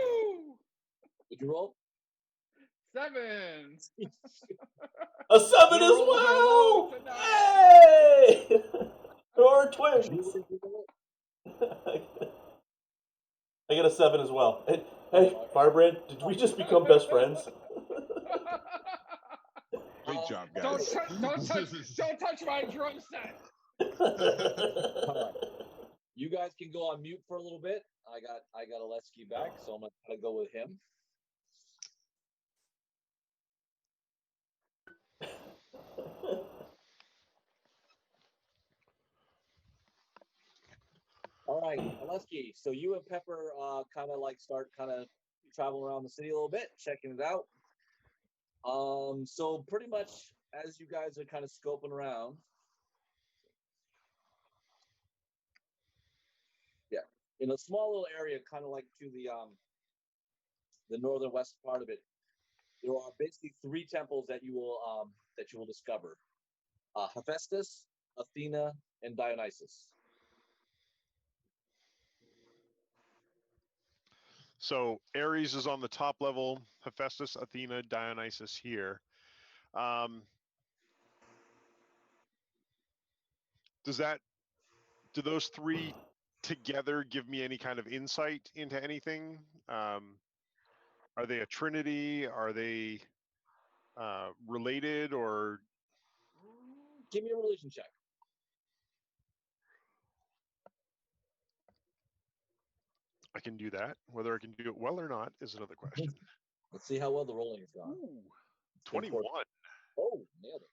Did you roll? 7. A 7 as well. Hey! Or twins. I get a 7 as well. Hey, Firebrand, did we just become best friends? Great job, guys. Don't touch my drum set. You guys can go on mute for a little bit. I got Alesky back, so I'm gonna go with him. All right, Alesky. So you and Pepper kind of like start kind of traveling around the city a little bit, checking it out. So pretty much as you guys are kind of scoping around, yeah, in a small little area, kind of like to the northern west part of it, there are basically 3 temples that you will discover: Hephaestus, Athena, and Dionysus. So Ares is on the top level, Hephaestus, Athena, Dionysus here. Do those 3 together give me any kind of insight into anything? Are they a trinity? Are they related, or? Give me a religion check. I can do that. Whether I can do it well or not is another question. Let's see how well the rolling has gone. Ooh, 21. Oh, nailed it.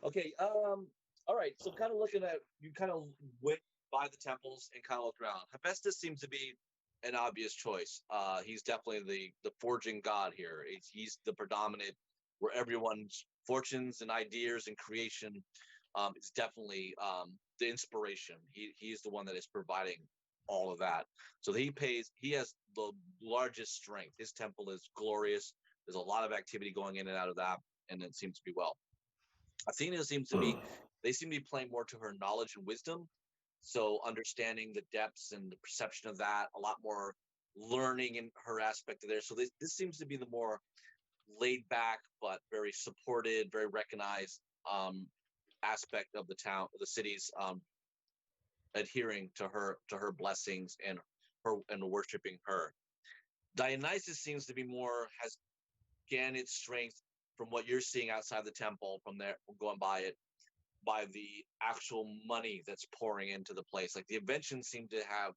Okay. All right. So kind of looking at, you kind of went by the temples and kind of looked around. Hephaestus seems to be an obvious choice. He's definitely the forging god here. He's the predominant, where everyone's fortunes and ideas and creation is definitely the inspiration. He's the one that is providing all of that. So he has the largest strength. His temple is glorious. There's a lot of activity going in and out of that, and it seems to be well. Athena seems to be, they seem to be playing more to her knowledge and wisdom. So understanding the depths and the perception of that, a lot more learning in her aspect of there. So this seems to be the more laid back, but very supported, very recognized aspect of the town, of the city's adhering to her blessings and worshiping her. Dionysus seems to be has gained its strength from what you're seeing outside the temple, from there, going by it, by the actual money that's pouring into the place. Like the inventions seem to have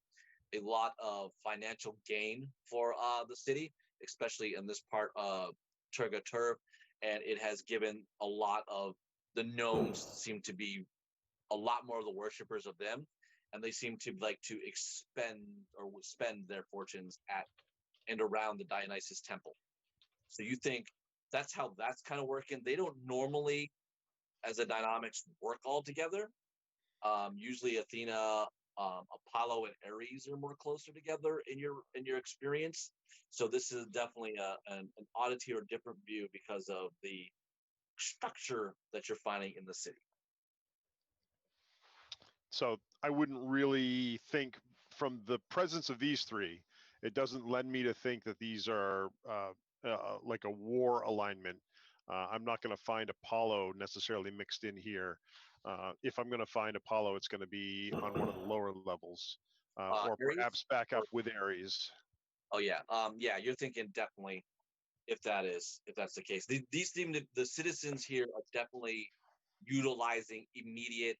a lot of financial gain for the city, especially in this part of Turgatur, and it has given a lot of the gnomes seem to be a lot more of the worshippers of them, and they seem to like to spend their fortunes at and around the Dionysus temple. So you think that's how that's kind of working? They don't normally, as a dynamics, work all together. Usually Athena, Apollo, and Ares are more closer together in your experience. So this is definitely an oddity or different view because of the structure that you're finding in the city. So I wouldn't really think, from the presence of these three, it doesn't lend me to think that these are like a war alignment. I'm not going to find Apollo necessarily mixed in here. If I'm going to find Apollo, it's going to be on one of the lower levels, or Ares? perhaps back up with Ares. Oh yeah, yeah. You're thinking definitely if that's the case. These seem to, the citizens here are definitely utilizing immediate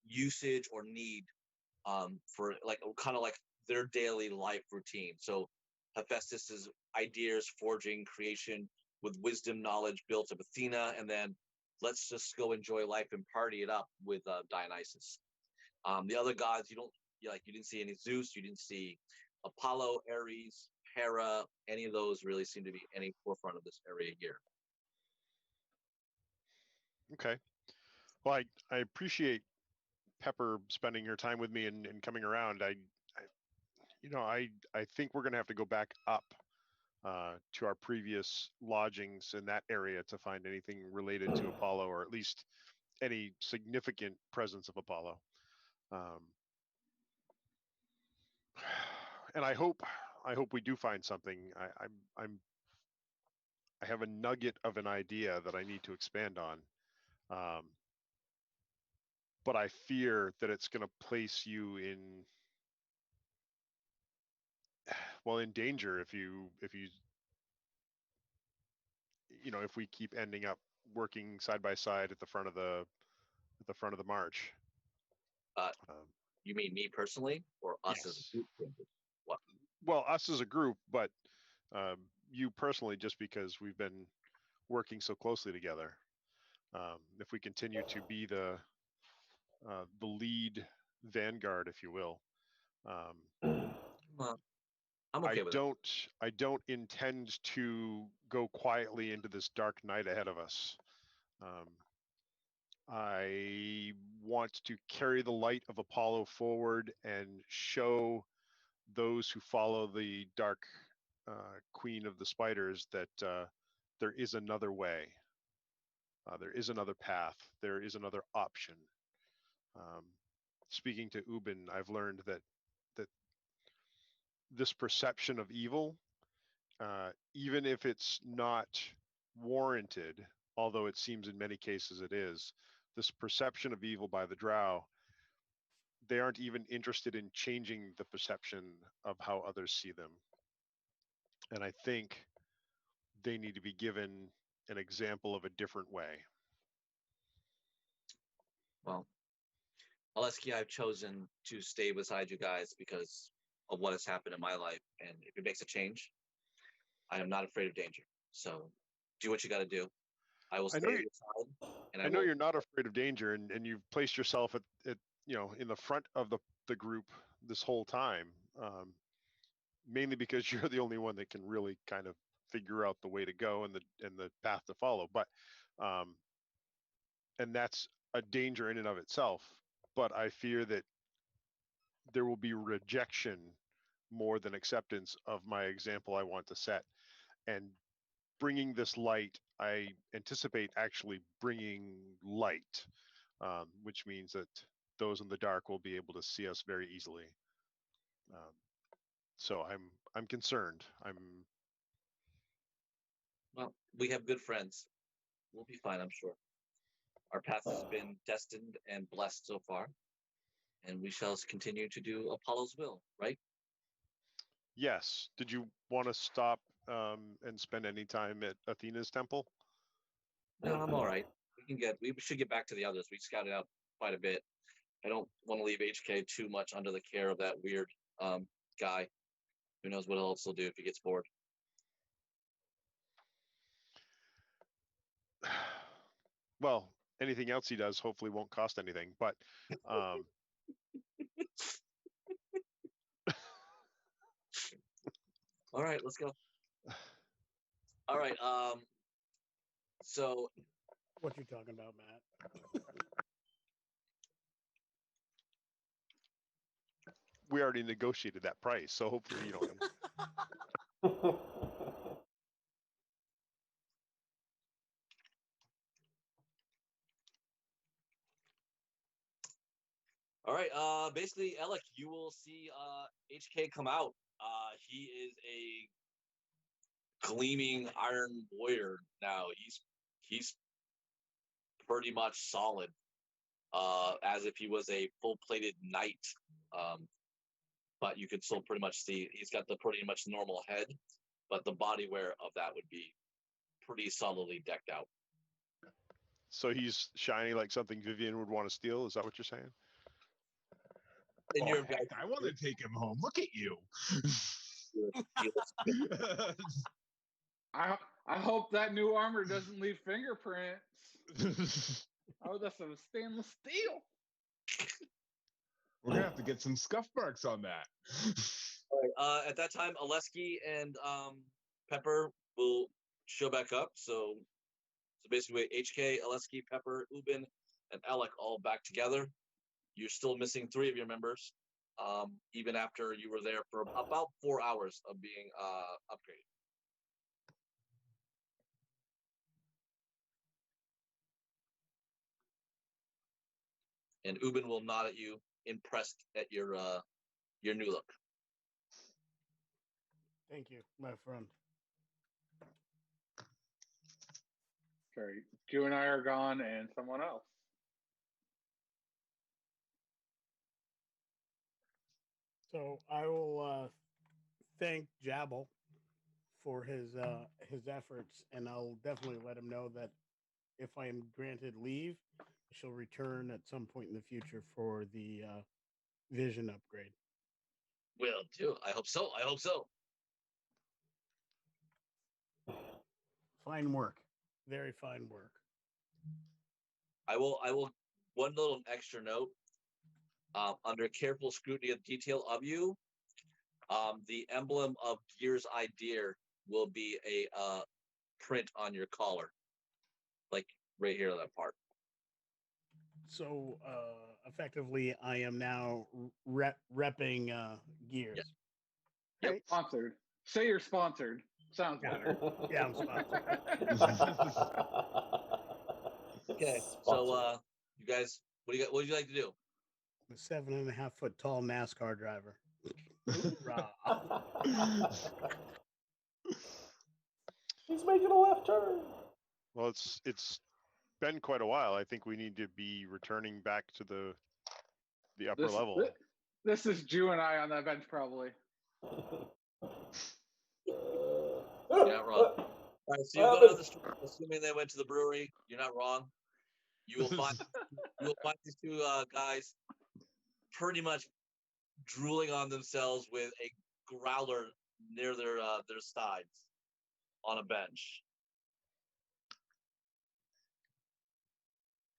usage or need for like kind of like their daily life routine. So Hephaestus's ideas, forging, creation with wisdom, knowledge built of Athena, and then let's just go enjoy life and party it up with Dionysus. The other gods, you didn't see any Zeus, you didn't see Apollo, Ares, Hera. Any of those really seem to be any forefront of this area here. Okay. Well, I appreciate Pepper spending her time with me and coming around. I think we're going to have to go back up to our previous lodgings in that area to find anything related to Apollo, or at least any significant presence of Apollo. And I hope we do find something. I have a nugget of an idea that I need to expand on. But I fear that it's going to place you in danger if we keep ending up working side by side at the front of the march. You mean me personally, or us Yes. as a group? What? Well, us as a group, but you personally, just because we've been working so closely together. If we continue to be the lead vanguard, if you will, Well, I'm okay with it. I don't intend to go quietly into this dark night ahead of us. I want to carry the light of Apollo forward and show those who follow the dark queen of the spiders that there is another way. There is another path. There is another option. Speaking to Ubin, I've learned that this perception of evil, even if it's not warranted, although it seems in many cases it is, this perception of evil by the drow, they aren't even interested in changing the perception of how others see them. And I think they need to be given an example of a different way. Well, Aleski, I've chosen to stay beside you guys because of what has happened in my life. And if it makes a change, I am not afraid of danger. So do what you got to do. I will stay at your side. And I know you're not afraid of danger, and you've placed yourself at in the front of the group this whole time, mainly because you're the only one that can really kind of figure out the way to go and the path to follow. But and that's a danger in and of itself. But I fear that there will be rejection more than acceptance of my example I want to set. And bringing this light, I anticipate actually bringing light, which means that those in the dark will be able to see us very easily. So I'm concerned. Well, we have good friends. We'll be fine, I'm sure. Our path has been destined and blessed so far, and we shall continue to do Apollo's will, right? Yes. Did you want to stop and spend any time at Athena's temple? No, I'm all right. We should get back to the others. We scouted out quite a bit. I don't want to leave HK too much under the care of that weird guy. Who knows what else he'll do if he gets bored. Well, anything else he does hopefully won't cost anything. But all right, let's go. All right. So What you talking about, Matt? we already negotiated that price, so hopefully you know. all right. Basically, Alec, you will see HK come out. He is a gleaming iron warrior now. He's pretty much solid, as if he was a full-plated knight. But you can still pretty much see he's got the pretty much normal head, but the body wear of that would be pretty solidly decked out. So he's shiny like something Vivian would want to steal. Is that what you're saying? And Oh, heck, I want to take him home. Look at you. I hope that new armor doesn't leave fingerprints. Oh, that's some stainless steel. We're gonna have to get some scuff marks on that. All right, at that time, Oleski and Pepper will show back up. So basically, HK, Oleski, Pepper, Ubin, and Alec all back together. You're still missing 3 of your members, even after you were there for about 4 hours of being upgraded. And Ubin will nod at you, impressed at your new look. Thank you, my friend. Okay, you and I are gone, and someone else. So I will thank Jabal for his efforts, and I'll definitely let him know that if I am granted leave, I shall return at some point in the future for the vision upgrade. Will do. I hope so. I hope so. Fine work, very fine work. I will. One little extra note. Under careful scrutiny of detail of you, the emblem of Gear's idea will be a print on your collar, like right here on that part. So effectively, I am now repping Gears. Yep. Yep. Sponsored. Say you're sponsored. Sounds better. Yeah, I'm sponsored. Okay, so you guys, what would you like to do? I'm a 7.5 foot tall NASCAR driver. He's making a left turn. Well, it's been quite a while. I think we need to be returning back to the upper level. This is Jew and I on that bench, probably. You're not wrong. All right, so you go down the street, assuming they went to the brewery. You're not wrong. You will find these 2 guys pretty much drooling on themselves with a growler near their sides on a bench.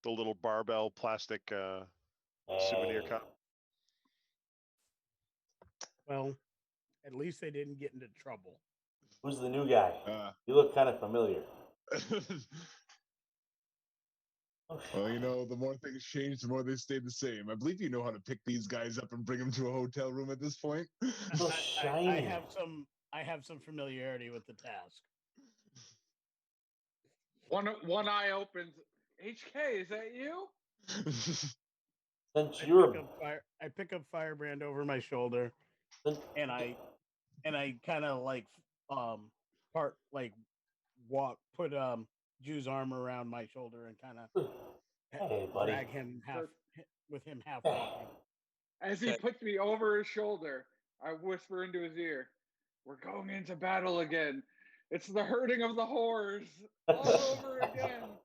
The little barbell plastic souvenir cup. Well, at least they didn't get into trouble. Who's the new guy? You look kind of familiar. Well, you know, the more things change, the more they stay the same. I believe you know how to pick these guys up and bring them to a hotel room at this point. So shiny. I have some familiarity with the task. One eye opens. HK, is that you? Since I pick up Firebrand over my shoulder, and I kind of like put Jew's arm around my shoulder and kind of drag him half walking. As he puts me over his shoulder, I whisper into his ear, "We're going into battle again. It's the herding of the whores all over again."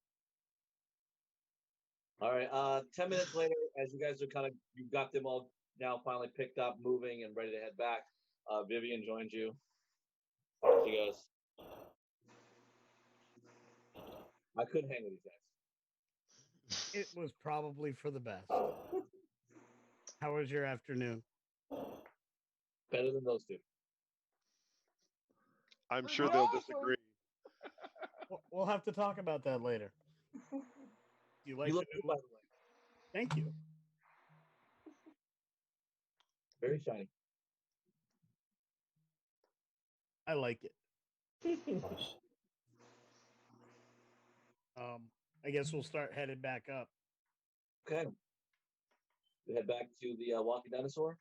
All right. 10 minutes later, as you guys are you've got them all now finally picked up, moving, and ready to head back. Vivian joins you. She goes, "I could hang with these guys." It was probably for the best. How was your afternoon? Better than those two. I'm sure Pretty they'll awesome. disagree. We'll have to talk about that later. You like You look the good, by the way. Thank you. Very shiny. I like it. Nice. I guess we'll start headed back up. Okay. We head back to the walking dinosaur.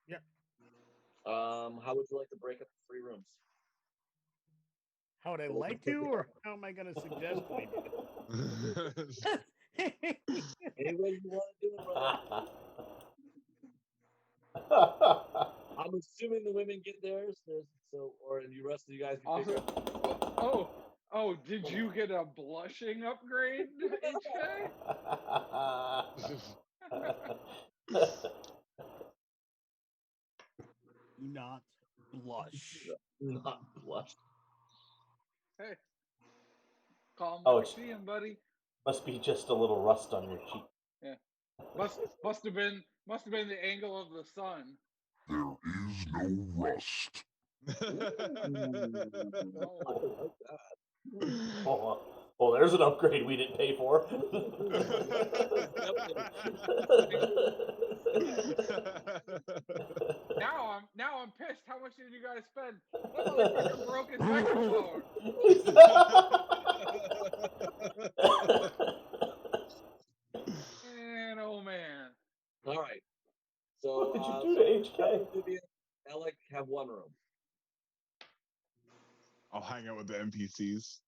Yep. How would you like to break up the 3 rooms? How would I like to, or how am I going to suggest we do it? Any way you want to do it, brother. I'm assuming the women get theirs. And the rest of you guys can figure out. Oh, did you get a blushing upgrade, HK? Not blush. Not blush. Hey, call him Oh, when you it's- see him, buddy. Must be just a little rust on your cheek. Yeah, must have been the angle of the sun. There is no rust. Oh, there's an upgrade we didn't pay for. Now I'm pissed. How much did you guys spend? That motherfucker broke his microphone. Man, oh man. All right. So, What did you do to HK? Vivian, Alec have 1 room. I'll hang out with the NPCs.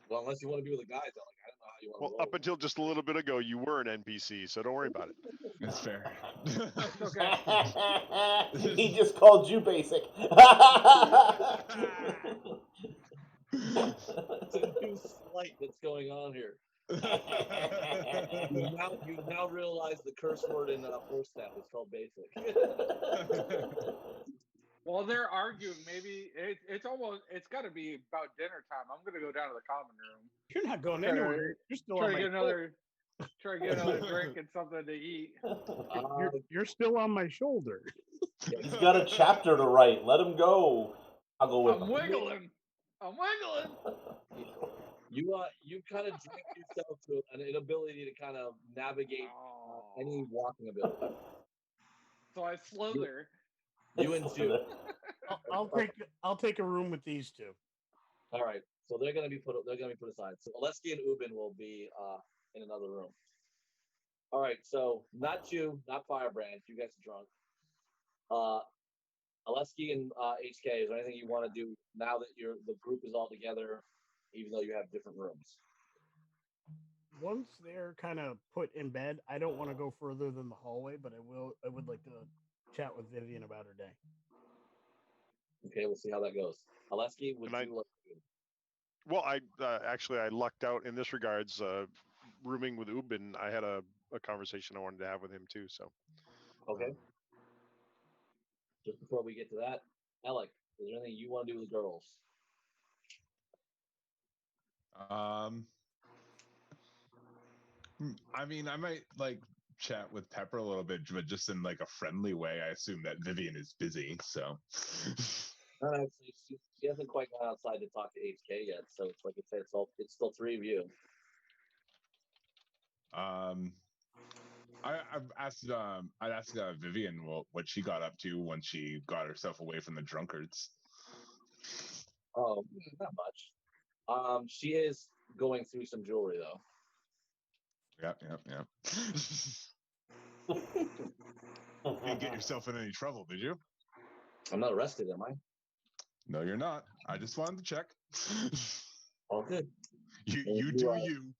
Well, unless you want to be with the guys, Alec. I don't know how you want to Well, roll. up until just a little bit ago, you were an NPC, so don't worry about it. It's fair. It's okay. He just called you basic. It's a new slight that's going on here. You now realize the curse word in Forstad is called basic. Well, they're arguing. Maybe it's got to be about dinner time. I'm gonna go down to the common room. You're not going Try to- anywhere. You're still Try on to my get another drink and something to eat. You're still on my shoulder. He's got a chapter to write. Let him go. I'll go with I'm him. wiggling. You kind of drink yourself to an inability to kind of navigate any walking ability. So I slither. You and two. I'll take a room with these two. All right. So they're gonna be put aside. So Oleski and Ubin will be in another room. All right. So not you, not Firebrand. You guys are drunk. Oleski and HK, is there anything you want to do now that the group is all together, even though you have different rooms? Once they're kind of put in bed, I don't want to go further than the hallway, but I would like to chat with Vivian about her day. Okay, we'll see how that goes. Oleski, would you like to do? Well, I lucked out in this regards. Rooming with Ubin, I had a conversation I wanted to have with him too. So, okay. Just before we get to that, Alec, is there anything you want to do with the girls? I mean, I might chat with Pepper a little bit, but just in a friendly way. I assume that Vivian is busy, so. No, actually, she hasn't quite gone outside to talk to HK yet, so it's like I said, it's still 3 of you. I'd ask Vivian what she got up to when she got herself away from the drunkards. Oh, not much. She is going through some jewelry though. Yep. You didn't get yourself in any trouble, did you? I'm not arrested, am I? No, you're not. I just wanted to check. All good. You do you.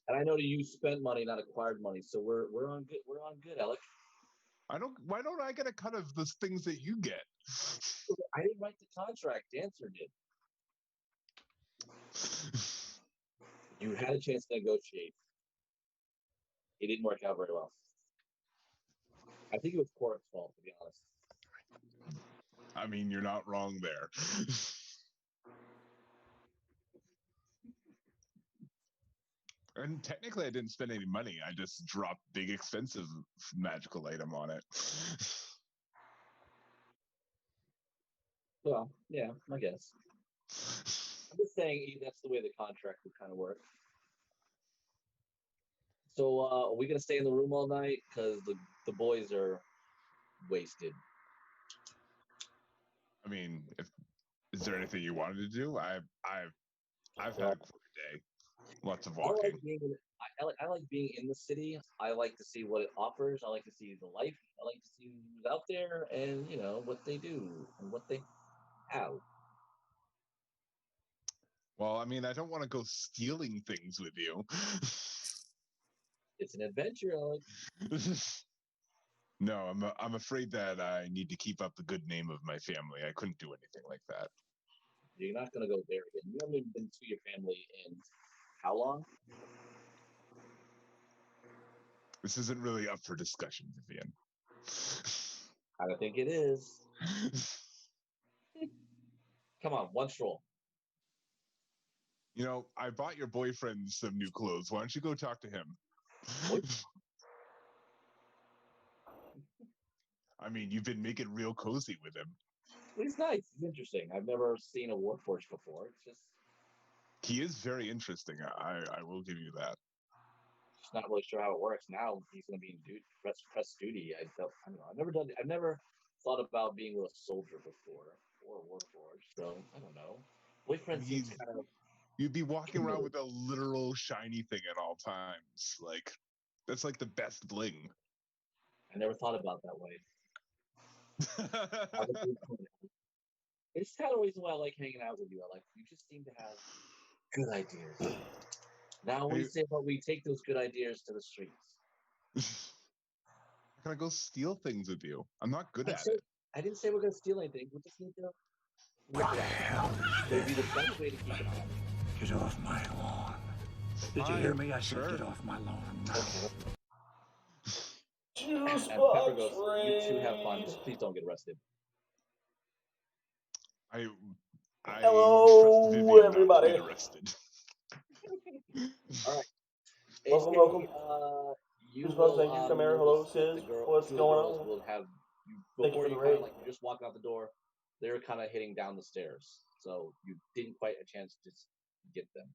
And I know that you spent money, not acquired money, so we're on good. We're on good, Alec. Why don't I get a cut of the things that you get? I didn't write the contract. Dancer did. You had a chance to negotiate. It didn't work out very well. I think it was Cork's fault, to be honest. I mean, you're not wrong there. And technically, I didn't spend any money. I just dropped big, expensive magical item on it. Well, yeah, I guess. I'm just saying that's the way the contract would kind of work. So, are we gonna stay in the room all night? Because the boys are wasted. I mean, is there anything you wanted to do? I've had Well, a quick day. Lots of I like walking. being I like being in the city. I like to see what it offers. I like to see the life. I like to see who's out there and what they do and what they have. Well, I mean, I don't want to go stealing things with you. It's an adventure, Alex. No, I'm afraid that I need to keep up the good name of my family. I couldn't do anything like that. You're not gonna go there again. You haven't even been to your family in how long? This isn't really up for discussion, Vivian. I don't think it is. Come on, one stroll. You know, I bought your boyfriend some new clothes. Why don't you go talk to him? I mean, you've been making real cozy with him. He's nice. He's interesting. I've never seen a Warforged before. It's just He is very interesting. I will give you that. just not really sure how it works. Now he's gonna be in press duty. I don't know. I've never thought about being with a soldier before or a Warforged. So I don't know. Boyfriend seems kind of. You'd be walking around with a literal shiny thing at all times. Like that's like the best bling. I never thought about that way. It's kind of the reason why I like hanging out with you. You just seem to have good ideas. Now we say, but we take those good ideas to the streets. I'm gonna go steal things with you. I'm not good at it. I didn't say we're gonna steal anything. We just need to. What the hell is Maybe the best way to keep it on. Get off my lawn. Did you hear me? I said get off my lawn. Juice And box Pepper goes, you two have fun. Just please don't get arrested. I Hello, trust Vivian everybody. not to get arrested. All right. Welcome, welcome. You Juice will, box, thank you. Come here. Hello, the sis. girl, What's two going girls on? will have Thank you before for you the kind of raid. you're just walking out the door. They're kind of hitting down the stairs, so you didn't quite a chance to get them.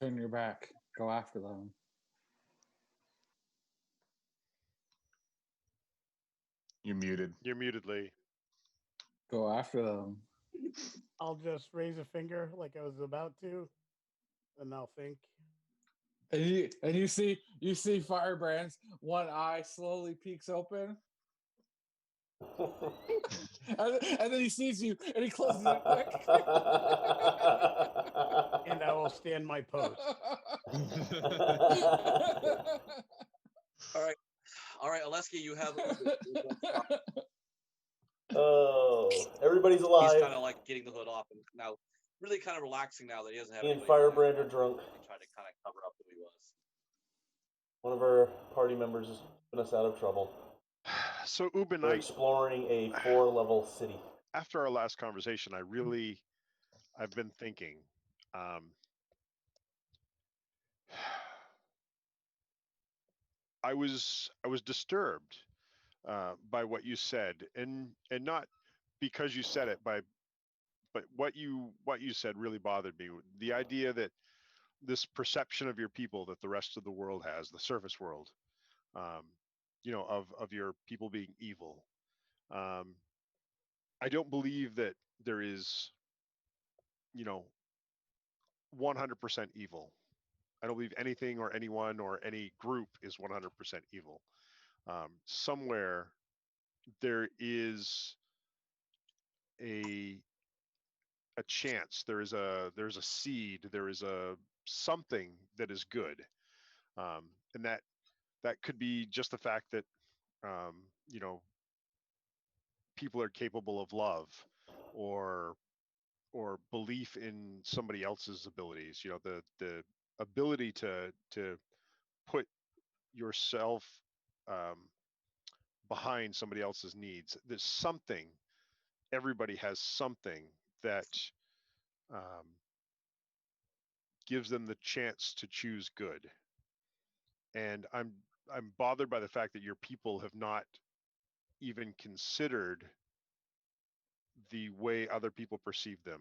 Turn your back. Go after them. You're muted. You're muted, Lee. Go after them. I'll just raise a finger like I was about to, and I'll think. And you see Firebrand's one eye slowly peeks open. and then he sees you and he closes it quick. And I will stand my post. All right, Oleski, you have. Oh, everybody's alive. He's kind of like getting the hood off and now really kind of relaxing now that he doesn't have. Me and Firebrand are drunk. He tried to kind of cover up who he was. One of our party members has put us out of trouble. So Ubin, We're exploring a 4-level city. After our last conversation, I've been thinking. I was disturbed by what you said, and not because you said it, but what you said really bothered me. The idea that this perception of your people that the rest of the world has, the surface world, of your people being evil. I don't believe that there is, 100% evil. I don't believe anything or anyone or any group is 100% evil. Somewhere there is a chance. There is a seed. There is a something that is good, and that could be just the fact that people are capable of love, or belief in somebody else's abilities. The ability to put yourself behind somebody else's needs. There's something. Everybody has something that gives them the chance to choose good. And I'm bothered by the fact that your people have not even considered the way other people perceive them.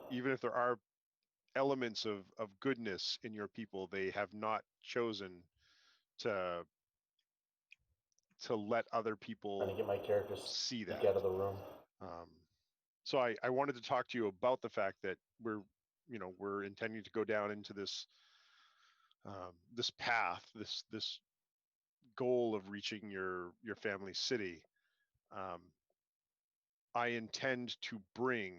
Even if there are elements of goodness in your people, they have not chosen to let other people Trying to get my characters see that. out of the room. So I wanted to talk to you about the fact that we're intending to go down into this this path, this goal of reaching your family city. I intend to bring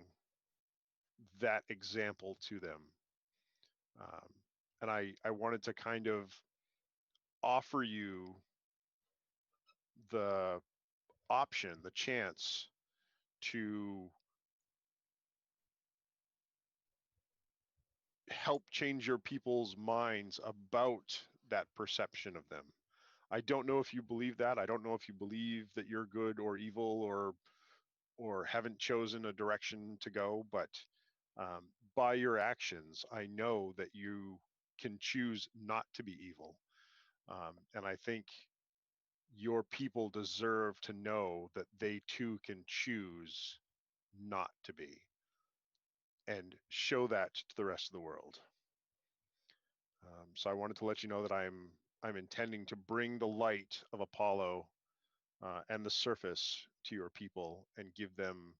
that example to them. And I wanted to kind of offer you the option, the chance to help change your people's minds about that perception of them. I don't know if you believe that. I don't know if you believe that you're good or evil or haven't chosen a direction to go, but by your actions, I know that you can choose not to be evil. And I think your people deserve to know that they too can choose not to be and show that to the rest of the world. So I wanted to let you know that I'm intending to bring the light of Apollo and the surface to your people and give them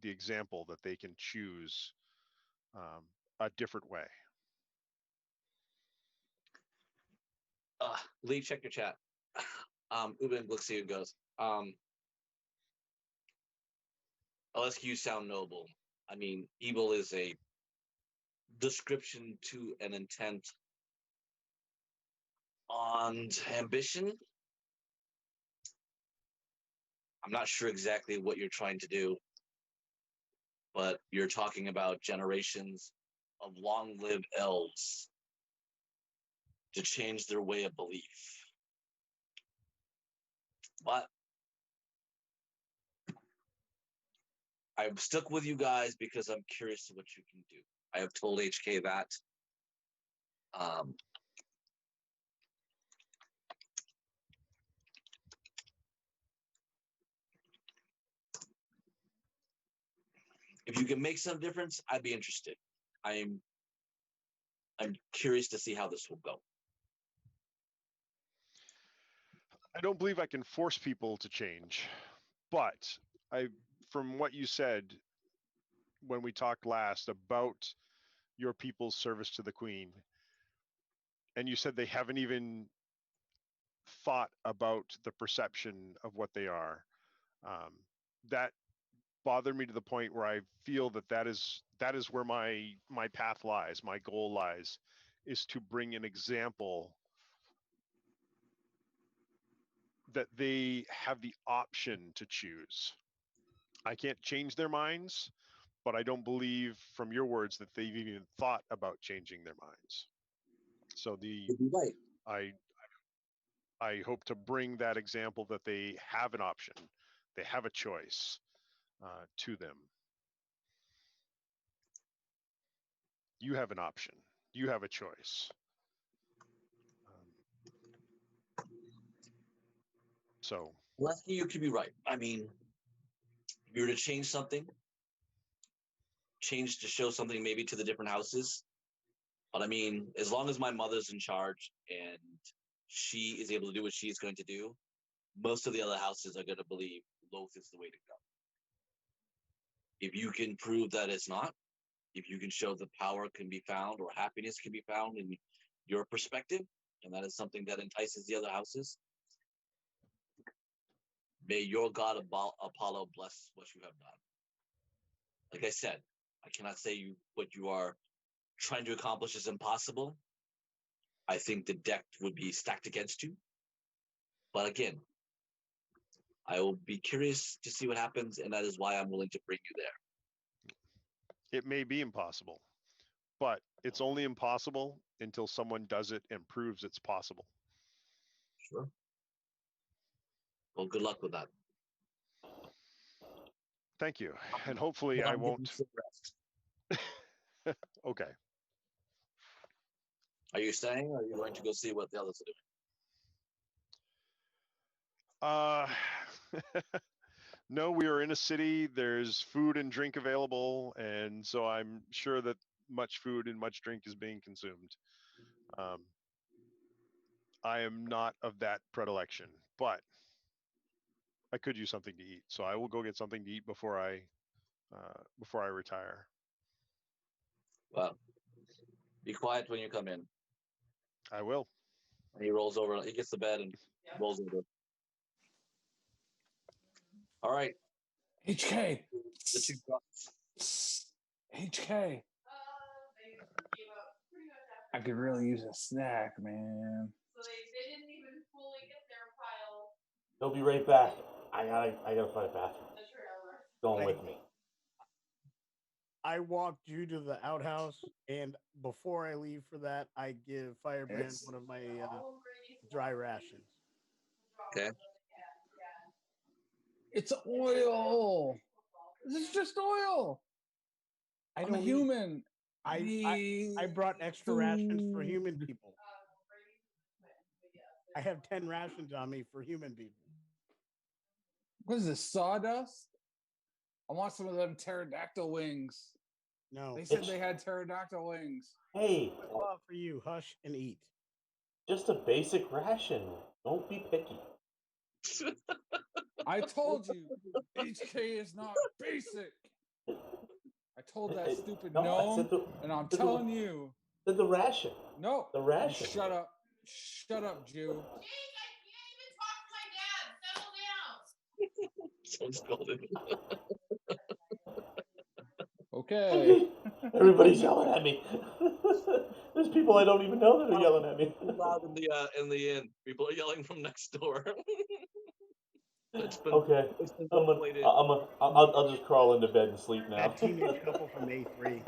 the example that they can choose a different way. Lee, check your chat. Ubin looks at you and goes, you sound noble. I mean, evil is a description to an intent on ambition. I'm not sure exactly what you're trying to do, but you're talking about generations of long-lived elves to change their way of belief. But I'm stuck with you guys because I'm curious to what you can do. I have told HK that. If you can make some difference, I'd be interested. I'm curious to see how this will go. I don't believe I can force people to change, but from what you said when we talked last about your people's service to the Queen, and you said they haven't even thought about the perception of what they are, that bothered me to the point where I feel that is where my path lies, my goal lies, is to bring an example that they have the option to choose. I can't change their minds, but I don't believe from your words that they've even thought about changing their minds. So I hope to bring that example that they have an option, they have a choice to them. You have an option. You have a choice. So, Leslie, you could be right. I mean, if you were to change something, change to show something maybe to the different houses. But I mean, as long as my mother's in charge and she is able to do what she's going to do, most of the other houses are going to believe Loth is the way to go. If you can prove that it's not, if you can show that power can be found or happiness can be found in your perspective, and that is something that entices the other houses, may your god Apollo bless what you have done. Like I said, I cannot say what you are trying to accomplish is impossible. I think the deck would be stacked against you. But again, I will be curious to see what happens, and that is why I'm willing to bring you there. It may be impossible, but it's only impossible until someone does it and proves it's possible. Sure. Well, good luck with that. Thank you. And hopefully I won't. Okay. Are you staying, or are you going to go see what the others are doing? No, we are in a city. There's food and drink available, and so I'm sure that much food and much drink is being consumed. I am not of that predilection, but I could use something to eat, so I will go get something to eat before I retire. Well, be quiet when you come in. I will. And he rolls over. He gets to bed and rolls over. All right. HK. The two drops. HK. I could really use a snack, man. So they didn't even fully get their pile. He'll be right back. I gotta find a bathroom. Going with me. I walk you to the outhouse, and before I leave for that, I give Firebrand one of my dry rations. Okay. It's oil. This is just oil. I'm a human. I brought extra rations for human people. I have 10 rations on me for human people. What is this, sawdust? I want some of them pterodactyl wings. No. They said they had pterodactyl wings. Hey. For you, hush and eat. Just a basic ration. Don't be picky. I told you, HK is not basic. I told that stupid gnome, and I'm telling you. The ration. No. The ration. Shut up. Shut up, Jew. Someone's golden. Okay. Everybody's yelling at me. There's people I don't even know that are yelling at me. Loud in the inn. People are yelling from next door. Okay. I'll just crawl into bed and sleep now. That teenage couple from A3.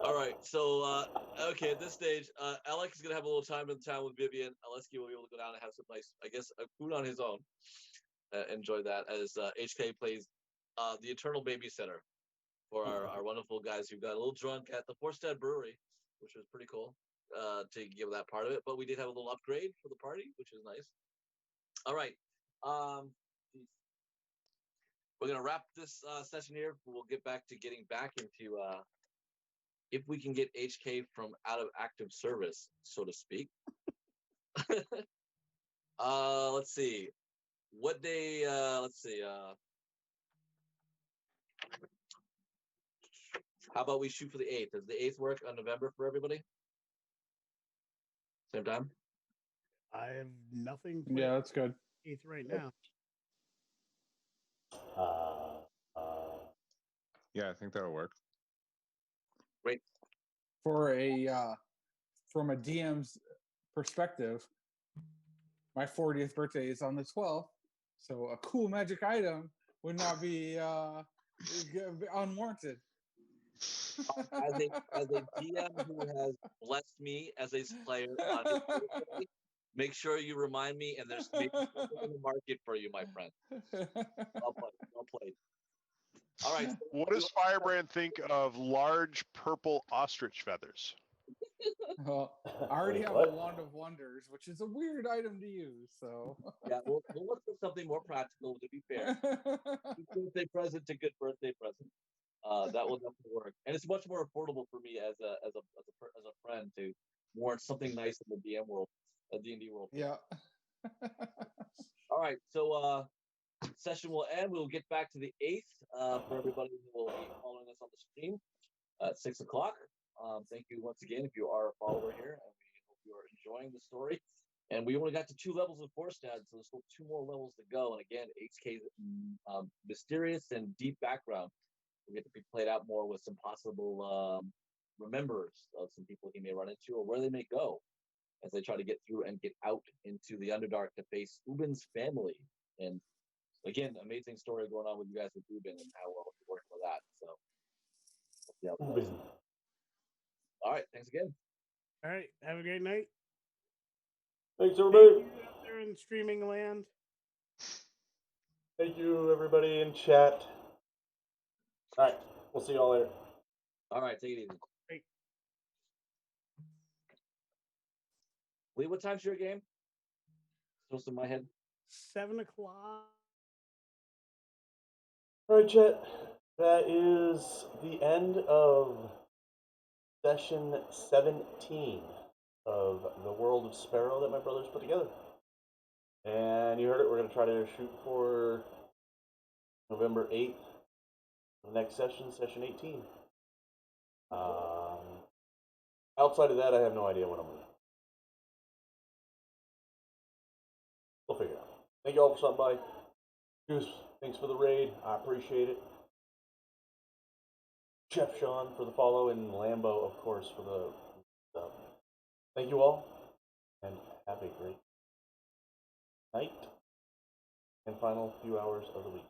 All right, so okay, at this stage, Alec is gonna have a little time in town with Vivian. Alessi will be able to go down and have some nice, I guess, food on his own. Enjoy that as HK plays the eternal babysitter for our wonderful guys who got a little drunk at the Forstad Brewery, which was pretty cool to give that part of it. But we did have a little upgrade for the party, which is nice. All right, we're gonna wrap this session here. We'll get back to getting back into. If we can get HK from out of active service, so to speak. Let's see. What day? Let's see. How about we shoot for the 8th? Does the 8th work on November for everybody? Same time? I have nothing. Yeah, that's good. 8th right now. Yeah, I think that'll work. Great. For a from a DM's perspective, my 40th birthday is on the 12th, so a cool magic item would not be unwarranted. As a DM who has blessed me as a player on his birthday, make sure you remind me, and there's maybe something in the market for you, my friend. Well played. All right. What does Firebrand think of large purple ostrich feathers? Well, I already have a wand of wonders, which is a weird item to use. So yeah, we'll look for something more practical. To be fair, good birthday present to good birthday present. That will definitely work, and it's much more affordable for me as a friend to warrant something nice in the DM world, D&D world. Yeah. All right, so session will end. We'll get back to the 8th for everybody who will be following us on the stream at 6 o'clock. Thank you once again if you are a follower here, and we hope you are enjoying the story. And we only got to 2 levels of Forstad, so there's still 2 more levels to go. And again, HK's mysterious and deep background will get to be played out more with some possible remembers of some people he may run into or where they may go as they try to get through and get out into the Underdark to face Ubin's family. And again, amazing story going on with you guys with Ubin and how well you're working with that. So, we'll see how it goes. All right, thanks again. All right, have a great night. Thanks, everybody. Thank you out there in streaming land. Thank you, everybody in chat. All right, we'll see y'all later. All right, take it easy. Hey. Lee, what time's your game? Close to my head. 7 o'clock. All right, Chet. That is the end of session 17 of the World of Sparrow that my brothers put together. And you heard it. We're going to try to shoot for November 8th. The next session, session 18. Outside of that, I have no idea what I'm doing. We'll figure it out. Thank you all for stopping by. Goose, thanks for the raid. I appreciate it. Chef Sean for the follow, and Lambo, of course, for the stuff. Thank you all, and have a great night and final few hours of the week.